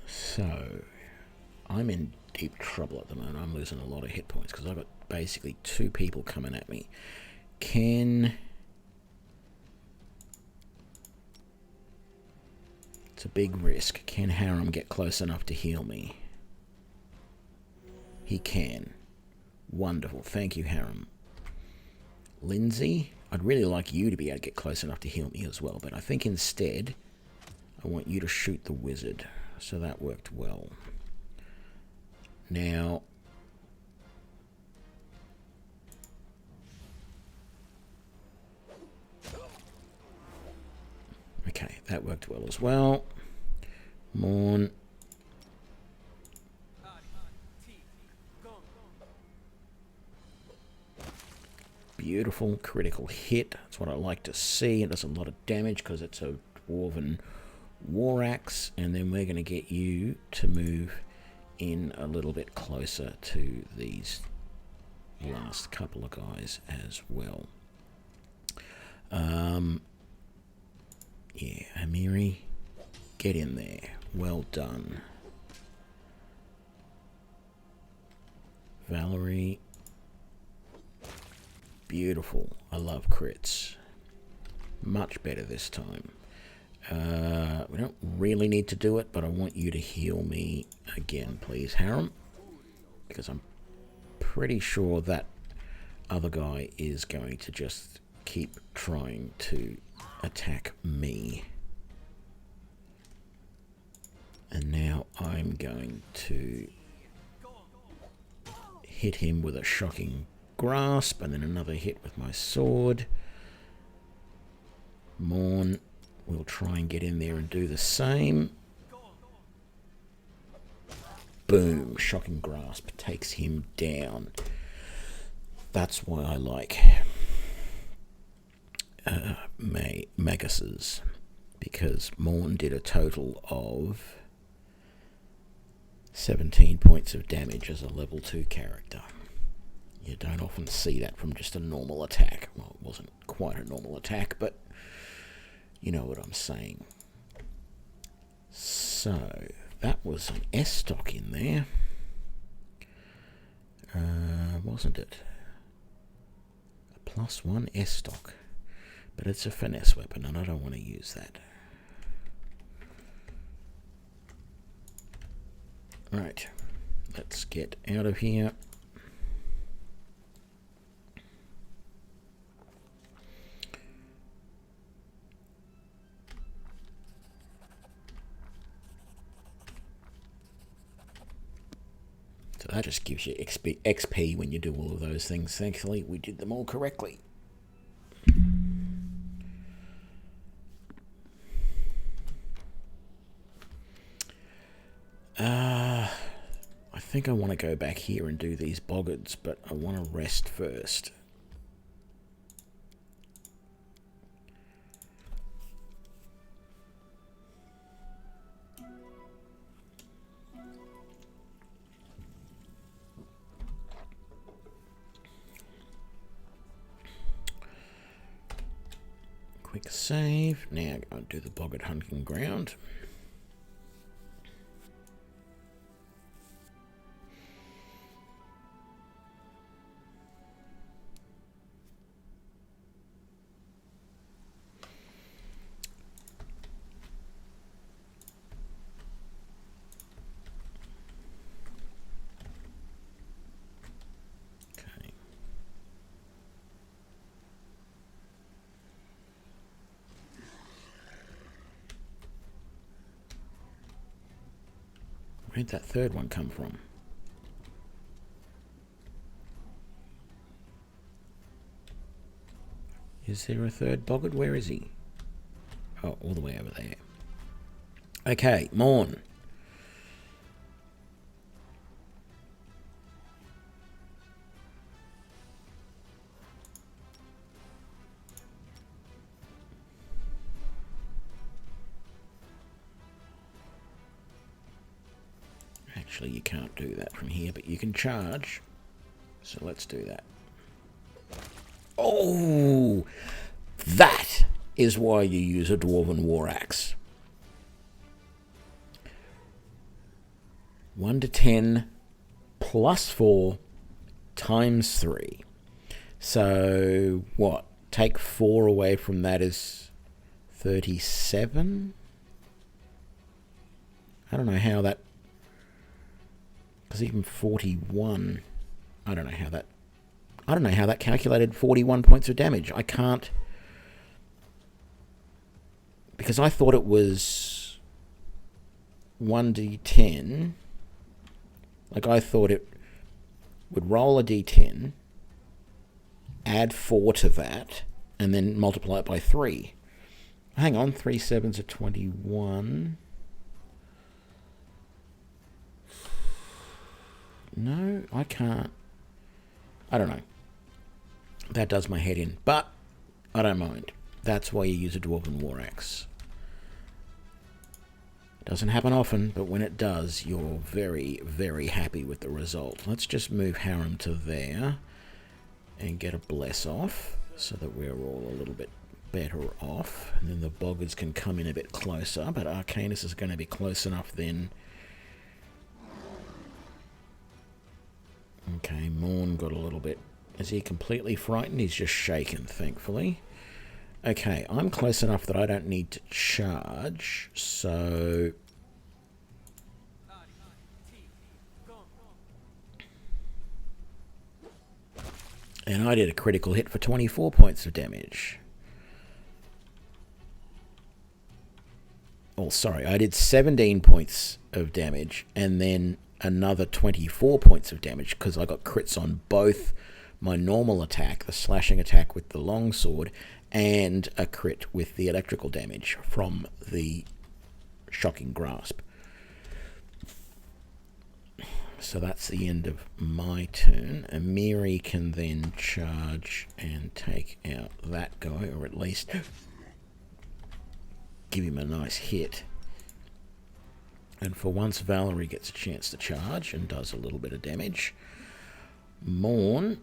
so I'm in deep trouble at the moment. I'm losing a lot of hit points because I've got basically two people coming at me. It's a big risk. Can Harem get close enough to heal me? He can. Wonderful. Thank you, Harem. Lindsay, I'd really like you to be able to get close enough to heal me as well, but I think instead I want you to shoot the wizard. So that worked well. Now, okay, that worked well as well. Morn. Beautiful critical hit. That's what I like to see. It does a lot of damage because it's a dwarven war axe, and then we're going to get you to move in a little bit closer to these last couple of guys as well. Yeah, Amiri, get in there. Well done. Valerie, beautiful. I love crits. Much better this time. We don't really need to do it, but I want you to heal me again, please, Harem. Because I'm pretty sure that other guy is going to just keep trying to attack me. And now I'm going to hit him with a shocking grasp, and then another hit with my sword. Morn will try and get in there and do the same. Boom, shocking grasp takes him down. That's why I like Magus's, because Morn did a total of 17 points of damage as a level 2 character. You don't often see that from just a normal attack. Well, it wasn't quite a normal attack, but you know what I'm saying. So, that was an S stock in there. Wasn't it? A +1 S stock. But it's a finesse weapon, and I don't want to use that. Right. Let's get out of here. So that just gives you XP when you do all of those things. Thankfully, we did them all correctly. I think I want to go back here and do these boggards, but I want to rest first. Quick save. Now I'll do the boggart hunting ground. Where'd that third one come from? Is there a third boggart? Where is he? Oh, all the way over there. Okay, Morn. Actually, you can't do that from here, but you can charge. So let's do that. Oh! That is why you use a Dwarven War Axe. 1 to 10 plus 4 times 3. So, what? Take 4 away from that is 37? I don't know how that... Because even 41... I don't know how that calculated 41 points of damage. I can't... Because I thought it was 1d10. Like, I thought it would roll a d10, add 4 to that, and then multiply it by 3. Hang on, 3 7s are 21. No, I can't. I don't know. That does my head in, but I don't mind. That's why you use a Dwarven War Axe. Doesn't happen often, but when it does, you're very, very happy with the result. Let's just move Harem to there and get a bless off so that we're all a little bit better off. And then the Boggards can come in a bit closer, but Arcanus is going to be close enough then. Okay, Morn got a little bit... Is he completely frightened? He's just shaken, thankfully. Okay, I'm close enough that I don't need to charge, so... And I did a critical hit for 24 points of damage. Oh, sorry, I did 17 points of damage, and then another 24 points of damage, because I got crits on both my normal attack, the slashing attack with the longsword, and a crit with the electrical damage from the shocking grasp. So that's the end of my turn. Amiri can then charge and take out that guy, or at least give him a nice hit. And for once, Valerie gets a chance to charge and does a little bit of damage. Morn,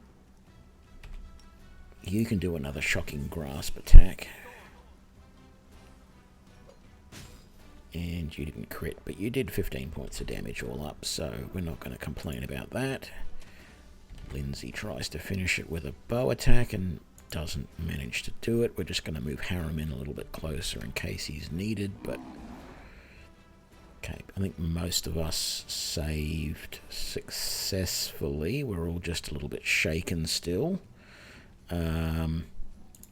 you can do another shocking grasp attack. And you didn't crit, but you did 15 points of damage all up, so we're not going to complain about that. Lindsay tries to finish it with a bow attack and doesn't manage to do it. We're just going to move Harem in a little bit closer in case he's needed, but... Okay, I think most of us saved successfully. We're all just a little bit shaken still. I'm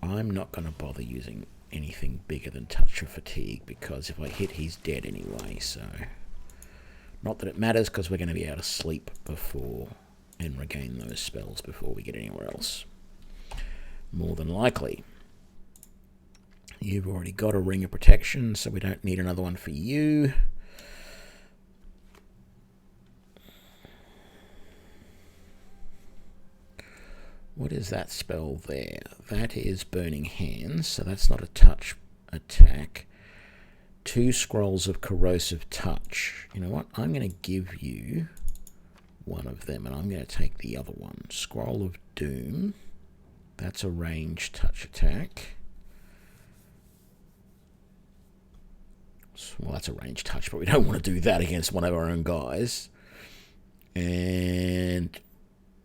not going to bother using anything bigger than Touch of Fatigue, because if I hit, he's dead anyway, so... Not that it matters, because we're going to be able to sleep before and regain those spells before we get anywhere else. More than likely. You've already got a Ring of Protection, so we don't need another one for you. What is that spell there? That is Burning Hands, so that's not a touch attack. 2 scrolls of Corrosive Touch. You know what? I'm going to give you one of them, and I'm going to take the other one. Scroll of Doom. That's a ranged touch attack. Well, that's a ranged touch, but we don't want to do that against one of our own guys. And...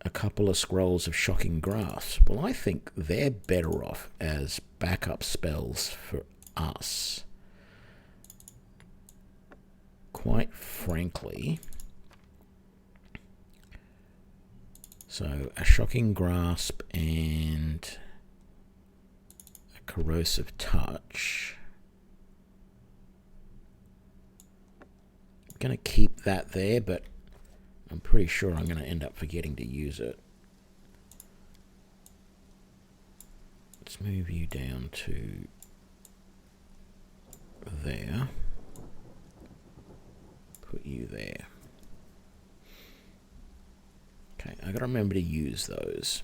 a couple of scrolls of Shocking Grasp. Well, I think they're better off as backup spells for us. Quite frankly. So, a Shocking Grasp and a Corrosive Touch. I'm going to keep that there, but I'm pretty sure I'm going to end up forgetting to use it. Let's move you down to there. you there. Okay, I gotta remember to use those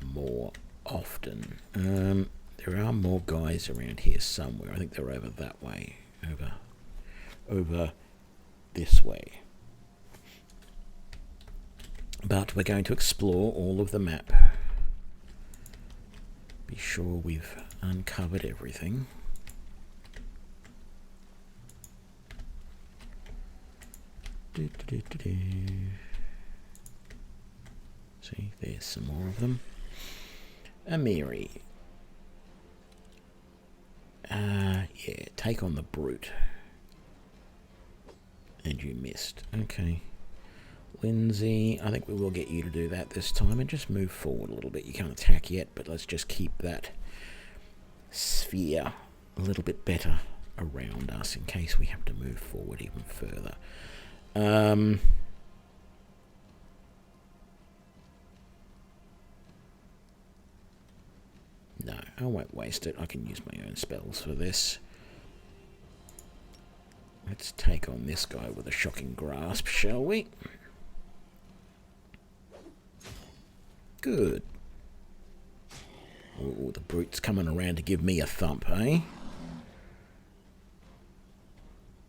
more often. There are more guys around here somewhere. I think they're over that way. Over this way. But we're going to explore all of the map. Be sure we've uncovered everything. See, there's some more of them. Amiri. Yeah, take on the brute. And you missed. Okay. Lindsay, I think we will get you to do that this time and just move forward a little bit. You can't attack yet, but let's just keep that sphere a little bit better around us in case we have to move forward even further. No, I won't waste it. I can use my own spells for this. Let's take on this guy with a shocking grasp, shall we? Good. Oh, the brute's coming around to give me a thump, eh?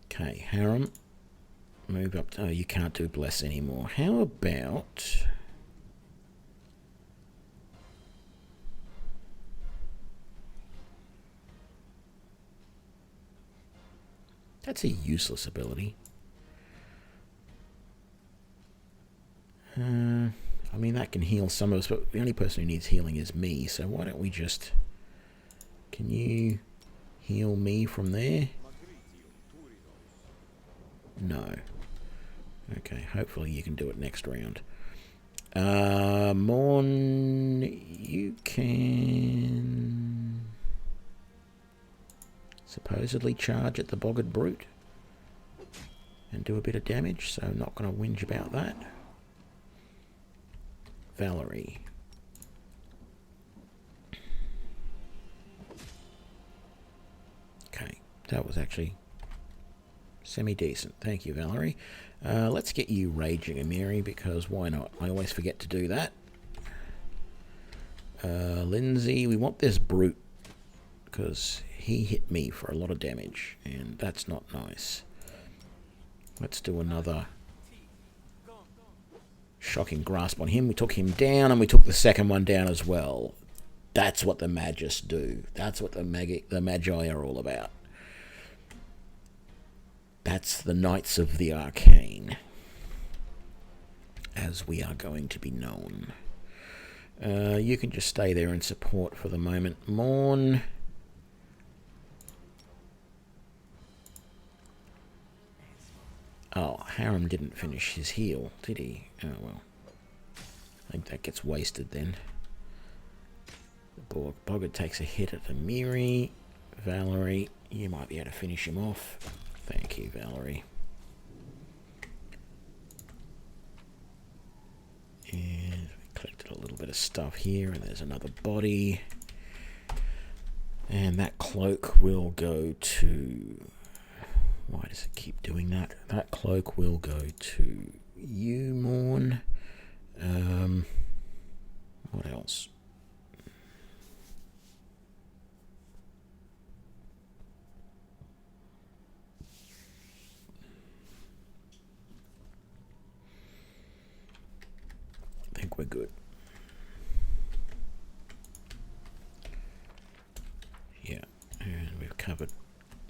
Okay, Harem. Move up. Oh, you can't do bless anymore. How about... That's a useless ability. I mean, that can heal some of us, but the only person who needs healing is me, so why don't we just... Can you heal me from there? No. Okay, hopefully you can do it next round. Morn, you can... supposedly charge at the bogged brute and do a bit of damage, so I'm not going to whinge about that. Valerie. Okay, that was actually semi-decent. Thank you, Valerie. Let's get you raging, Amiri, because why not? I always forget to do that. Lindsay, we want this brute because he hit me for a lot of damage, and that's not nice. Let's do another shocking grasp on him. We took him down, and we took the second one down as well. That's what the Magus do. That's what the Magi are all about. That's the Knights of the Arcane, as we are going to be known. You can just stay there and support for the moment. Morn. Oh, Harem didn't finish his heal, did he? Oh, well. I think that gets wasted then. The Boggart takes a hit at Amiri. Valerie, you might be able to finish him off. Thank you, Valerie. And we collected a little bit of stuff here, and there's another body. And that cloak will go to... Why does it keep doing that? That cloak will go to you, Morn. What else? I think we're good. Yeah, and we've covered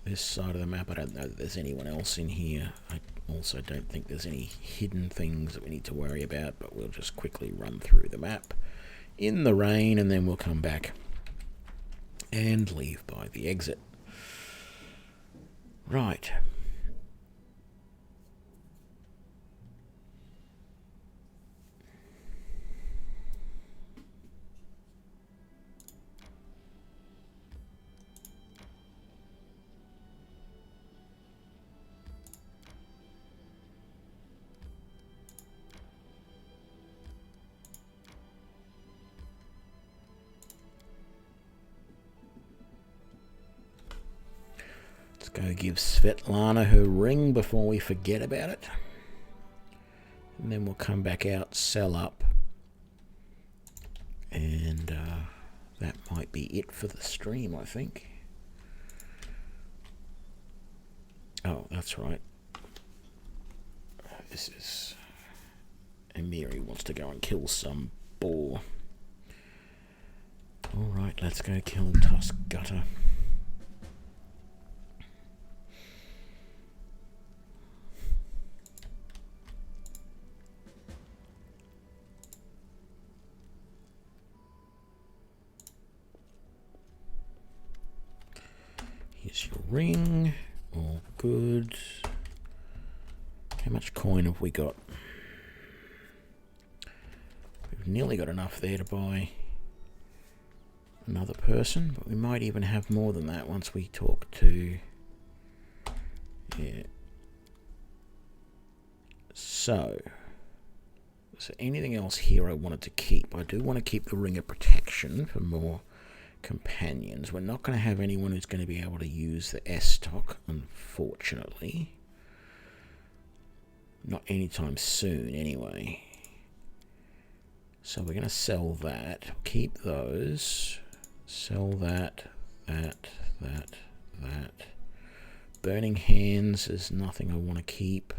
this side of the map. I don't know that there's anyone else in here. I also don't think there's any hidden things that we need to worry about, but we'll just quickly run through the map in the rain, and then we'll come back and leave by the exit. Right. Go give Svetlana her ring before we forget about it. And then we'll come back out, sell up. And that might be it for the stream, I think. Oh, that's right. This is... Amiri wants to go and kill some boar. Alright, let's go kill Tusk Gutter. Here's your ring. All good. How much coin have we got? We've nearly got enough there to buy another person, but we might even have more than that once we talk to... Yeah. So, is there anything else here I wanted to keep? I do want to keep the Ring of Protection for more companions. We're not going to have anyone who's going to be able to use the S-Stock, unfortunately. Not anytime soon, anyway. So we're going to sell that. Keep those. Sell that, that. Burning Hands is nothing I want to keep.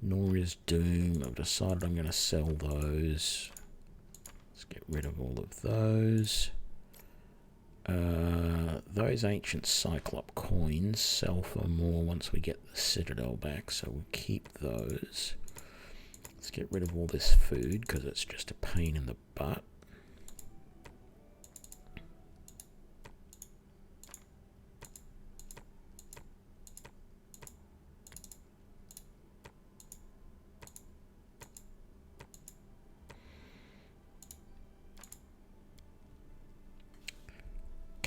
Nor is Doom. I've decided I'm going to sell those. Let's get rid of all of those. Those ancient Cyclop coins sell for more once we get the Citadel back, so we'll keep those. Let's get rid of all this food because it's just a pain in the butt.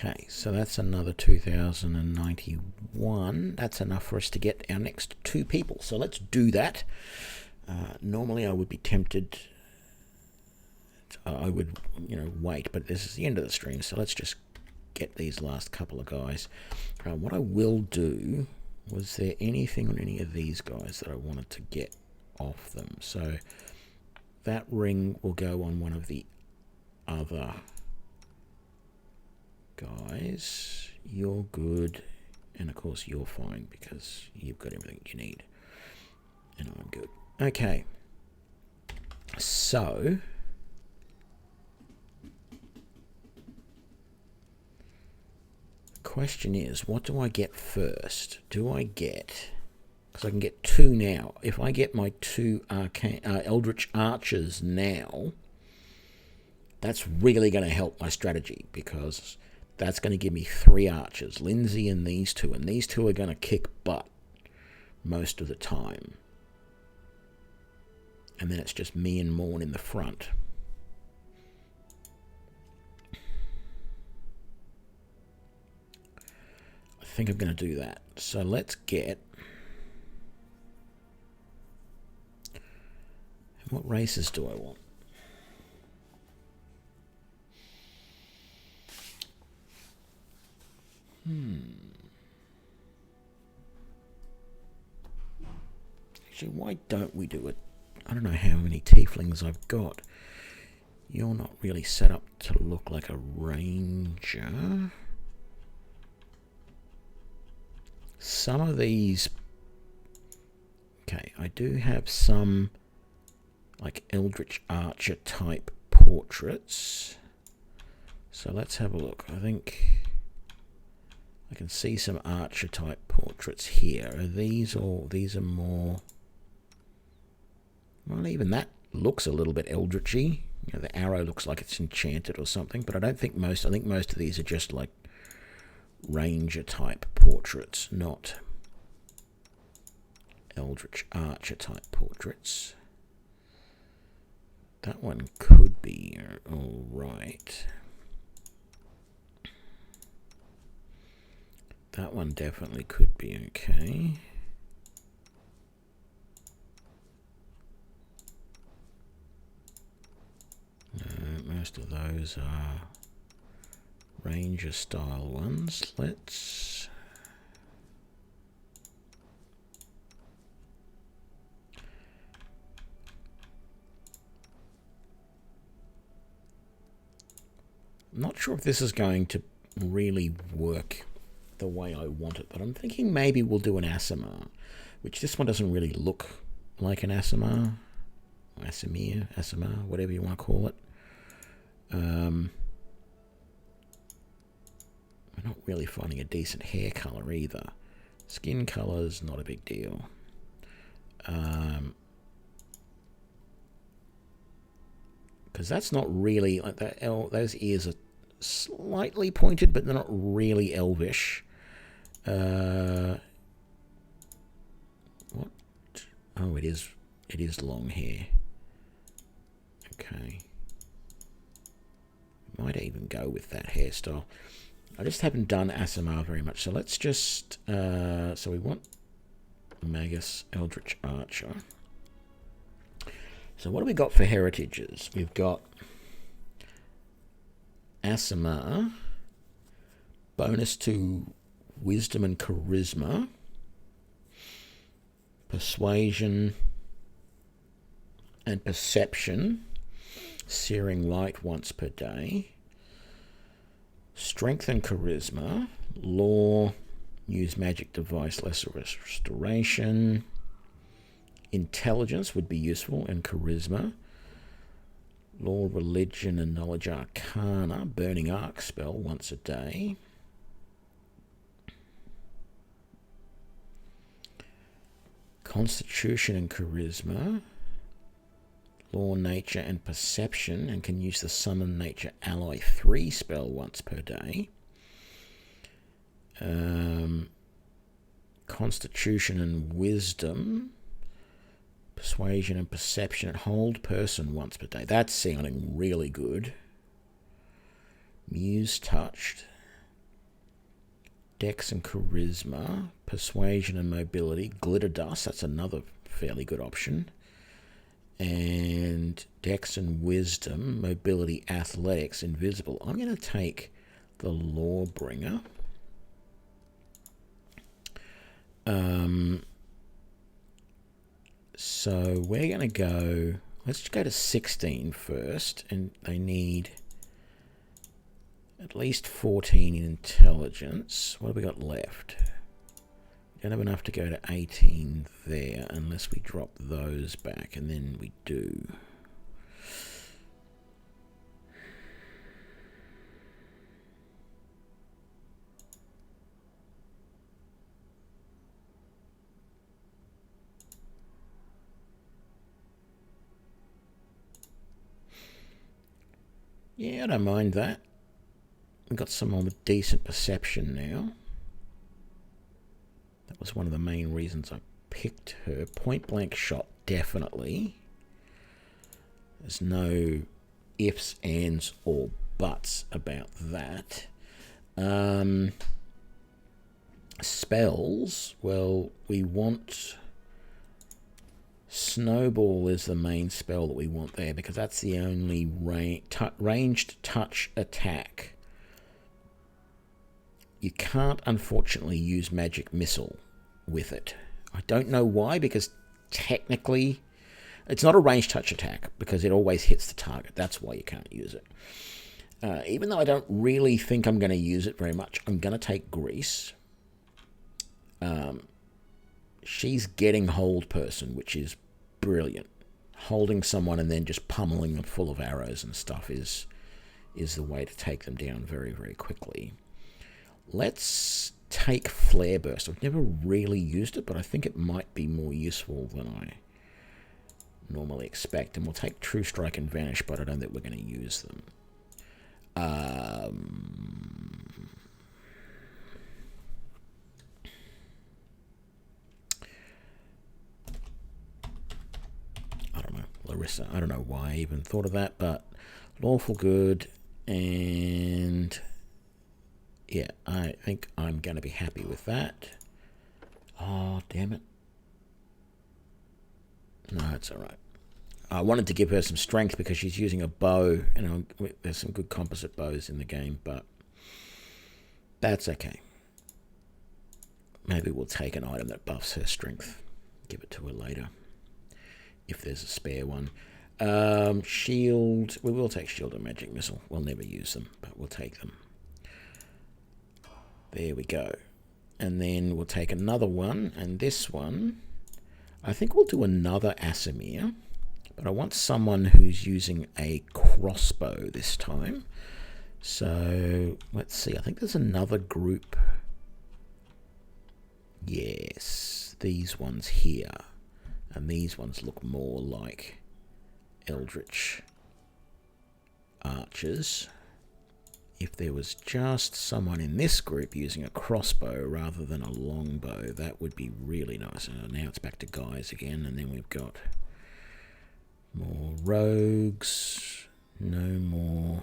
Okay, so that's another 2,091. That's enough for us to get our next 2 people. So let's do that. Normally I would be tempted, I would, wait, but this is the end of the stream, so let's just get these last couple of guys. What I will do, was there anything on any of these guys that I wanted to get off them? So that ring will go on one of the other guys. You're good, and of course you're fine because you've got everything you need, and I'm good. Okay, so the question is, what do I get first? Do I get, because I can get 2 now, if I get my 2 Arcane, Eldritch Archers now, that's really going to help my strategy, because that's going to give me 3 archers, Lindsay and these 2 are going to kick butt most of the time. And then it's just me and Morn in the front. I think I'm going to do that. So let's get... What races do I want? Actually, why don't we do it? I don't know how many tieflings I've got. You're not really set up to look like a ranger. Some of these... Okay, I do have some like Eldritch Archer type portraits. So let's have a look. I think I can see some Archer type portraits here. Are these all... These are more... Well, even that looks a little bit Eldritchy. The arrow looks like it's enchanted or something, but I don't think most... I think most of these are just like Ranger type portraits, not Eldritch Archer type portraits. That one could be alright. That one definitely could be okay. Most of those are Ranger style ones. Let's I'm not sure if this is going to really work the way I want it, but I'm thinking maybe we'll do an Aasimar, which this one doesn't really look like an Aasimar. Aasimar, whatever you want to call it. I'm not really finding a decent hair colour either. Skin colour's not a big deal. Because that's not really like that. Those ears are slightly pointed, but they're not really elvish. What? Oh, it is. It is long hair. Okay. Might even go with that hairstyle. I just haven't done Aasimar very much, so let's just. So we want Magus, Eldritch Archer. So what do we got for heritages? We've got Aasimar, bonus to Wisdom and Charisma, Persuasion and Perception, Searing Light once per day, Strength and Charisma, Law, Use Magic Device, Lesser Restoration, Intelligence would be useful, and Charisma, Law, Religion and Knowledge Arcana, Burning Arc spell once a day, Constitution and Charisma, Law, Nature and Perception, and can use the Summon Nature Alloy 3 spell once per day. Constitution and Wisdom, Persuasion and Perception, and Hold Person once per day. That's sounding really good. Muse Touched, Dex and Charisma, Persuasion and Mobility, Glitter Dust, that's another fairly good option. And Dex and Wisdom, Mobility, Athletics, Invisible. I'm going to take the Lawbringer. So we're going to go, let's go to 16 first, and they need at least 14 in intelligence. What have we got left? We don't have enough to go to 18 there unless we drop those back, and then we do. Yeah, I don't mind that. We've got someone with decent perception now. That was one of the main reasons I picked her. Point blank shot, definitely. There's no ifs, ands, or buts about that. Spells, well, we want... Snowball is the main spell that we want there, because that's the only ranged touch attack. You can't, unfortunately, use Magic Missile with it. I don't know why, because technically it's not a ranged touch attack, because it always hits the target. That's why you can't use it. Even though I don't really think I'm going to use it very much, I'm going to take Grease. She's getting Hold Person, which is brilliant. Holding someone and then just pummeling them full of arrows and stuff is the way to take them down very, very quickly. Let's take Flare Burst. I've never really used it, but I think it might be more useful than I normally expect. And we'll take True Strike and Vanish, but I don't think we're going to use them. I don't know, Larissa. I don't know why I even thought of that, but Lawful Good, and yeah, I think I'm going to be happy with that. Oh, damn it. No, it's all right. I wanted to give her some strength because she's using a bow, and there's some good composite bows in the game, but that's okay. Maybe we'll take an item that buffs her strength. Give it to her later, if there's a spare one. Shield. We will take shield and magic missile. We'll never use them, but we'll take them. There we go. And then we'll take another one, and this one, I think we'll do another Asimir, but I want someone who's using a crossbow this time. So let's see, I think there's another group. Yes, these ones here, and these ones look more like Eldritch Archers. If there was just someone in this group using a crossbow rather than a longbow, that would be really nice. Now it's back to guys again, and then we've got more rogues, no more.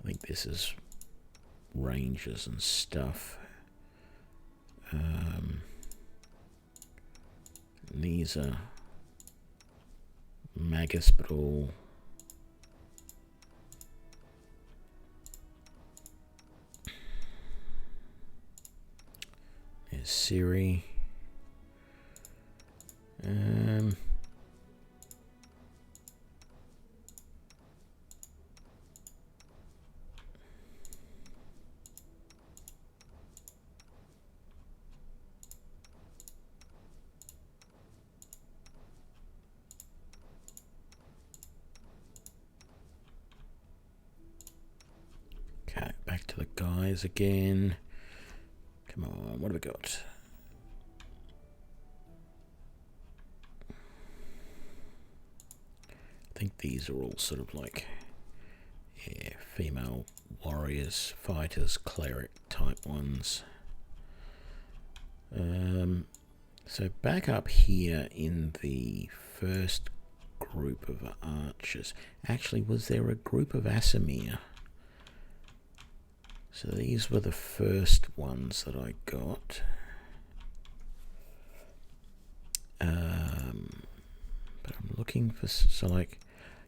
I think this is rangers and stuff. These are Magus, but all there's Siri. Okay, back to the guys again. Come on, what have we got? I think these are all sort of like, yeah, female warriors, fighters, cleric type ones. So back up here in the first group of archers. Actually, was there a group of Asimir? So these were the first ones that I got. But I'm looking for, so like,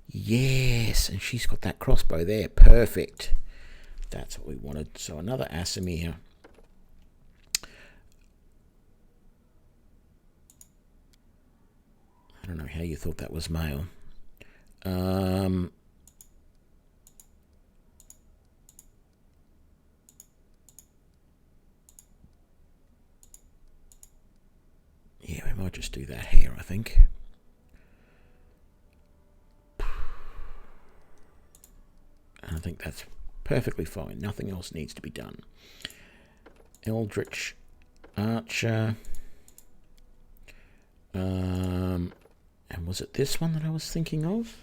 yes, and she's got that crossbow there. Perfect. That's what we wanted. So another Asimir. I don't know how you thought that was male. Yeah, we might just do that here, I think. And I think that's perfectly fine. Nothing else needs to be done. Eldritch Archer. And was it this one that I was thinking of?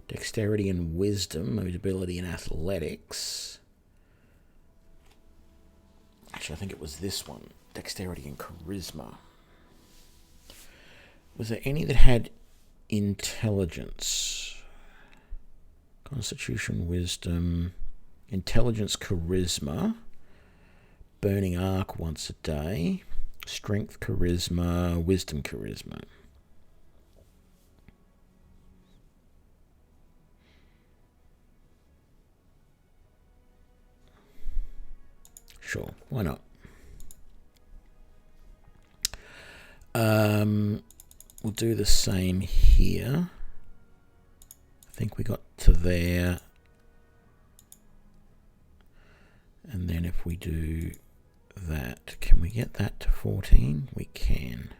Dexterity and wisdom, mobility and athletics. Actually, I think it was this one. Dexterity and charisma. Was there any that had intelligence? Constitution, wisdom, intelligence, charisma, burning arc once a day, strength, charisma, wisdom, charisma. Sure, why not? We'll do the same here. I think we got to there. And then if we do that, can we get that to 14? We can.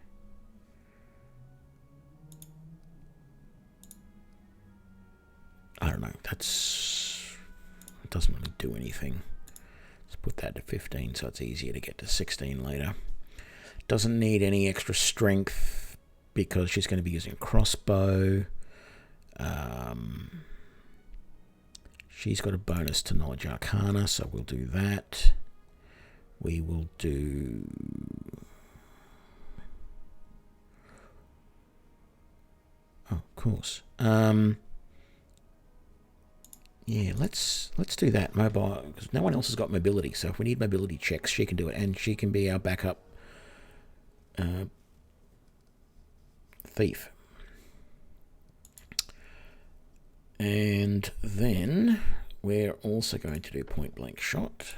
I don't know. It doesn't really do anything. Let's put that to 15 so it's easier to get to 16 later. Doesn't need any extra strength because she's going to be using a crossbow. She's got a bonus to Knowledge Arcana, so we'll do that. We will do... Oh, of course. Yeah, let's do that. Mobile, because no one else has got mobility, so if we need mobility checks, she can do it, and she can be our backup thief. And then we're also going to do point blank shot,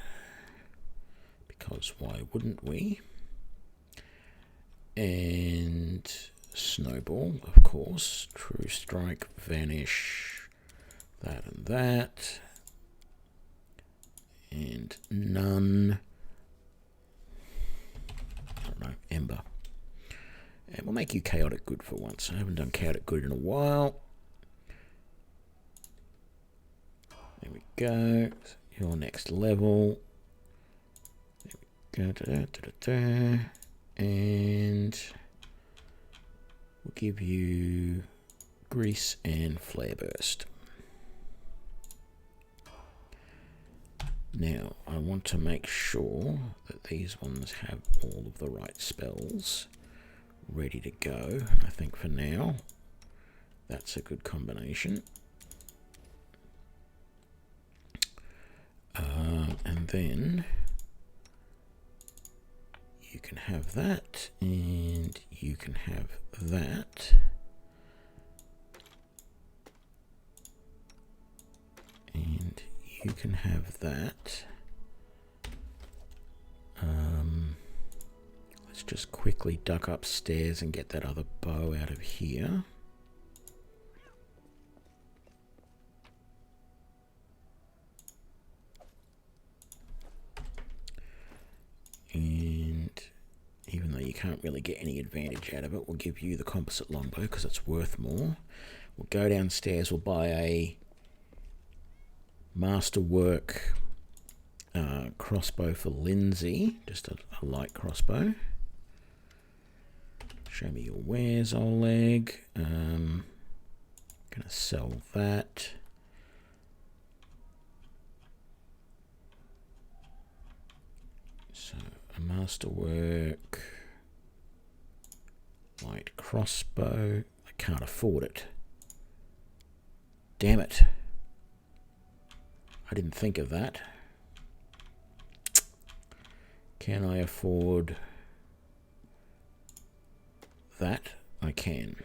because why wouldn't we? And snowball, of course. True strike, vanish, that and that. And none. I don't know, ember. And we'll make you chaotic good for once. I haven't done chaotic good in a while. There we go. Your next level. There we go. And we'll give you grease and flare burst. Now, I want to make sure that these ones have all of the right spells ready to go. I think for now, that's a good combination. And then you can have that, and you can have that. And you can have that. Let's just quickly duck upstairs and get that other bow out of here. And even though you can't really get any advantage out of it, we'll give you the composite longbow because it's worth more. We'll go downstairs, we'll buy a masterwork crossbow for Lindsay, just a light crossbow. Show me your wares, Oleg. Gonna sell that. So a masterwork light crossbow. I can't afford it. Damn it. I didn't think of that. Can I afford that? I can.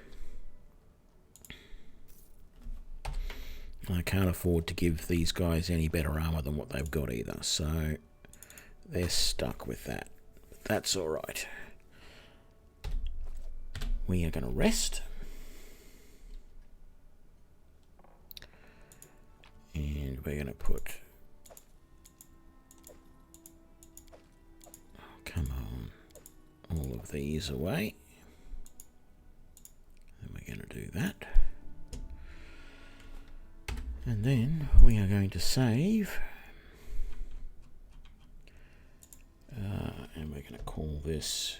I can't afford to give these guys any better armor than what they've got either, so they're stuck with that. But that's alright. We are going to rest. And we're going to put... Oh, come on. All of these away. And we're going to do that. And then we are going to save. And we're going to call this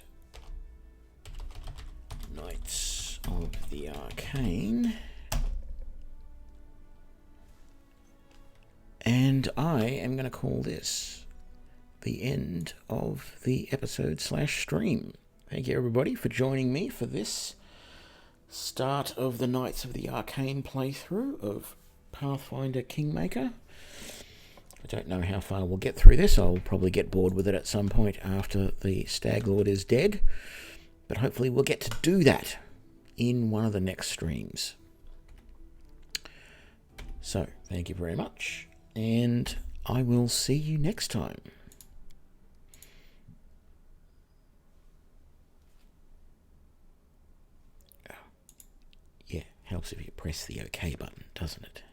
Knights of the Arcane. And I am going to call this the end of the episode/stream. Thank you everybody for joining me for this start of the Knights of the Arcane playthrough of Pathfinder Kingmaker. I don't know how far we'll get through this. I'll probably get bored with it at some point after the Stag Lord is dead. But hopefully we'll get to do that in one of the next streams. So, thank you very much. And I will see you next time. Oh. Yeah, helps if you press the OK button, doesn't it?